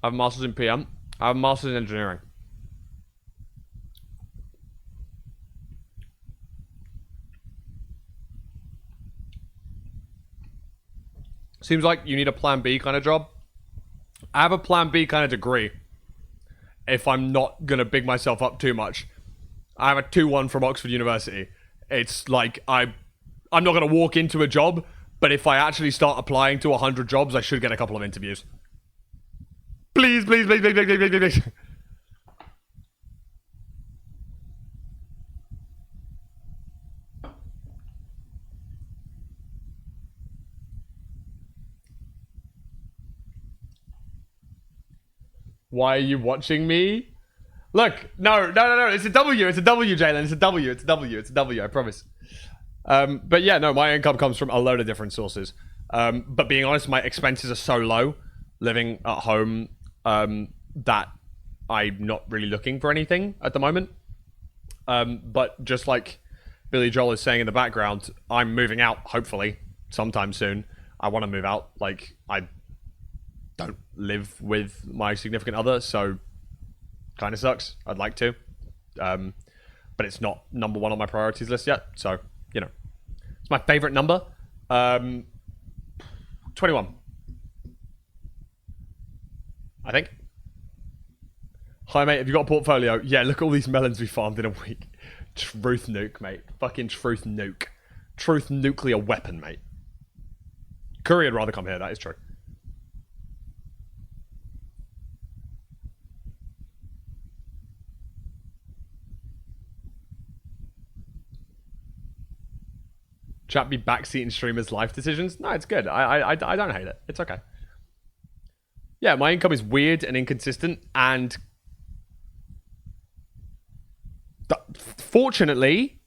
I have a master's in PM. I have a master's in engineering. Seems like you need a plan B kind of job. I have a plan B kind of degree. If I'm not going to big myself up too much. I have a 2-1 from Oxford University. It's like, I'm not going to walk into a job, but if I actually start applying to 100 jobs, I should get a couple of interviews. Please, please, please, please, please, please, please, please. Why are you watching me? Look, no. It's a W. It's a W, Jalen. It's a W. It's a W. It's a W. I promise. But yeah, no, my income comes from a load of different sources. But being honest, my expenses are so low living at home that I'm not really looking for anything at the moment. But just like Billy Joel is saying in the background, I'm moving out, hopefully, sometime soon. I want to move out. Like, I don't live with my significant other, so kind of sucks. I'd like to. But it's not number 1 on my priorities list yet, so, you know. It's my favorite number. 21. I think. Hi, mate. Have you got a portfolio? Yeah, look at all these melons we farmed in a week. Truth nuke, mate. Fucking truth nuke. Truth nuclear weapon, mate. Curry would rather come here. That is true. Chat be backseating streamers' life decisions? No, it's good. I don't hate it. It's okay. Yeah, my income is weird and inconsistent, and fortunately,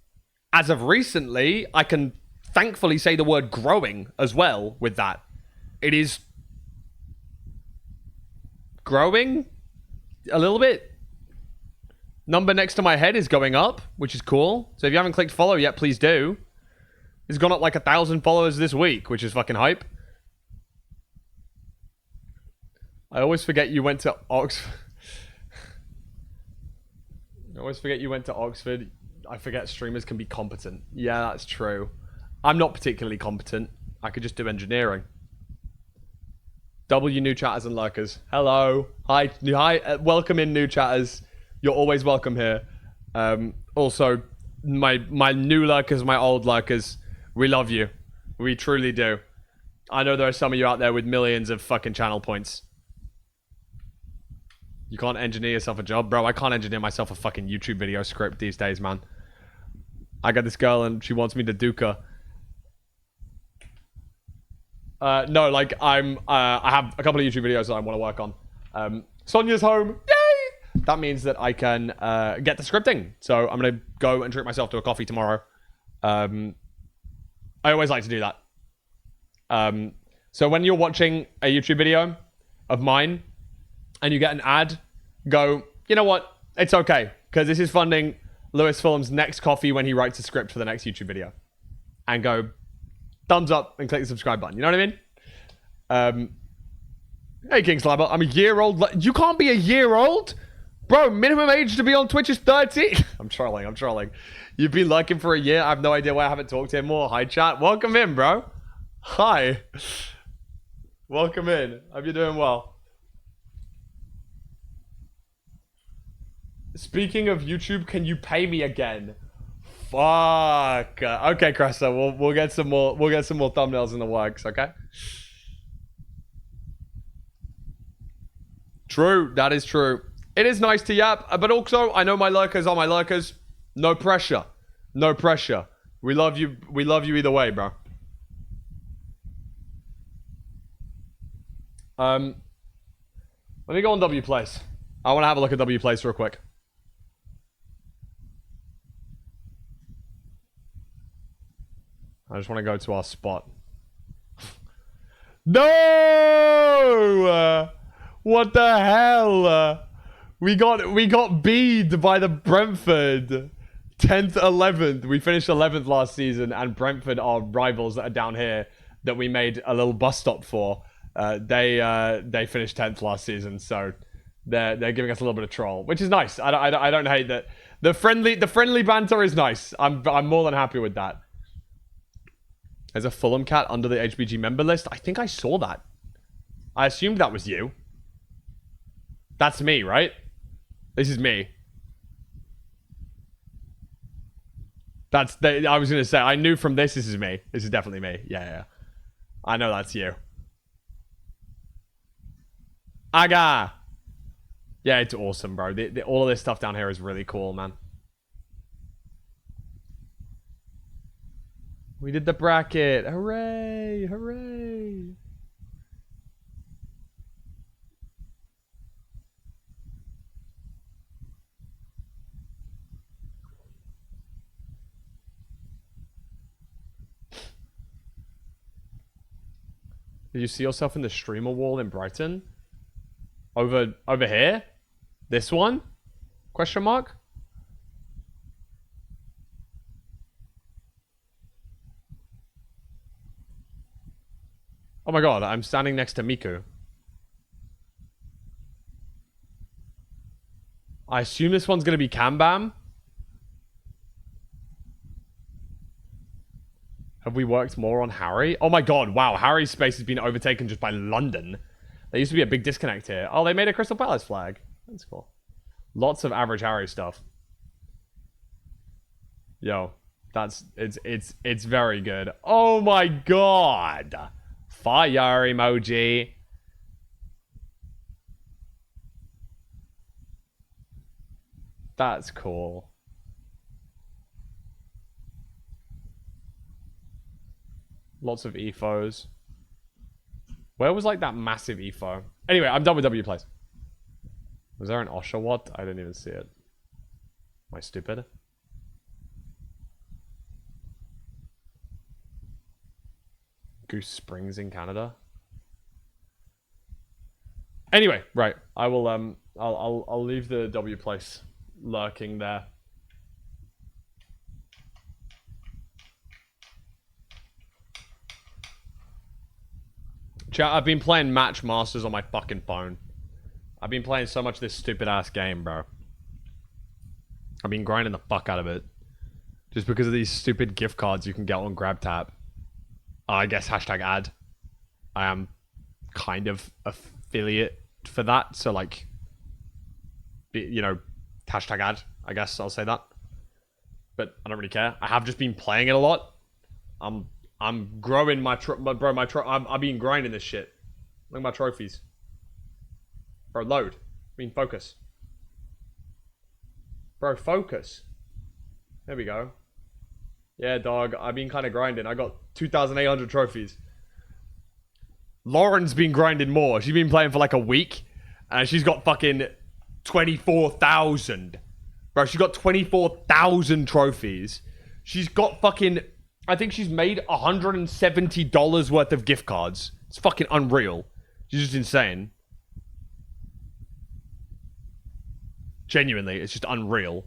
as of recently, I can thankfully say the word growing as well with that. It is growing a little bit. Number next to my head is going up, which is cool. So if you haven't clicked follow yet, please do. It's gone up like 1,000 followers this week, which is fucking hype. I always forget you went to Oxford. I always forget you went to Oxford. I forget streamers can be competent. Yeah, that's true. I'm not particularly competent. I could just do engineering. W new chatters and lurkers. Hello. Hi. Welcome in new chatters. You're always welcome here. Also, my new lurkers, my old lurkers, we love you. We truly do. I know there are some of you out there with millions of fucking channel points. You can't engineer yourself a job, bro. I can't engineer myself a fucking YouTube video script these days, man. I got this girl and she wants me to duke her. No, like I have a couple of YouTube videos that I want to work on. Sonia's home. Yay! That means that I can get the scripting. So I'm gonna go and treat myself to a coffee tomorrow. I always like to do that. So when you're watching a YouTube video of mine and you get an ad, go, you know what? It's okay, because this is funding Lewis Fulham's next coffee when he writes a script for the next YouTube video. And go, thumbs up and click the subscribe button. You know what I mean? Hey, King Slabber, I'm a year old. You can't be a year old? Bro, minimum age to be on Twitch is 13. I'm trolling. You've been lurking for a year. I have no idea why I haven't talked to him more. Hi, chat. Welcome in, bro. Hi. Welcome in. Hope you're doing well. Speaking of YouTube, can you pay me again? Fuck. Okay, Cressa, we'll get some more thumbnails in the works, okay? True, that is true. It is nice to yap, but also I know my lurkers are my lurkers. No pressure. No pressure. We love you either way, bro. Let me go on W Place. I want to have a look at W Place real quick. I just want to go to our spot. No! What the hell? We got beat by the Brentford. 10th, 11th. We finished 11th last season, and Brentford are rivals that are down here that we made a little bus stop for. They finished 10th last season, so they're giving us a little bit of troll, which is nice. I don't hate that. The friendly banter is nice. I'm more than happy with that. There's a Fulham cat under the HBG member list. I think I saw that. I assumed that was you. That's me, right? This is me. I was going to say, I knew from this is me. This is definitely me. Yeah. I know that's you. Aga! Yeah, it's awesome, bro. All of this stuff down here is really cool, man. We did the bracket. Hooray! Hooray! Did you see yourself in the streamer wall in Brighton? Over here? This one? Question mark? Oh my god, I'm standing next to Miku. I assume this one's gonna be Kambam. Have we worked more on Harry? Oh my god, wow, Harry's space has been overtaken just by London. There used to be a big disconnect here. Oh, they made a Crystal Palace flag. That's cool. Lots of average Harry stuff. Yo, it's very good. Oh my god. Fire emoji. That's cool. Lots of EFOs. Where was like that massive EFO? Anyway, I'm done with W Plays. Was there an Oshawott? I didn't even see it. Am I stupid? Goose Springs in Canada. Anyway, right. I will I'll leave the W place lurking there. Chat, I've been playing Match Masters on my fucking phone. I've been playing so much of this stupid ass game, bro. I've been grinding the fuck out of it. Just because of these stupid gift cards you can get on GrabTap. I guess hashtag ad. I am kind of affiliate for that, so like, you know, hashtag ad. I guess I'll say that. but I don't really care. I have just been playing it a lot. I'm growing my I've been grinding this shit. Look at my trophies. Bro, load. Focus. Bro, focus. There we go. Yeah, dog. I've been kind of grinding. I got 2,800 trophies. Lauren's been grinding more. She's been playing for like a week. And she's got fucking 24,000. Bro, she got 24,000 trophies. She's got fucking... I think she's made $170 worth of gift cards. It's fucking unreal. She's just insane. Genuinely, it's just unreal.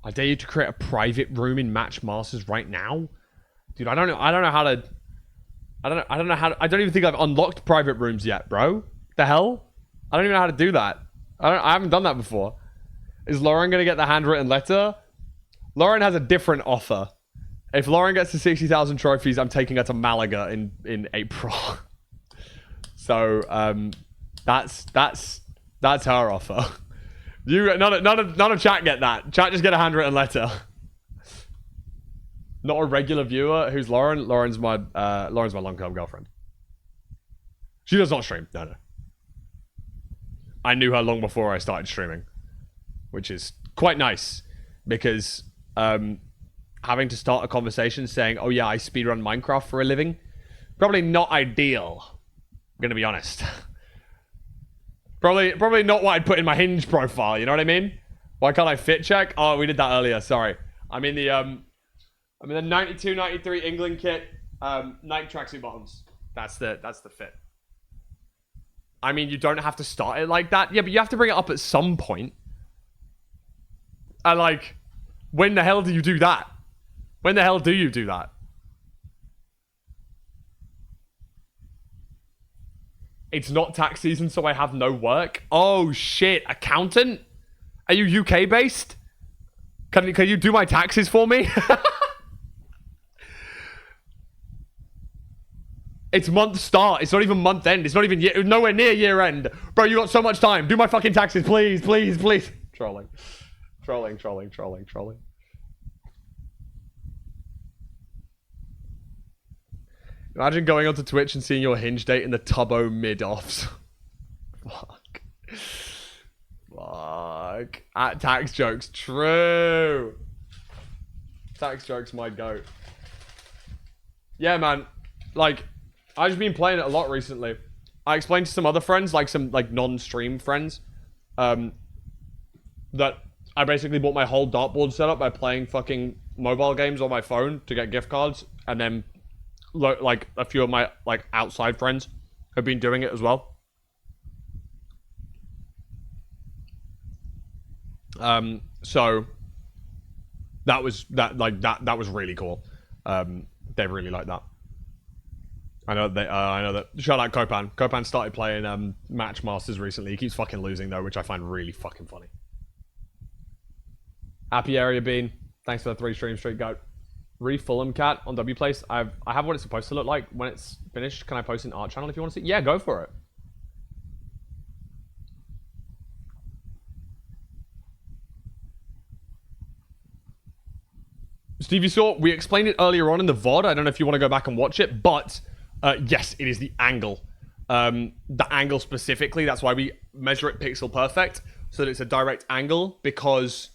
I dare you to create a private room in Match Masters right now? Dude, I don't know how to... I don't even think I've unlocked private rooms yet, bro. The hell? I don't even know how to do that. I haven't done that before. Is Lauren going to get the handwritten letter? Lauren has a different offer. If Lauren gets to 60,000 trophies, I'm taking her to Malaga in April. So, that's her offer. None of chat get that. Chat just get a handwritten letter. Not a regular viewer. Who's Lauren? Lauren's my long-term girlfriend. She does not stream. No. I knew her long before I started streaming, which is quite nice because having to start a conversation saying, "Oh yeah, I speedrun Minecraft for a living," probably not ideal. I'm gonna be honest. Probably not what I'd put in my Hinge profile. You know what I mean? Why can't I fit check? Oh, we did that earlier. Sorry. I'm in the 92-93 England kit. Nike tracksuit bottoms. That's the fit. I mean, you don't have to start it like that. Yeah, but you have to bring it up at some point. And like, when the hell do you do that? When the hell do you do that? It's not tax season, so I have no work. Oh shit, accountant? Are you UK based? Can you do my taxes for me? It's month start. It's not even month end. It's not even nowhere near year end. Bro, you got so much time. Do my fucking taxes, please, please, please. Trolling. Imagine going onto Twitch and seeing your Hinge date in the Tubbo mid-offs. Fuck. At tax jokes. True. Tax jokes, my goat. Yeah, man. Like, I've just been playing it a lot recently. I explained to some other friends, like some like non-stream friends, that I basically bought my whole dartboard setup by playing fucking mobile games on my phone to get gift cards, and then like a few of my like outside friends have been doing it as well. So that was really cool. They really like that. I know that. Shout out Copan. Copan started playing Match Masters recently. He keeps fucking losing though, which I find really fucking funny. Happy Area Bean. Thanks for the 3 stream streak, goat. Fulham cat on WPlace. I have what it's supposed to look like when it's finished. Can I post an art channel if you want to see? Yeah, go for it. Steve, you saw, we explained it earlier on in the VOD. I don't know if you want to go back and watch it, but yes, it is the angle. The angle specifically, that's why we measure it pixel perfect, so that it's a direct angle, because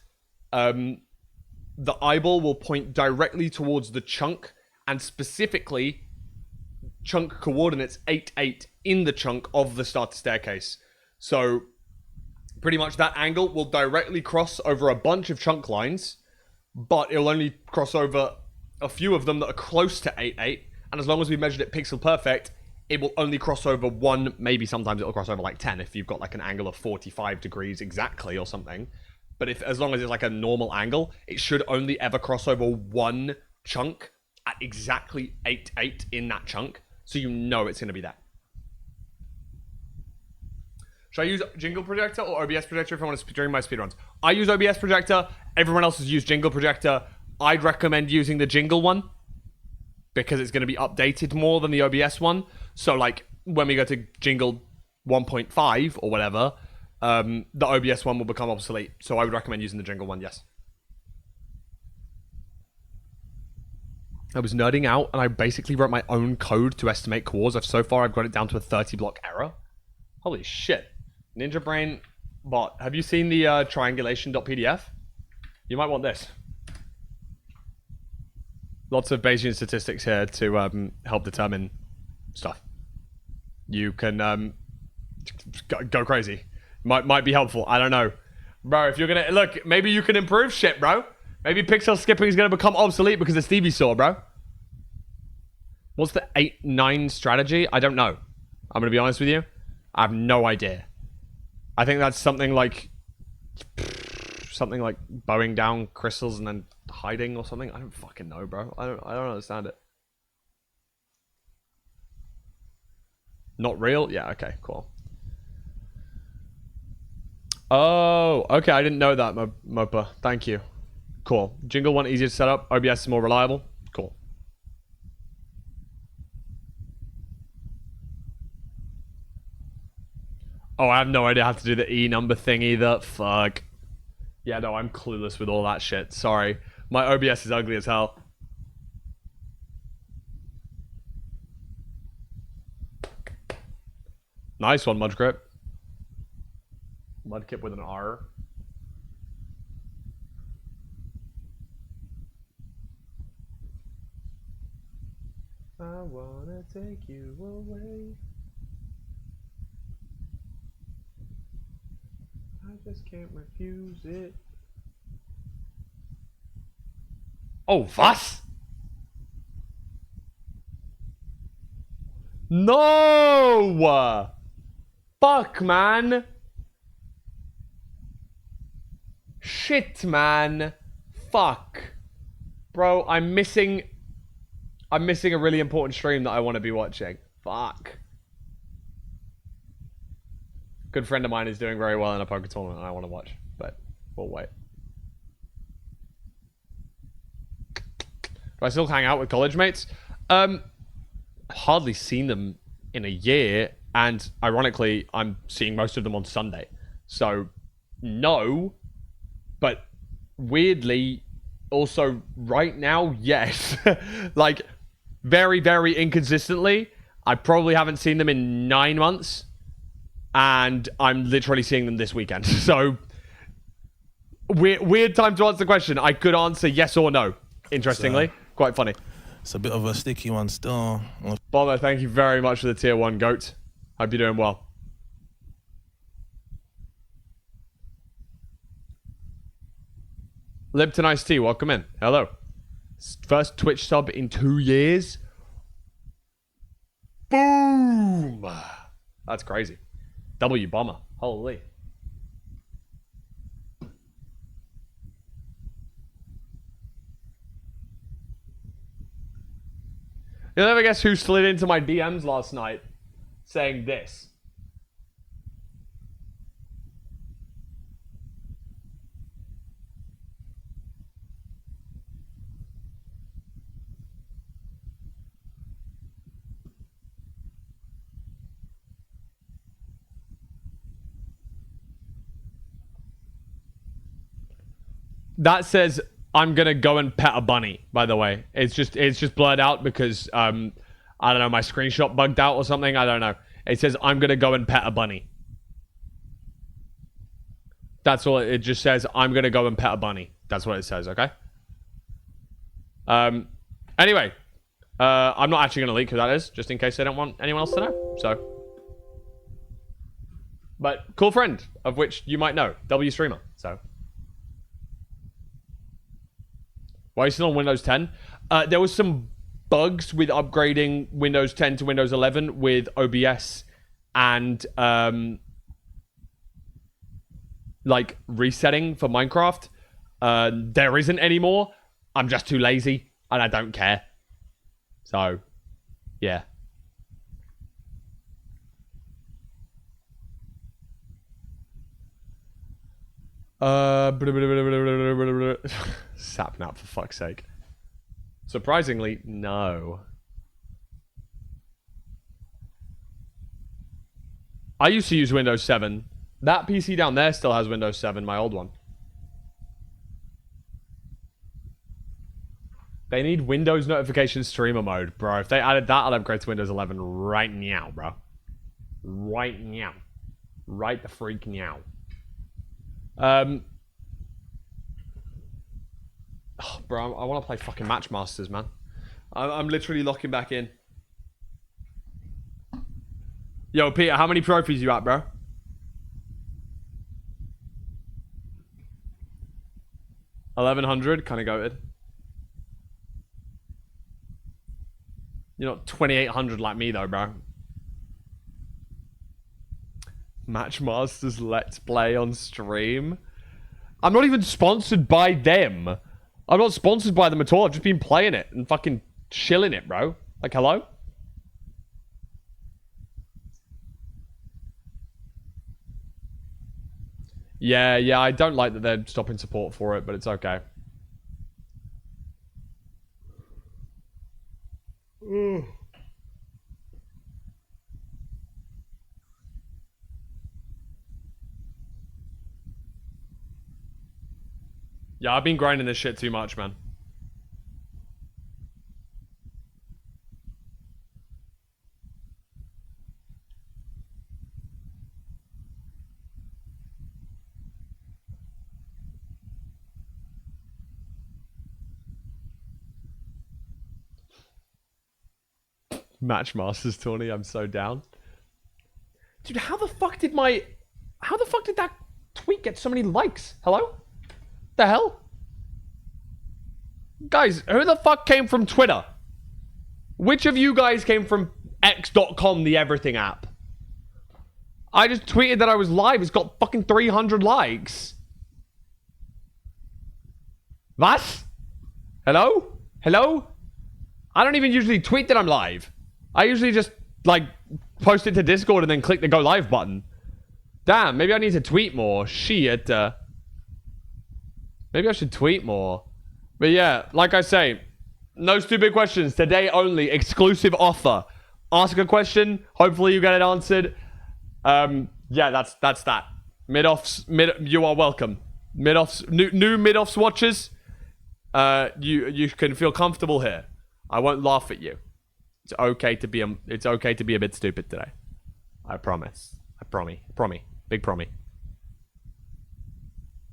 the eyeball will point directly towards the chunk, and specifically chunk coordinates 8-8 in the chunk of the starter staircase. So pretty much that angle will directly cross over a bunch of chunk lines, but it'll only cross over a few of them that are close to 8-8, and as long as we measured it pixel perfect, it will only cross over 1, maybe sometimes it'll cross over like 10 if you've got like an angle of 45 degrees exactly or something. But as long as it's like a normal angle, it should only ever cross over 1 chunk at exactly 8-8 in that chunk, so you know it's going to be that. Should I use Jingle Projector or OBS Projector if I want to stream my speedruns? I use OBS Projector. Everyone else has used Jingle Projector. I'd recommend using the Jingle one because it's going to be updated more than the OBS one. So, like, when we go to Jingle 1.5 or whatever, the OBS one will become obsolete. So I would recommend using the jingle one, yes. I was nerding out, and I basically wrote my own code to estimate cores. So far, I've got it down to a 30-block error. Holy shit. Ninja Brain bot. Have you seen the triangulation.pdf? You might want this. Lots of Bayesian statistics here to help determine stuff. You can go crazy. Might be helpful. I don't know. Bro, if you're gonna... Look, maybe you can improve shit, bro. Maybe pixel skipping is going to become obsolete because of Stevie Saw, bro. What's the 8-9 strategy? I don't know. I'm going to be honest with you. I have no idea. I think that's something like... Something like bowing down crystals and then hiding or something. I don't fucking know, bro. I don't understand it. Not real? Yeah, okay, cool. Oh, okay. I didn't know that, Mopa. Thank you. Cool. Jingle one easier to set up. OBS is more reliable. Cool. Oh, I have no idea how to do the E number thing either. Fuck. Yeah, no, I'm clueless with all that shit. Sorry. My OBS is ugly as hell. Nice one, Mudgrip. Mudkip with an R. I wanna take you away. I just can't refuse it. Oh, was? No! Fuck, man. Shit, man. Fuck. Bro, I'm missing a really important stream that I want to be watching. Fuck. Good friend of mine is doing very well in a poker tournament and I want to watch, but we'll wait. Do I still hang out with college mates? Hardly seen them in a year, and ironically, I'm seeing most of them on Sunday. So, no. But weirdly, also right now, yes. Like, very, very inconsistently. I probably haven't seen them in 9 months. And I'm literally seeing them this weekend. So, weird time to answer the question. I could answer yes or no, interestingly. Quite funny. It's a bit of a sticky one still. Bomber, thank you very much for the tier 1 goat. Hope you're doing well. Lipton Ice Tea, welcome in. Hello. First Twitch sub in 2 years. Boom! That's crazy. W Bomber. Holy. You'll never guess who slid into my DMs last night saying this. That says, I'm gonna go and pet a bunny, by the way. It's just blurred out because, I don't know, my screenshot bugged out or something. I don't know. It says, I'm gonna go and pet a bunny. That's all. It just says, I'm gonna go and pet a bunny. That's what it says, okay? Anyway. I'm not actually gonna leak who that is, just in case they don't want anyone else to know. So. But, cool friend, of which you might know. W streamer, so. Why are you still on Windows 10? There was some bugs with upgrading Windows 10 to Windows 11 with OBS and like resetting for Minecraft. There isn't anymore. I'm just too lazy and I don't care. So, yeah. Sapnap, for fuck's sake. Surprisingly, no. I used to use Windows 7 That PC down there still has Windows 7, my old one. They need Windows notification streamer mode, bro. If they added that, I'd upgrade to Windows 11 right now, bro. Right now. Right the freak now. Oh, bro, I want to play fucking Matchmasters, man. I'm literally locking back in. Yo, Peter, how many trophies you at, bro? 1100, kind of goated. You're not 2800 like me though, bro. Matchmasters Let's Play on stream. I'm not even sponsored by them. I'm not sponsored by them at all. I've just been playing it and fucking chilling it, bro. Like, hello? Yeah, I don't like that they're stopping support for it, but it's okay. Yeah, I've been grinding this shit too much, man. Matchmasters tourney, I'm so down. Dude, how the fuck did that tweet get so many likes? Hello? The hell? Guys, who the fuck came from Twitter? Which of you guys came from X.com, the everything app? I just tweeted that I was live. It's got fucking 300 likes. What? Hello? Hello? I don't even usually tweet that I'm live. I usually just, like, post it to Discord and then click the go live button. Damn, maybe I need to tweet more. Shit. Maybe I should tweet more. But yeah, like I say, no stupid questions. Today only. Exclusive offer. Ask a question. Hopefully you get it answered. Yeah, that's that. Mid-offs, you are welcome. Mid-offs, new mid-offs watchers. You can feel comfortable here. I won't laugh at you. It's okay to be a bit stupid today. I promise. I promise. Big promise.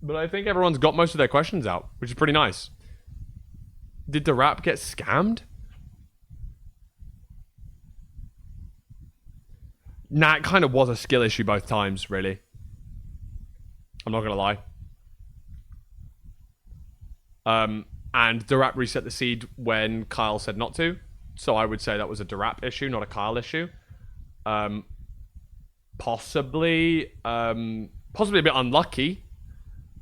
But I think everyone's got most of their questions out, which is pretty nice. Did the rap get scammed? Nah, it kind of was a skill issue both times, really. I'm not gonna lie. And Durap reset the seed when Kyle said not to. So I would say that was a Durap issue, not a Kyle issue. Possibly a bit unlucky,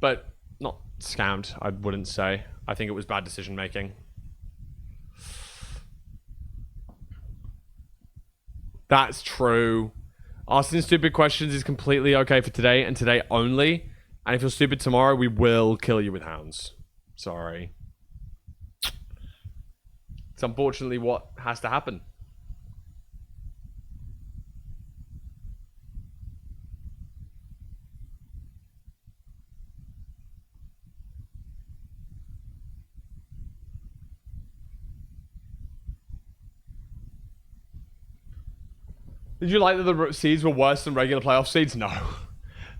but not scammed, I wouldn't say. I think it was bad decision making. That's true. Asking stupid questions is completely okay for today and today only. And if you're stupid tomorrow, we will kill you with hounds. Sorry. It's unfortunately what has to happen. Did you like that the seeds were worse than regular playoff seeds? No.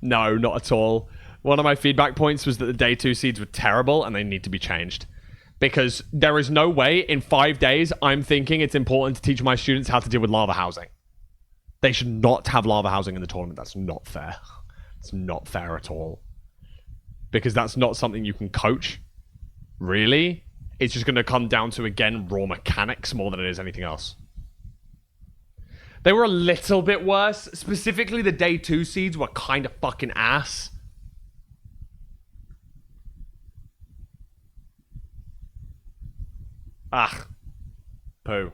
No, not at all. One of my feedback points was that the day 2 seeds were terrible and they need to be changed. Because there is no way in 5 days I'm thinking it's important to teach my students how to deal with lava housing. They should not have lava housing in the tournament. That's not fair. It's not fair at all. Because that's not something you can coach. Really? It's just going to come down to, again, raw mechanics more than it is anything else. They were a little bit worse. Specifically, the day 2 seeds were kind of fucking ass. Ah. Poo.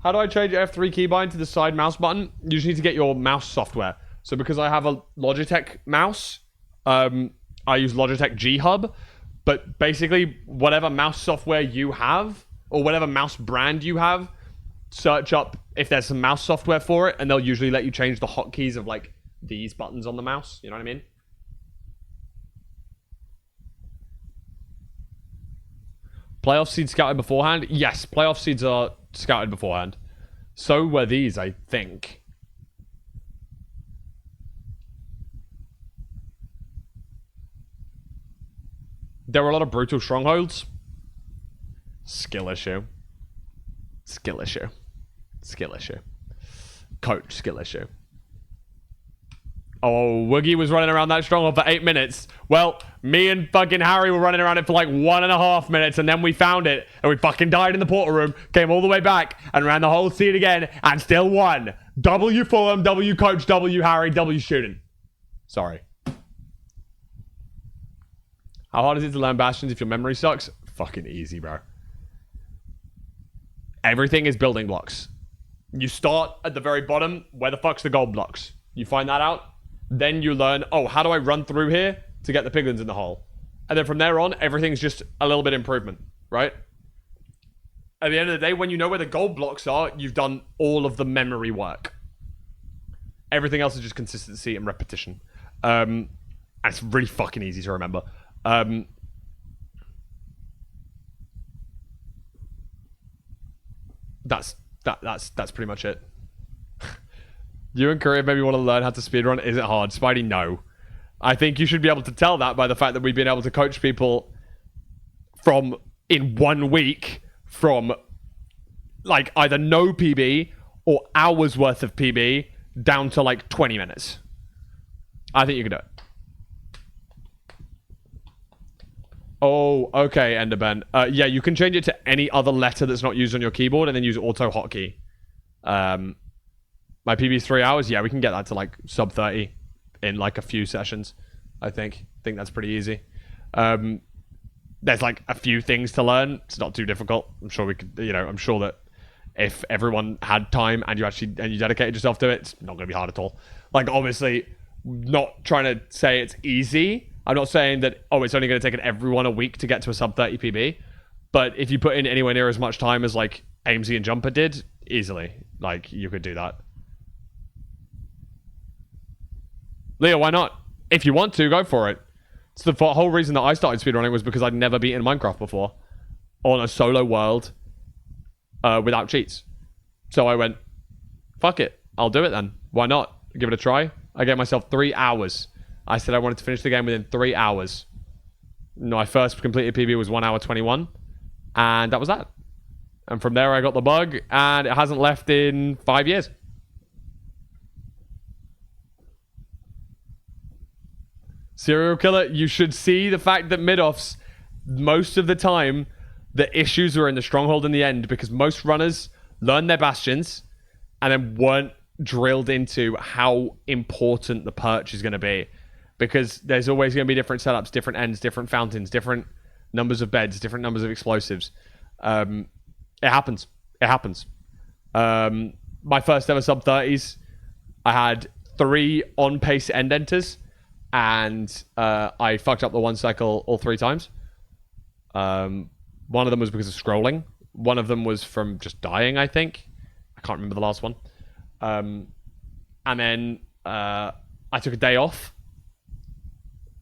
How do I change F3 keybind to the side mouse button? You just need to get your mouse software. So because I have a Logitech mouse, I use Logitech G Hub. But basically, whatever mouse software you have, or whatever mouse brand you have, search up if there's some mouse software for it, and they'll usually let you change the hotkeys of like these buttons on the mouse. You know what I mean? Playoff seeds scouted beforehand? Yes, playoff seeds are scouted beforehand. So were these, I think. There were a lot of brutal strongholds. Skill issue. Skill issue. Skill issue. Coach skill issue. Oh, Woogie was running around that stronghold for 8 minutes. Well, me and fucking Harry were running around it for like 1.5 minutes, and then we found it, and we fucking died in the portal room, came all the way back, and ran the whole seed again, and still won. W Fulham, W Coach, W Harry, W Student. Sorry. How hard is it to learn Bastions if your memory sucks? Fucking easy, bro. Everything is building blocks. You start at the very bottom. Where the fuck's the gold blocks? You find that out. Then you learn, oh, how do I run through here to get the piglins in the hole? And then from there on, everything's just a little bit improvement, right? At the end of the day, when you know where the gold blocks are, you've done all of the memory work. Everything else is just consistency and repetition. And it's really fucking easy to remember. That's pretty much it. You and Korea maybe want to learn how to speedrun. Is it hard? Spidey, no. I think you should be able to tell that by the fact that we've been able to coach people in 1 week from like either no PB or hours worth of PB down to like 20 minutes. I think you can do it. Oh, okay, Enderben. Yeah, you can change it to any other letter that's not used on your keyboard and then use auto hotkey. My PB's 3 hours. Yeah, we can get that to like sub 30 in like a few sessions. I think that's pretty easy. There's like a few things to learn. It's not too difficult. I'm sure we could, I'm sure that if everyone had time and you dedicated yourself to it, it's not going to be hard at all. Like, obviously, not trying to say it's easy. I'm not saying that, it's only going to take everyone a week to get to a sub 30 PB. But if you put in anywhere near as much time as like AMZ and Jumper did, easily, like you could do that. Leo, why not? If you want to, go for it. It's the whole reason that I started speedrunning was because I'd never beaten Minecraft before on a solo world without cheats. So I went, fuck it. I'll do it then. Why not? Give it a try. I gave myself 3 hours. I said I wanted to finish the game within 3 hours. My first completed PB was 1 hour 21. And that was that. And from there I got the bug and it hasn't left in 5 years. Serial killer, you should see the fact that mid-offs, most of the time, the issues were in the stronghold in the end because most runners learned their bastions and then weren't drilled into how important the perch is going to be. Because there's always going to be different setups, different ends, different fountains, different numbers of beds, different numbers of explosives. It happens. It happens. My first ever sub 30s, I had 3 on-pace end enters. And I fucked up the 1 cycle all 3 times. One of them was because of scrolling. One of them was from just dying, I think. I can't remember the last one. And then I took a day off.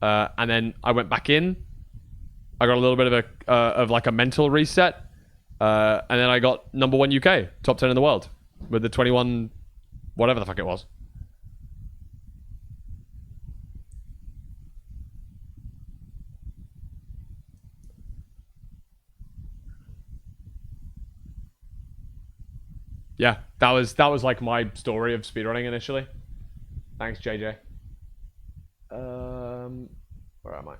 And then I went back in. I got a little bit of like a mental reset. And then I got number 1 UK, top 10 in the world. With the 21, whatever the fuck it was. Yeah, that was like my story of speedrunning initially. Thanks, JJ. Where am I?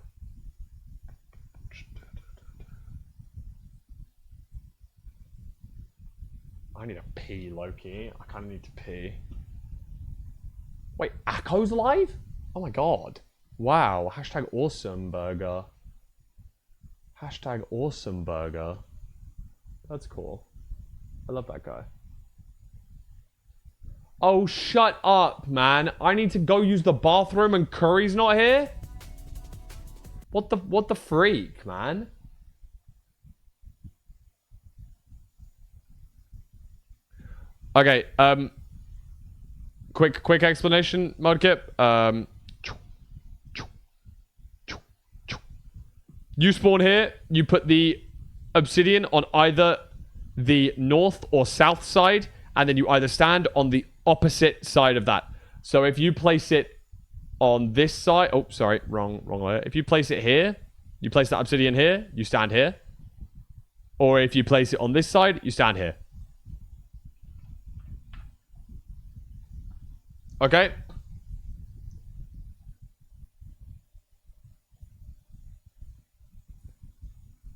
I need to pee, Loki. I kind of need to pee. Wait, Akko's live? Oh my god. Wow. Hashtag awesome burger. Hashtag awesome burger. That's cool. I love that guy. Oh, shut up, man. I need to go use the bathroom and Curry's not here? What the freak, man? Okay, quick explanation, Mudkip. You spawn here, you put the obsidian on either the north or south side, and then you either stand on the opposite side of that. So if you place it on this side, oh, sorry, wrong layer. If you place it here, you place that obsidian here, you stand here. Or if you place it on this side, you stand here. Okay.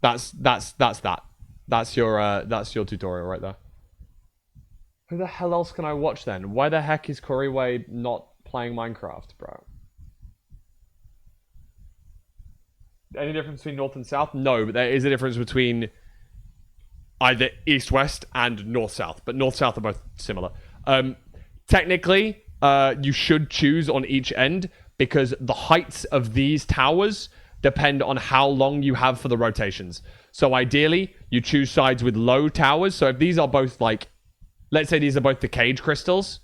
That's that. That's your tutorial right there. Who the hell else can I watch then? Why the heck is Corey not playing Minecraft, bro? Any difference between north and south? No, but there is a difference between either east-west and north-south. But north-south are both similar. Technically, you should choose on each end because the heights of these towers depend on how long you have for the rotations. So ideally, you choose sides with low towers. So if these are both like, let's say these are both the cage crystals,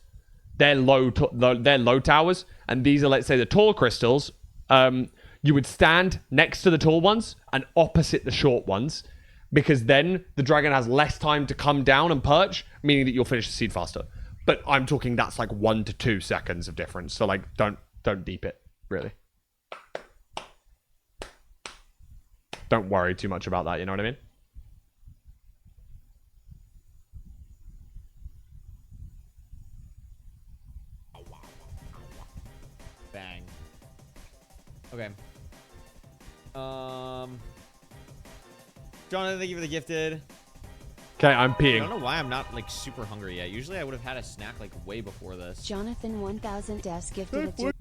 they're low towers, and these are, let's say, the tall crystals. You would stand next to the tall ones and opposite the short ones, because then the dragon has less time to come down and perch, meaning that you'll finish the seed faster. But I'm talking that's like 1 to 2 seconds of difference. So like, don't deep it, really. Don't worry too much about that, you know what I mean? Bang. Okay. Jonathan, thank you for the gifted. Okay, I'm I peeing. don't know why I'm not like super hungry yet. Usually I would have had a snack like way before this. Jonathan 1000 S gifted a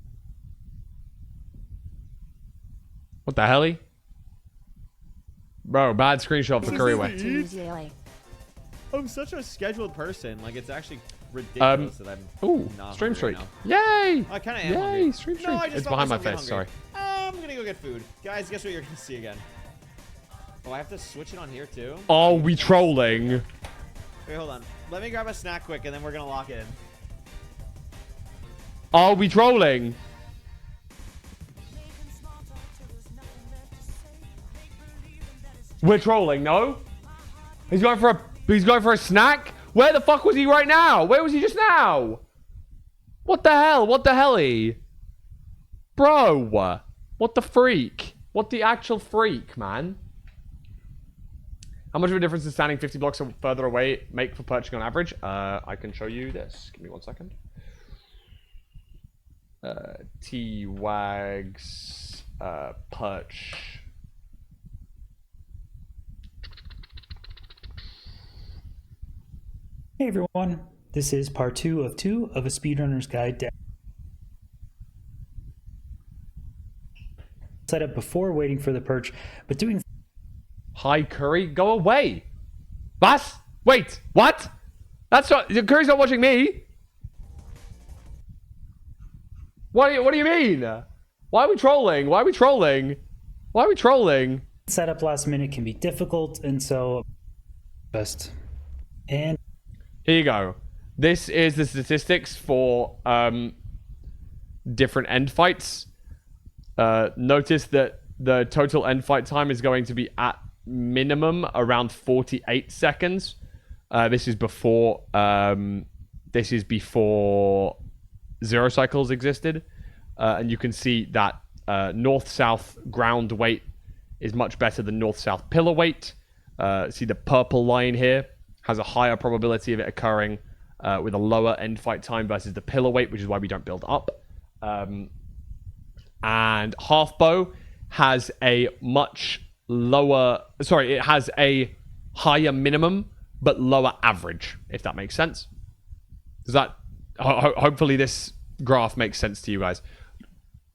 What the hell? Bro, bad screenshot for Curryway. I'm such a scheduled person. Like, it's actually ridiculous that I'm ooh, not stream hungry streak. now. Yay! I kind of am Yay, hungry. stream No, streak. I just It's felt behind my myself face, getting sorry. hungry. I'm gonna go get food. Guys, guess what you're gonna see again? Oh, I have to switch it on here too? Are we trolling? Wait, hold on. Let me grab a snack quick and then we're gonna lock it in. Are we trolling? We're trolling, no? He's going for a snack? Where the fuck was he right now? Where was he just now? What the hell? What the hell-y? Bro, what the freak? What the actual freak, man? How much of a difference does standing 50 blocks further away make for perching on average? I can show you this. Give me 1 second. T-Wags, perch. Hey everyone, this is part 2 of a speedrunner's guide to set up before waiting for the perch, but doing. Hi Curry, go away. What? Wait, what? That's not. Curry's not watching me. What do you mean? Why are we trolling? Why are we trolling? Why are we trolling? Setup last minute can be difficult, and so best. And here you go. This is the statistics for different end fights. Notice that the total end fight time is going to be at minimum around 48 seconds. This is before zero cycles existed, and you can see that north-south ground weight is much better than north-south pillar weight. See the purple line here has a higher probability of it occurring with a lower end fight time versus the pillar weight, which is why we don't build up. And half bow has a much lower, sorry, it has a higher minimum but lower average, if that makes sense. Does that, hopefully this graph makes sense to you guys.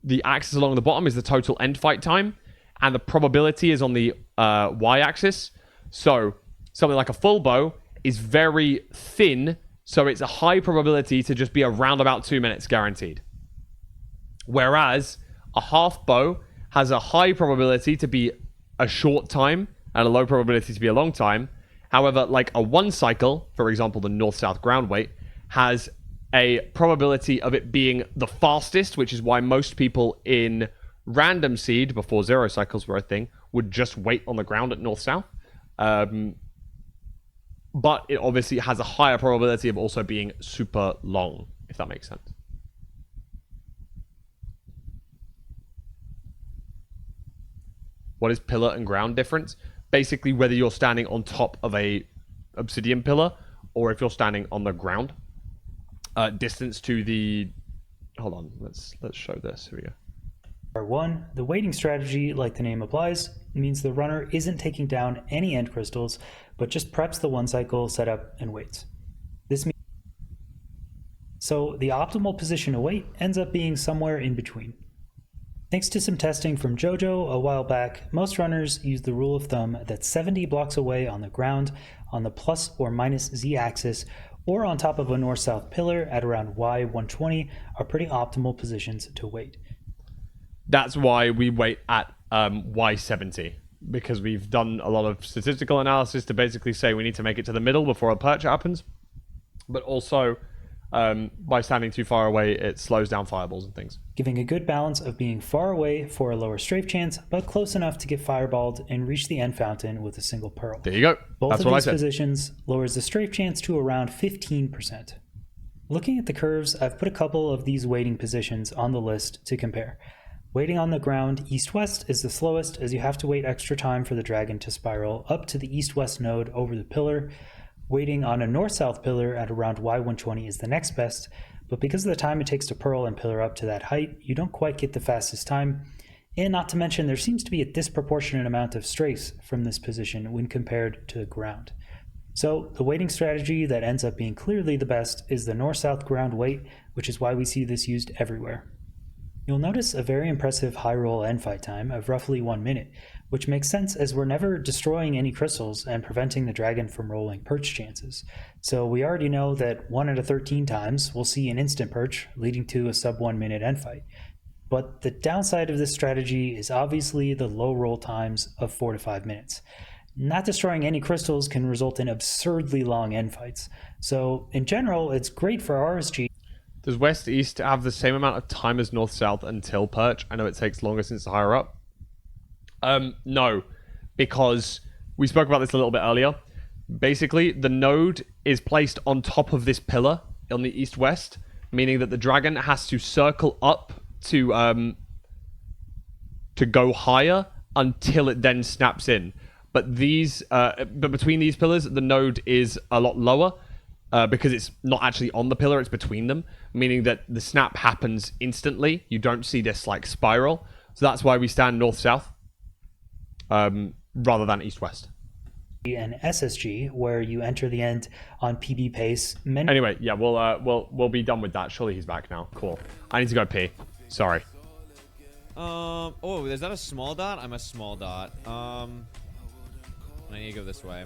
The axis along the bottom is the total end fight time, and the probability is on the y-axis. So something like a full bow is very thin, so it's a high probability to just be around about 2 minutes guaranteed. Whereas a half bow has a high probability to be a short time and a low probability to be a long time. However, like a 1 cycle, for example, the north-south ground weight, has a probability of it being the fastest, which is why most people in random seed, before 0 cycles were a thing, would just wait on the ground at north-south. But it obviously has a higher probability of also being super long, if that makes sense. What is pillar and ground difference? Basically, whether you're standing on top of a obsidian pillar or if you're standing on the ground. Distance to the... Hold on, let's show this. Here we go. R1, the waiting strategy, like the name applies, means the runner isn't taking down any end crystals, but just preps the 1 cycle setup and waits. This means so the optimal position to wait ends up being somewhere in between. Thanks to some testing from Jojo a while back, most runners use the rule of thumb that 70 blocks away on the ground on the plus or minus Z axis or on top of a north-south pillar at around Y120 are pretty optimal positions to wait. That's why we wait at Y70, because we've done a lot of statistical analysis to basically say we need to make it to the middle before a perch happens. But also, by standing too far away, it slows down fireballs and things. Giving a good balance of being far away for a lower strafe chance, but close enough to get fireballed and reach the end fountain with a single pearl. There you go. Both That's of what I these said. positions lowers the strafe chance to around 15%. Looking at the curves, I've put a couple of these waiting positions on the list to compare. Waiting on the ground east-west is the slowest, as you have to wait extra time for the dragon to spiral up to the east-west node over the pillar. Waiting on a north-south pillar at around Y120 is the next best, but because of the time it takes to pearl and pillar up to that height, you don't quite get the fastest time. And not to mention, there seems to be a disproportionate amount of strafes from this position when compared to the ground. So the waiting strategy that ends up being clearly the best is the north-south ground wait, which is why we see this used everywhere. You'll notice a very impressive high roll end fight time of roughly 1 minute, which makes sense as we're never destroying any crystals and preventing the dragon from rolling perch chances. So we already know that 1 out of 13 times we'll see an instant perch, leading to a sub 1 minute end fight. But the downside of this strategy is obviously the low roll times of 4 to 5 minutes. Not destroying any crystals can result in absurdly long end fights. So in general, it's great for RSG. Does west-east have the same amount of time as north-south until perch? I know it takes longer since it's higher up. No, because we spoke about this a little bit earlier. Basically, the node is placed on top of this pillar on the east-west, meaning that the dragon has to circle up to go higher until it then snaps in. But between these pillars, the node is a lot lower. Because it's not actually on the pillar, it's between them, meaning that the snap happens instantly. You don't see this like spiral. So that's why we stand north-south rather than east-west. And SSG, where you enter the end on PB pace. Anyway, yeah, we'll be done with that. Surely he's back now. Cool. I need to go pee. Sorry. Oh, is that a small dot? I'm a small dot. I need to go this way.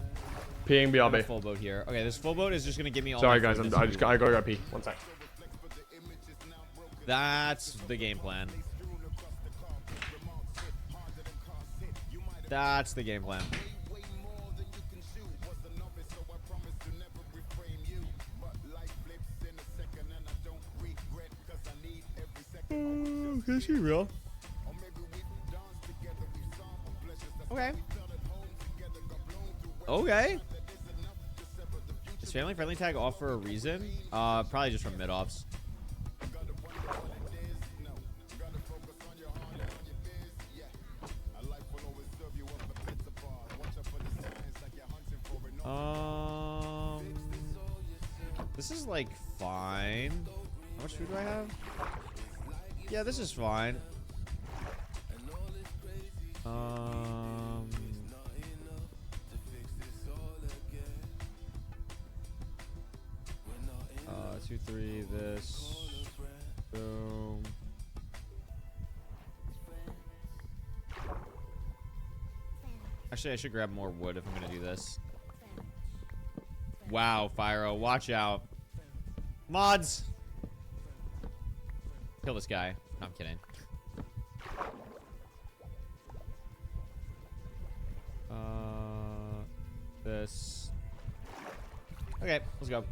Peeing BRB. Full boat here. Okay, this full boat is just gonna give me all. Sorry guys, I gotta go pee. 1 sec. That's the game plan. That's the game plan. Is she real? Okay. Okay. Is family friendly tag off for a reason? Probably just from mid-offs. This is like fine. How much food do I have? Yeah, this is fine. 2, 3, this. Boom. Actually, I should grab more wood if I'm gonna do this. Wow, Fyro, watch out. Mods! Kill this guy. No, I'm kidding. This. Okay, let's go.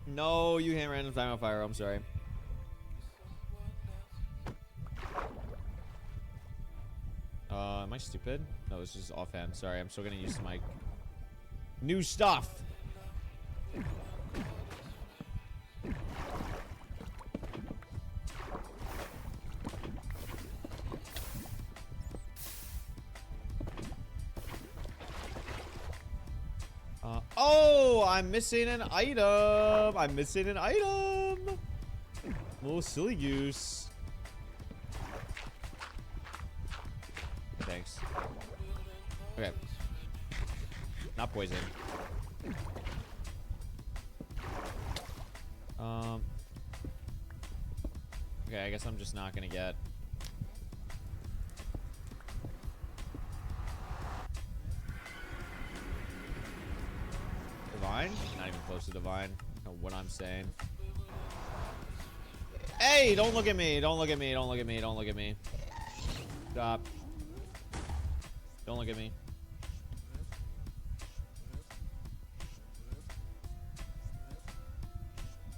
No, you can't random time on fire. I'm sorry. Am I stupid? No, this is offhand. Sorry, I'm still gonna use the mic. New stuff. Oh, I'm missing an item. I'm missing an item. Little silly goose. Thanks. Okay. Not poison. Okay, I guess I'm just not gonna get. Divine? Not even close to divine. I don't know what I'm saying. Hey, don't look at me. Don't look at me. Don't look at me. Don't look at me. Stop. Don't look at me.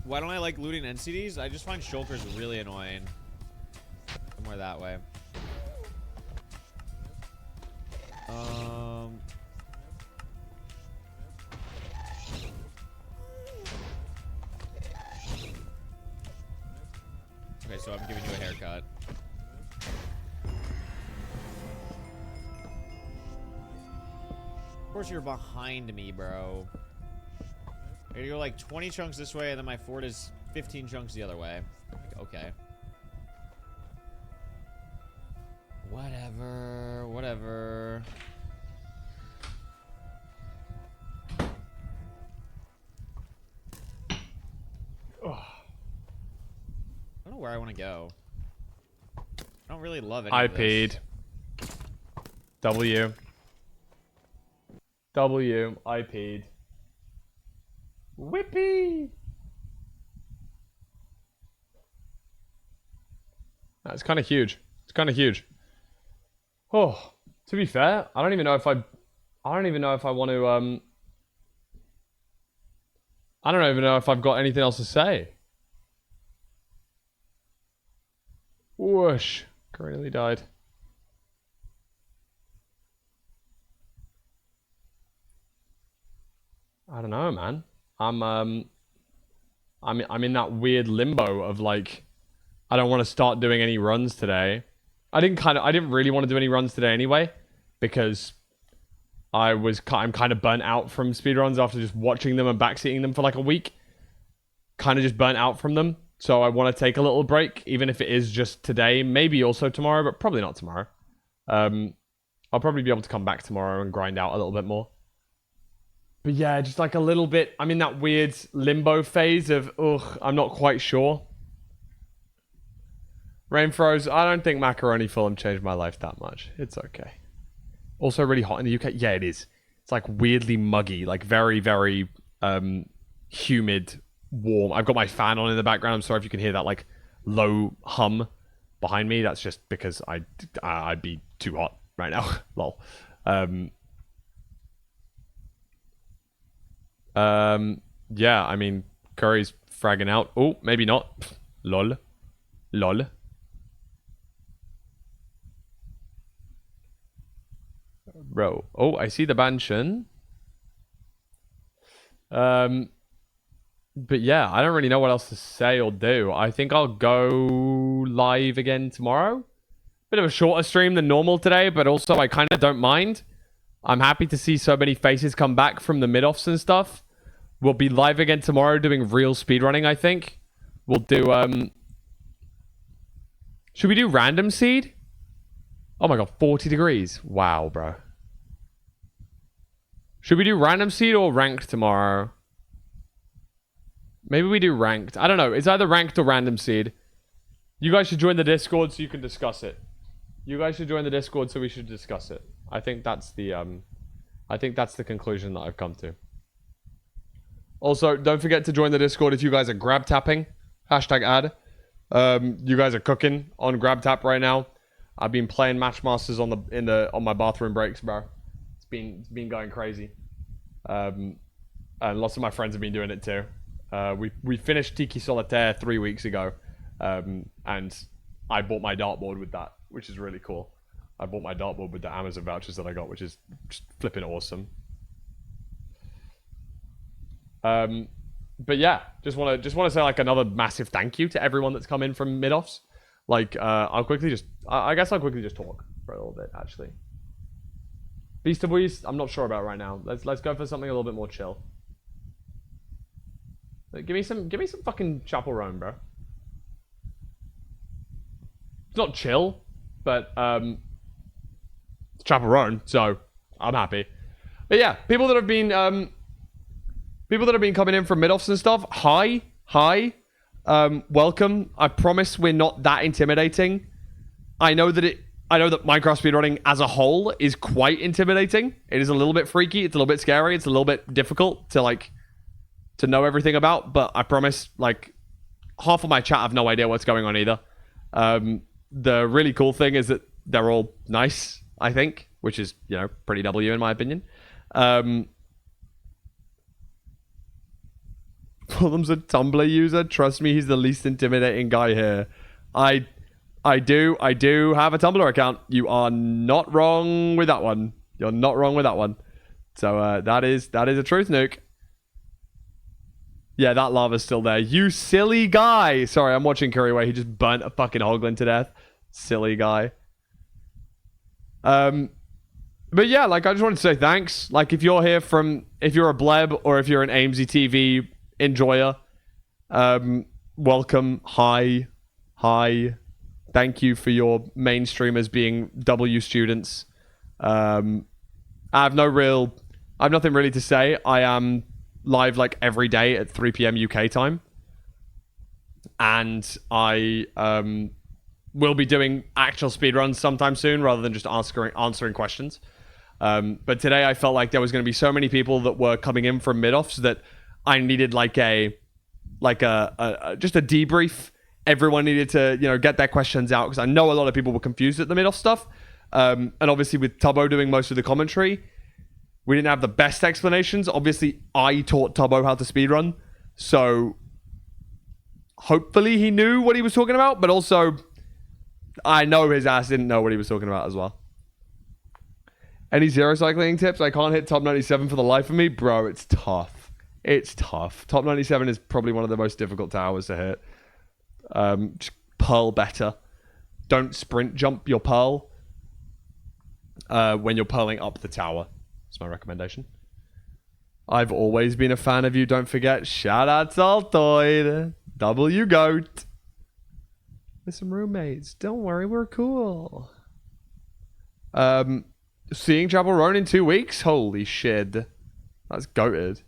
Why don't I like looting NCDs? I just find shulkers really annoying. Somewhere that way. Okay, so I'm giving you a haircut. Of course you're behind me, bro. I gotta go like 20 chunks this way, and then my fort is 15 chunks the other way. Okay. Whatever. Whatever. I don't know where I want to go. I don't really love any of this. IP'd. W. W. IP'd. Whippy! That's kind of huge. It's kind of huge. Oh, to be fair, I don't even know if I want to, I don't even know if I've got anything else to say. Whoosh. Really died. I don't know, man. I'm in that weird limbo of like, I don't want to start doing any runs today. I didn't really want to do any runs today anyway, because I'm kind of burnt out from speedruns after just watching them and backseating them for like a week. Kind of just burnt out from them. So I want to take a little break, even if it is just today, maybe also tomorrow, but probably not tomorrow. I'll probably be able to come back tomorrow and grind out a little bit more. But yeah, just like a little bit, I'm in that weird limbo phase of, ugh, I'm not quite sure. Rain froze. I don't think macaroni Fulham changed my life that much. It's okay. Also really hot in the UK. Yeah, it is. It's like weirdly muggy, like very, very humid, warm. I've got my fan on in the background. I'm sorry if you can hear that like low hum behind me. That's just because I'd be too hot right now. Lol. Yeah, I mean, Curry's fragging out. Oh, maybe not. Pfft, lol. Lol. Bro. Oh, I see the Banshin. But yeah, I don't really know what else to say or do. I think I'll go live again tomorrow. Bit of a shorter stream than normal today, but also I kind of don't mind. I'm happy to see so many faces come back from the mid-offs and stuff. We'll be live again tomorrow doing real speedrunning, I think. We'll do, should we do random seed? Oh my god, 40 degrees. Wow, bro. Should we do random seed or ranked tomorrow? Maybe we do ranked. I don't know. It's either ranked or random seed. You guys should join the Discord so you can discuss it. You guys should join the Discord so we should discuss it. I think that's the conclusion that I've come to. Also, don't forget to join the Discord if you guys are grab tapping. Hashtag ad. You guys are cooking on grab tap right now. I've been playing Matchmasters on my bathroom breaks, bro. It's been going crazy. And lots of my friends have been doing it too. We finished Tiki Solitaire 3 weeks ago, and I bought my dartboard with that, which is really cool. I bought my dartboard with the Amazon vouchers that I got, which is just flipping awesome. But yeah, just want to say like another massive thank you to everyone that's come in from mid-offs. Like I guess I'll quickly just talk for a little bit actually. Beast Boys, I'm not sure about right now. Let's go for something a little bit more chill. Like, give me some fucking Chapel Roan, bro. It's not chill, but it's Chapel Roan, so I'm happy. But yeah, people that have been coming in from mid-offs and stuff, hi, welcome. I promise we're not that intimidating. I know that Minecraft speedrunning as a whole is quite intimidating. It is a little bit freaky, it's a little bit scary, it's a little bit difficult to know everything about, but I promise, like, half of my chat have no idea what's going on either. The really cool thing is that they're all nice, I think, which is, you know, pretty W in my opinion. Fulham's a Tumblr user. Trust me, he's the least intimidating guy here. I do have a Tumblr account. You are not wrong with that one. You're not wrong with that one. So that is a truth, Nuke. Yeah, that lava's still there. You silly guy. Sorry, I'm watching Curryway. He just burnt a fucking hoglin to death. Silly guy. But yeah, like, I just wanted to say thanks. Like, if you're a bleb or if you're an AIMSy TV enjoyer, welcome. Hi. Thank you for your mainstreamers being W students. I have nothing really to say. I am live like every day at 3 p.m. UK time. And I will be doing actual speedruns sometime soon rather than just answering questions. But today I felt like there was going to be so many people that were coming in from mid-offs that I needed just a debrief. Everyone needed to, you know, get their questions out because I know a lot of people were confused at the mid-off stuff. And obviously with Tubbo doing most of the commentary, we didn't have the best explanations. Obviously, I taught Tubbo how to speedrun, so hopefully he knew what he was talking about, but also I know his ass didn't know what he was talking about as well. Any zero cycling tips? I can't hit top 97 for the life of me. Bro, it's tough. It's tough. Top 97 is probably one of the most difficult towers to hit. Just pearl better. Don't sprint jump your pearl when you're pearling up the tower. That's my recommendation. I've always been a fan of you. Don't forget. Shout out to Altoid. W Goat. With some roommates. Don't worry, we're cool. Seeing Chapel Roan in 2 weeks? Holy shit. That's goated.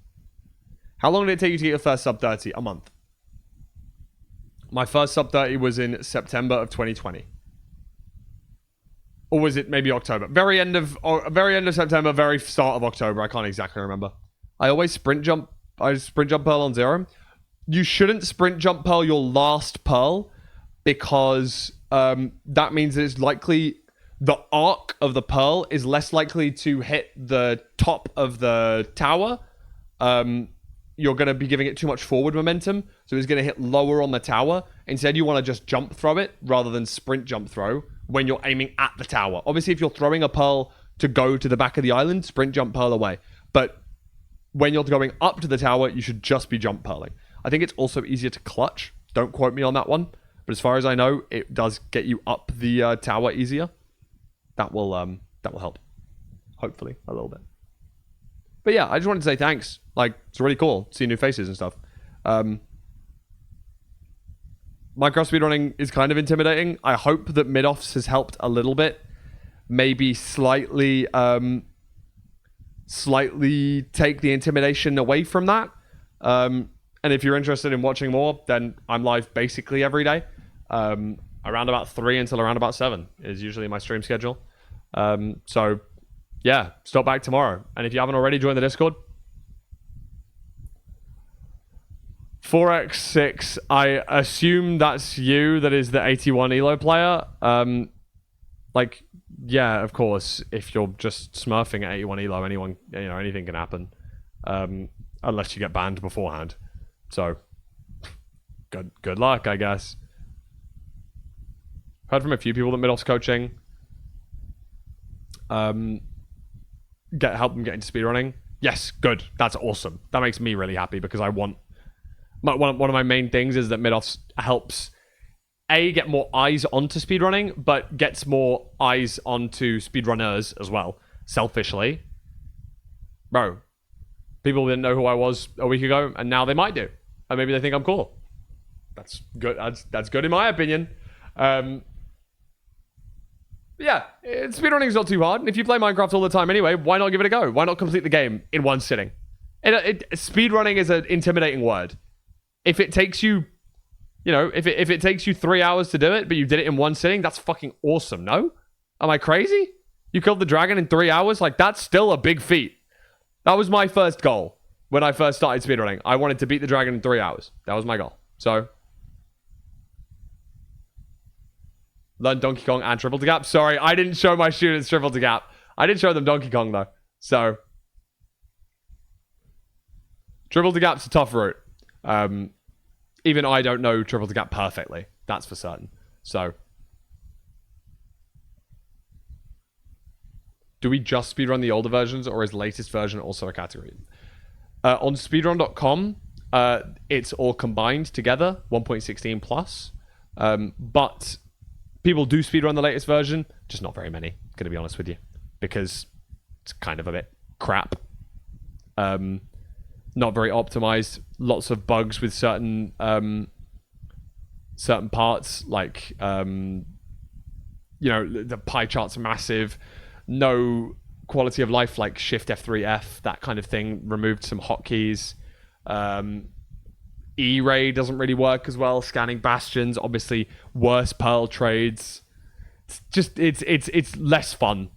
How long did it take you to get your first sub 30? A month. My first sub 30 was in September of 2020. Or was it maybe October? Very end of September, very start of October. I can't exactly remember. I always sprint jump pearl on zero. You shouldn't sprint jump pearl your last pearl because that means it's likely the arc of the pearl is less likely to hit the top of the tower. You're going to be giving it too much forward momentum, so it's going to hit lower on the tower. Instead, you want to just jump throw it rather than sprint jump throw when you're aiming at the tower. Obviously, if you're throwing a pearl to go to the back of the island, sprint jump pearl away. But when you're going up to the tower, you should just be jump pearling. I think it's also easier to clutch. Don't quote me on that one. But as far as I know, it does get you up the tower easier. That will help. Hopefully, a little bit. But yeah, I just wanted to say thanks. Like, it's really cool to see new faces and stuff. Minecraft speedrunning is kind of intimidating. I hope that mid-offs has helped a little bit. Maybe slightly take the intimidation away from that. And if you're interested in watching more, then I'm live basically every day. Around about 3 until around about 7 is usually my stream schedule. So yeah, stop back tomorrow. And if you haven't already, join the Discord. 4x6, I assume that's you, that is the 81 Elo player. Like, yeah, of course, if you're just smurfing at 81 elo, anything can happen. Unless you get banned beforehand. So, good luck, I guess. Heard from a few people that mid-off's coaching help them get into speedrunning. Yes, good. That's awesome. That makes me really happy because I want... One of my main things is that mid-offs helps... get more eyes onto speedrunning, but gets more eyes onto speedrunners as well, selfishly. Bro, people didn't know who I was a week ago, and now they might do. And maybe they think I'm cool. That's good. That's good in my opinion. Yeah, speedrunning is not too hard. And if you play Minecraft all the time anyway, why not give it a go? Why not complete the game in one sitting? Speedrunning is an intimidating word. If it takes you... if it takes you 3 hours to do it, but you did it in one sitting, that's fucking awesome, no? Am I crazy? You killed the dragon in 3 hours? Like, that's still a big feat. That was my first goal when I first started speedrunning. I wanted to beat the dragon in 3 hours. That was my goal. So, learn Donkey Kong and Triple to Gap. Sorry, I didn't show my students Triple to Gap. I did show them Donkey Kong, though. So, Triple to Gap's a tough route. Even I don't know Triple to Gap perfectly. That's for certain. So, do we just speedrun the older versions, or is latest version also a category? On speedrun.com, it's all combined together, 1.16 plus. But people do speedrun the latest version, just not very many, going to be honest with you, because it's kind of a bit crap. Not very optimized. Lots of bugs with certain parts, like the pie chart's massive. No quality of life, like Shift F3F, that kind of thing. Removed some hotkeys. E-ray doesn't really work as well. Scanning bastions, obviously worse pearl trades. It's less fun,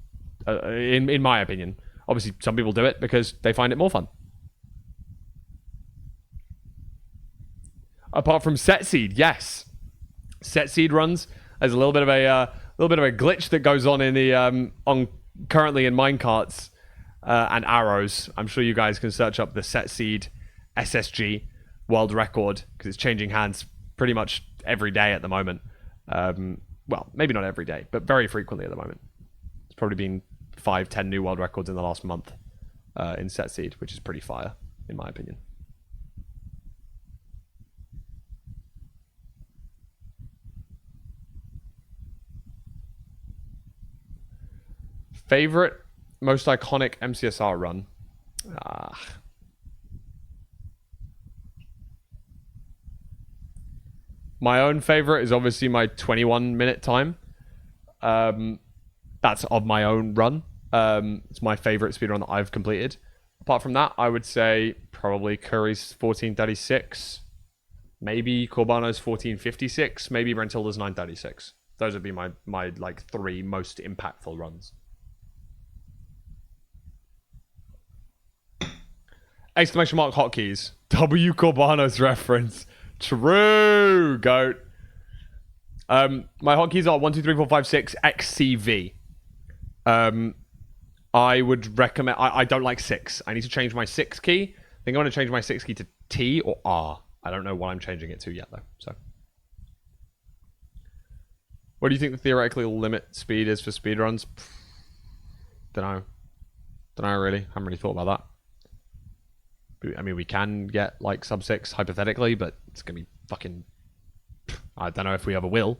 in my opinion. Obviously, some people do it because they find it more fun. Apart from set seed, yes, set seed runs. There's a little bit of a glitch that goes on in the currently in minecarts and arrows. I'm sure you guys can search up the set seed SSG world record because it's changing hands pretty much every day at the moment. Well, maybe not every day, but very frequently at the moment. It's probably been 5-10 new world records in the last month in set seed, which is pretty fire in my opinion. Favorite, most iconic MCSR run? My own favorite is obviously my 21-minute time. That's of my own run. It's my favorite speedrun that I've completed. Apart from that, I would say probably Curry's 1436, maybe Corbano's 1456, maybe Rentilda's 936. Those would be my like 3 most impactful runs. Exclamation mark hotkeys. W Corbano's reference. True, goat. My hotkeys are 1, 2, 3, 4, 5, 6 XCV. I would recommend... I don't like 6. I need to change my 6 key. I think I want to change my 6 key to T or R. I don't know what I'm changing it to yet, though. So, what do you think the theoretical limit speed is for speedruns? Don't know, really. Haven't really thought about that. I mean, we can get like sub 6 hypothetically, but it's gonna be fucking... I don't know if we ever will.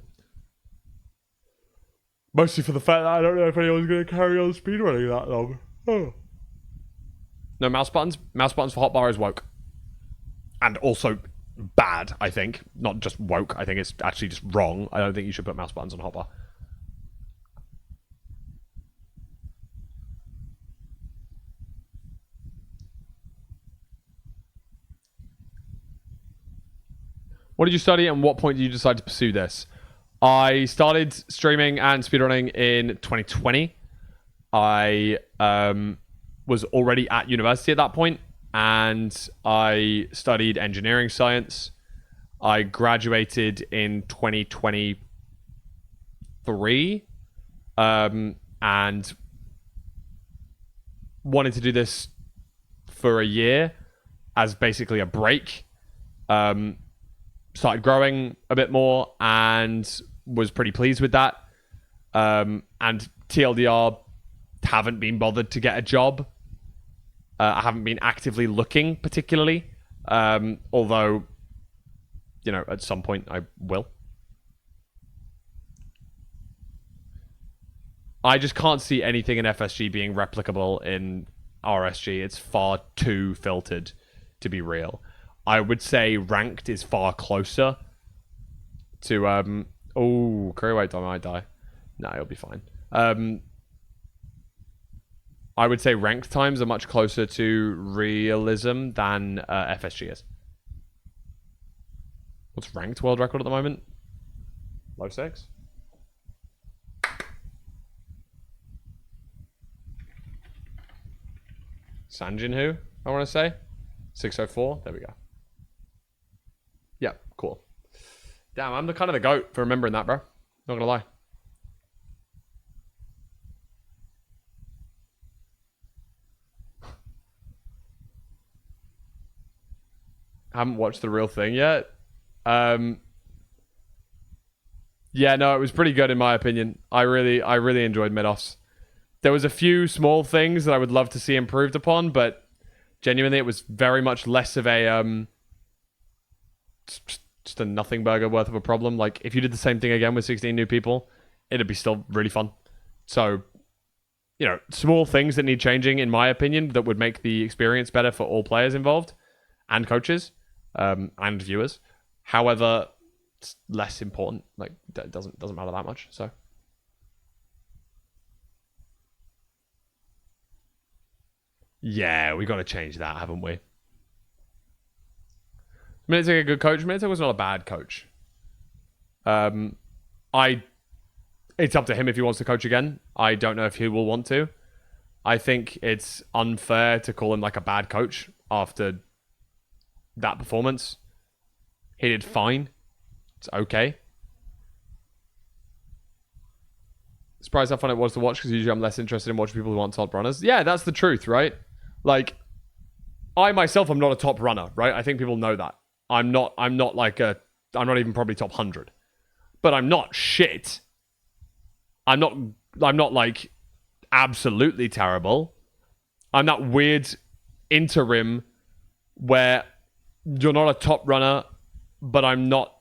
Mostly for the fact that I don't know if anyone's gonna carry on speedrunning that long. Oh. No mouse buttons. Mouse buttons for hotbar is woke, and also bad. I think not just woke. I think it's actually just wrong. I don't think you should put mouse buttons on hotbar. What did you study and what point did you decide to pursue this? I started streaming and speedrunning in 2020. I was already at university at that point, and I studied engineering science. I graduated in 2023. and wanted to do this for a year as basically a break. Started growing a bit more and was pretty pleased with that. And TLDR, haven't been bothered to get a job. I haven't been actively looking particularly, although, you know, at some point I will. I just can't see anything in FSG being replicable in RSG. It's far too filtered to be real. I would say ranked is far closer to oh, career weight might die. No, it'll be fine. I would say ranked times are much closer to realism than FSG is. What's ranked world record at the moment? Low 6? Sanjin who? I want to say 604. There we go. Yeah, cool. Damn, I'm the kind of the goat for remembering that, bro. Not gonna lie. Haven't watched the real thing yet. Yeah, no, it was pretty good in my opinion. I really enjoyed mid-offs. There was a few small things that I would love to see improved upon, but genuinely it was very much less of a just a nothing burger worth of a problem. Like, if you did the same thing again with 16 new people, it'd be still really fun. So, you know, small things that need changing, in my opinion, that would make the experience better for all players involved and coaches and viewers. However, it's less important. Like, it doesn't matter that much. So, yeah, we got to change that, haven't we? Militic a good coach. Militic was not a bad coach. It's up to him if he wants to coach again. I don't know if he will want to. I think it's unfair to call him like a bad coach after that performance. He did fine. It's okay. Surprised how fun it was to watch, because usually I'm less interested in watching people who aren't top runners. Yeah, that's the truth, right? Like, I myself am not a top runner, right? I think people know that. I'm not even probably top 100. But I'm not shit. I'm not like absolutely terrible. I'm that weird interim where you're not a top runner, but I'm not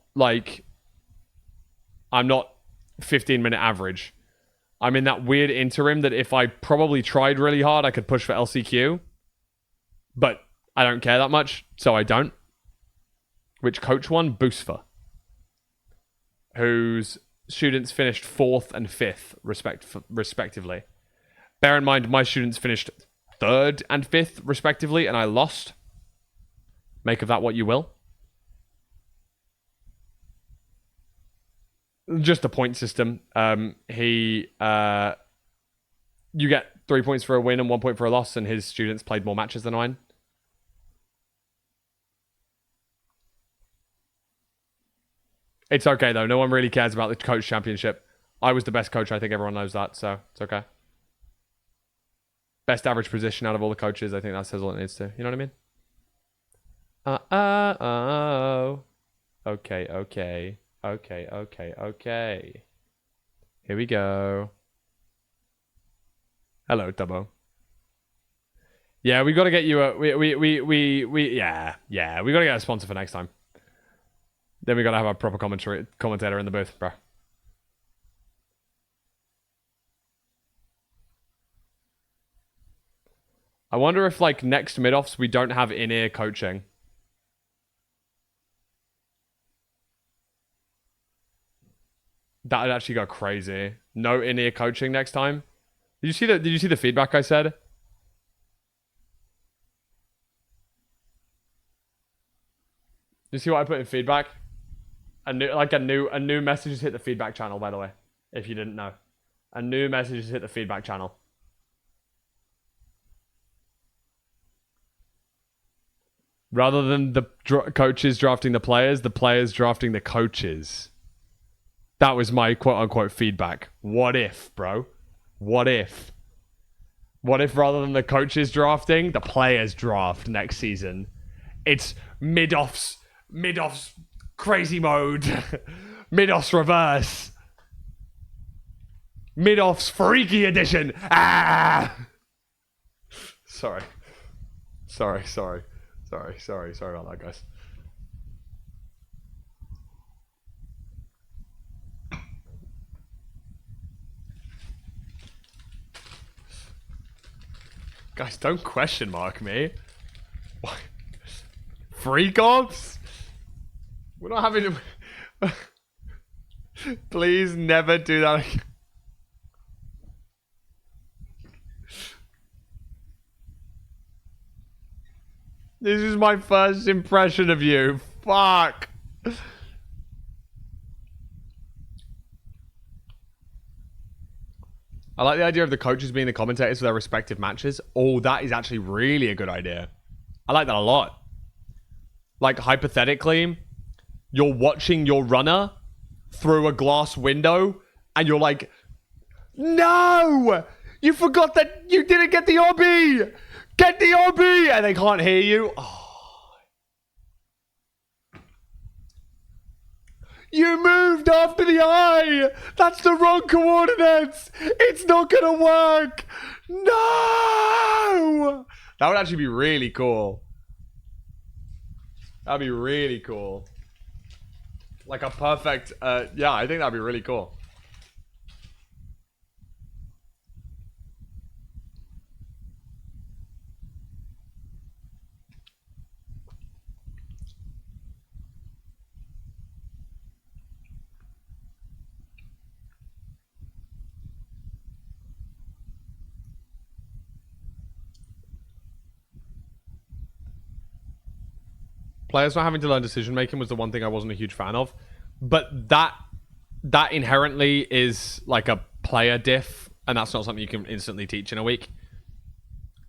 15-minute average. I'm in that weird interim that if I probably tried really hard, I could push for LCQ. But I don't care that much, so I don't. Which coach won? Boosfer. Whose students finished 4th and 5th, respectively. Bear in mind, my students finished 3rd and 5th, respectively, and I lost. Make of that what you will. Just a point system. You get 3 points for a win and 1 point for a loss, and his students played more matches than mine. It's okay, though. No one really cares about the coach championship. I was the best coach. I think everyone knows that, so it's okay. Best average position out of all the coaches. I think that says all it needs to. You know what I mean? Okay. Here we go. Hello, Dubbo. Yeah, we got to get you a... We gotta get a sponsor for next time. Then we gotta have a proper commentator in the booth, bro. I wonder if, like, next mid-offs we don't have in-ear coaching. That would actually go crazy. No in-ear coaching next time. Did you see the feedback I said? Did you see what I put in feedback? A new message has hit the feedback channel, by the way, if you didn't know. A new message has hit the feedback channel. Rather than the coaches drafting the players drafting the coaches. That was my quote-unquote feedback. What if, bro? What if? What if rather than the coaches drafting, the players draft next season? It's mid-offs crazy mode. Mid-offs reverse. Mid-offs freaky edition. Ah! Sorry about that, guys. Guys, don't question mark me. What? Free gobs? We're not having... Please never do that again. This is my first impression of you. Fuck. I like the idea of the coaches being the commentators for their respective matches. Oh, that is actually really a good idea. I like that a lot. Like, hypothetically, you're watching your runner through a glass window, and you're like, no! You forgot that you didn't get the obby! Get the obby! And they can't hear you. Oh. You moved after the eye! That's the wrong coordinates! It's not gonna work! No! That would actually be really cool. That'd be really cool. Like a perfect, yeah, I think that'd be really cool. Players not having to learn decision making was the one thing I wasn't a huge fan of, but that inherently is like a player diff, and that's not something you can instantly teach in a week.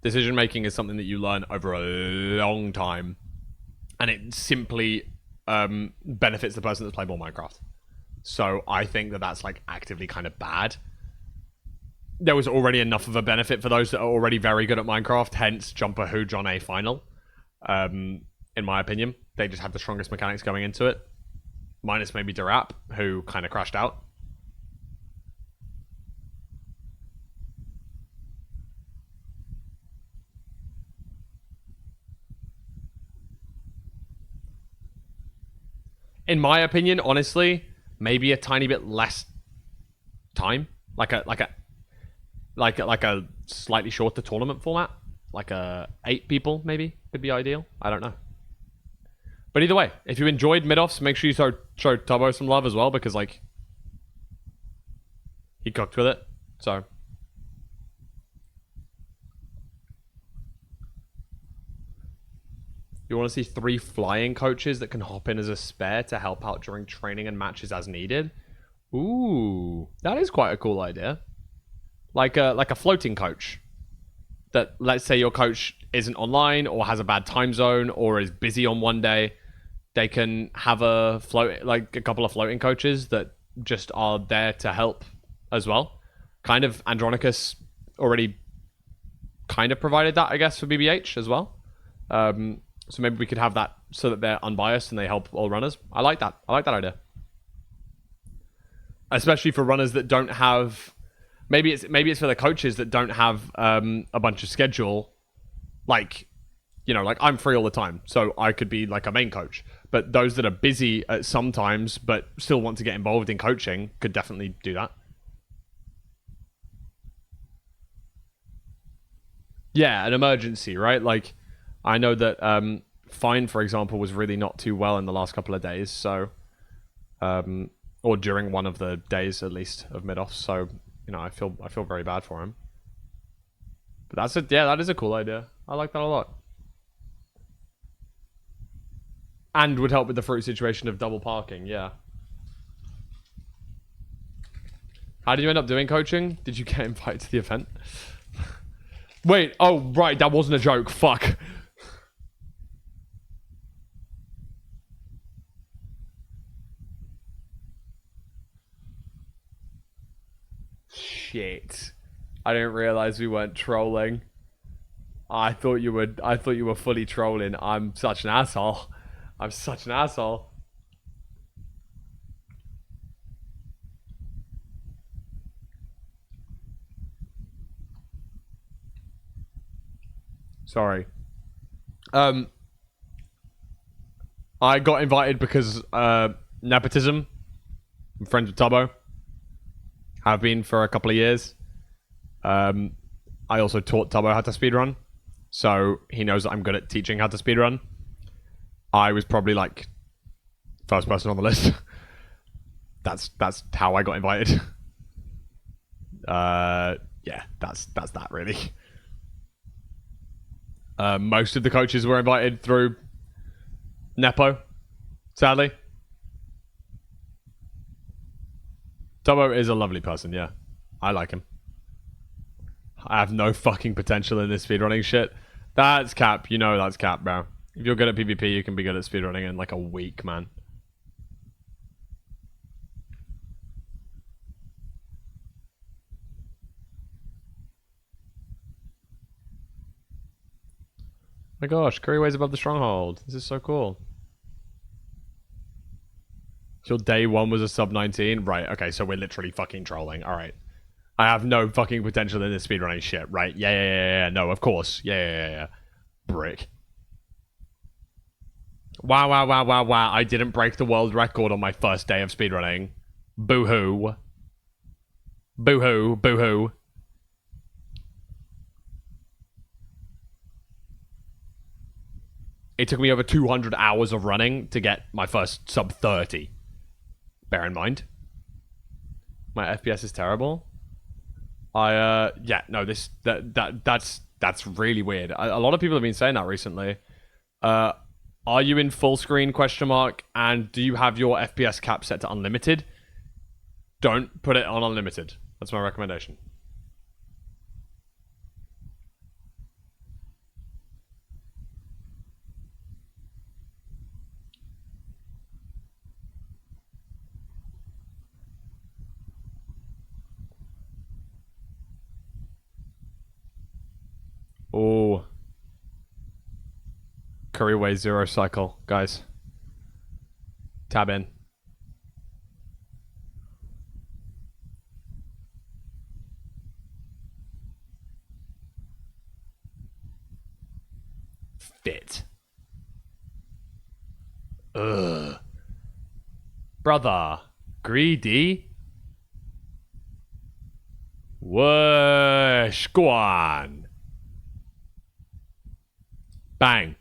Decision making is something that you learn over a long time, and it simply benefits the person that's played more Minecraft. So I think that that's like actively kind of bad. There was already enough of a benefit for those that are already very good at Minecraft, hence Jumper Who John A final. In my opinion, they just have the strongest mechanics going into it. Minus maybe Durap, who kind of crashed out. In my opinion, honestly, maybe a tiny bit less time, like a slightly shorter tournament format, like 8 people maybe could be ideal. I don't know. But either way, if you enjoyed mid-offs, make sure you show Turbo some love as well, because, like, he cooked with it, so. You want to see 3 flying coaches that can hop in as a spare to help out during training and matches as needed? Ooh, that is quite a cool idea. Like a floating coach. That, let's say your coach isn't online or has a bad time zone or is busy on one day. They can have a couple of floating coaches that just are there to help as well. Kind of Andronicus already kind of provided that, I guess, for BBH as well. So maybe we could have that so that they're unbiased and they help all runners. I like that. I like that idea. Especially for runners that don't have... Maybe it's for the coaches that don't have a bunch of schedule. Like, you know, like I'm free all the time, so I could be like a main coach. But those that are busy at some times but still want to get involved in coaching could definitely do that. Yeah, an emergency, right? Like, I know that Fine, for example, was really not too well in the last couple of days, so... or during one of the days, at least, of mid-offs, so... You know, I feel very bad for him. But that is a cool idea. I like that a lot. And would help with the fruit situation of double parking, yeah. How did you end up doing coaching? Did you get invited to the event? Wait, oh, right, that wasn't a joke. Fuck. shit. I didn't realize we weren't trolling. I thought you were fully trolling. I'm such an asshole. I'm such an asshole. Sorry. I got invited because nepotism. I'm friends with Tubbo. Have been for a couple of years. I also taught Tubbo how to speedrun. So he knows that I'm good at teaching how to speedrun. I was probably like first person on the list. That's how I got invited. Yeah, that's that really. Most of the coaches were invited through Nepo, sadly. Tubbo is a lovely person, yeah. I like him. I have no fucking potential in this speedrunning shit. That's cap. You know that's cap, bro. If you're good at PvP, you can be good at speedrunning in like a week, man. My gosh, Curryway's above the stronghold. This is so cool. So day 1 was a sub 19? Right, okay, so we're literally fucking trolling. Alright. I have no fucking potential in this speedrunning shit, right? Yeah. No, of course. Yeah. Brick. Wow. I didn't break the world record on my first day of speedrunning. Boo-hoo. Boo-hoo. It took me over 200 hours of running to get my first sub 30. Bear in mind. My FPS is terrible. Yeah, no, that's really weird. A lot of people have been saying that recently. Are you in full screen, question mark, and do you have your FPS cap set to unlimited? Don't put it on unlimited. That's my recommendation. Oh. Curryway 0 cycle, guys. Tab in. Fit. Ugh. Brother. Greedy. Whoosh. Go on. Bang.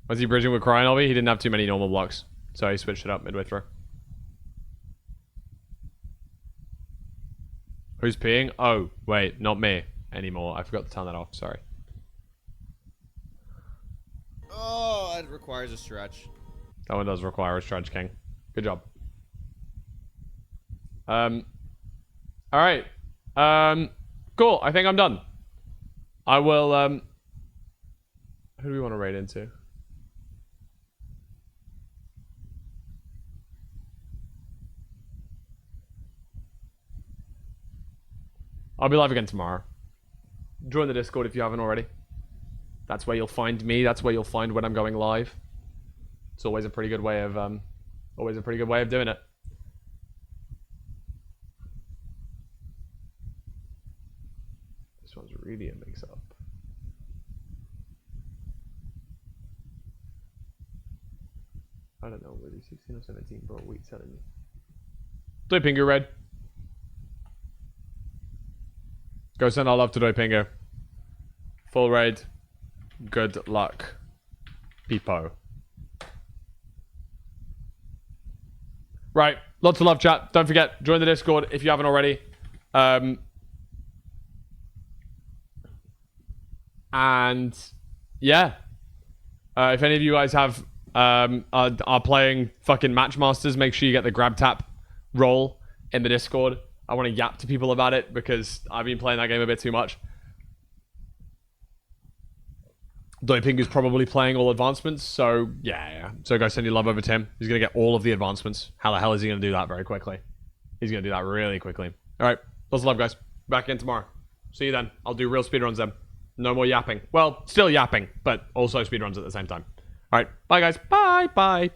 Was he bridging with Crying Obby? He didn't have too many normal blocks, so he switched it up midway through. Who's peeing? Oh, wait, not me anymore. I forgot to turn that off, sorry. Oh, that requires a stretch. That one does require a stretch, King. Good job. Alright. Cool, I think I'm done. I will, who do we want to raid into? I'll be live again tomorrow. Join the Discord if you haven't already. That's where you'll find me. That's where you'll find when I'm going live. It's always a pretty good way of doing it. This one's really a mix-up. I don't know, really 16 or 17, bro. Wait, telling me. Doi Pingu Red. Go send our love to Doi Pingu. Full raid. Good luck. Peepo. Right. Lots of love, chat. Don't forget, join the Discord if you haven't already. And yeah. If any of you guys have are playing fucking Matchmasters, make sure you get the grab tap role in the Discord. I want to yap to people about it because I've been playing that game a bit too much. Doi Pingu's probably playing all advancements, so yeah. So go send your love over to him. He's going to get all of the advancements. How the hell is he going to do that very quickly? He's going to do that really quickly. Alright, lots of love, guys. Back in tomorrow. See you then. I'll do real speedruns then. No more yapping. Well, still yapping, but also speedruns at the same time. Alright, bye guys. Bye, bye.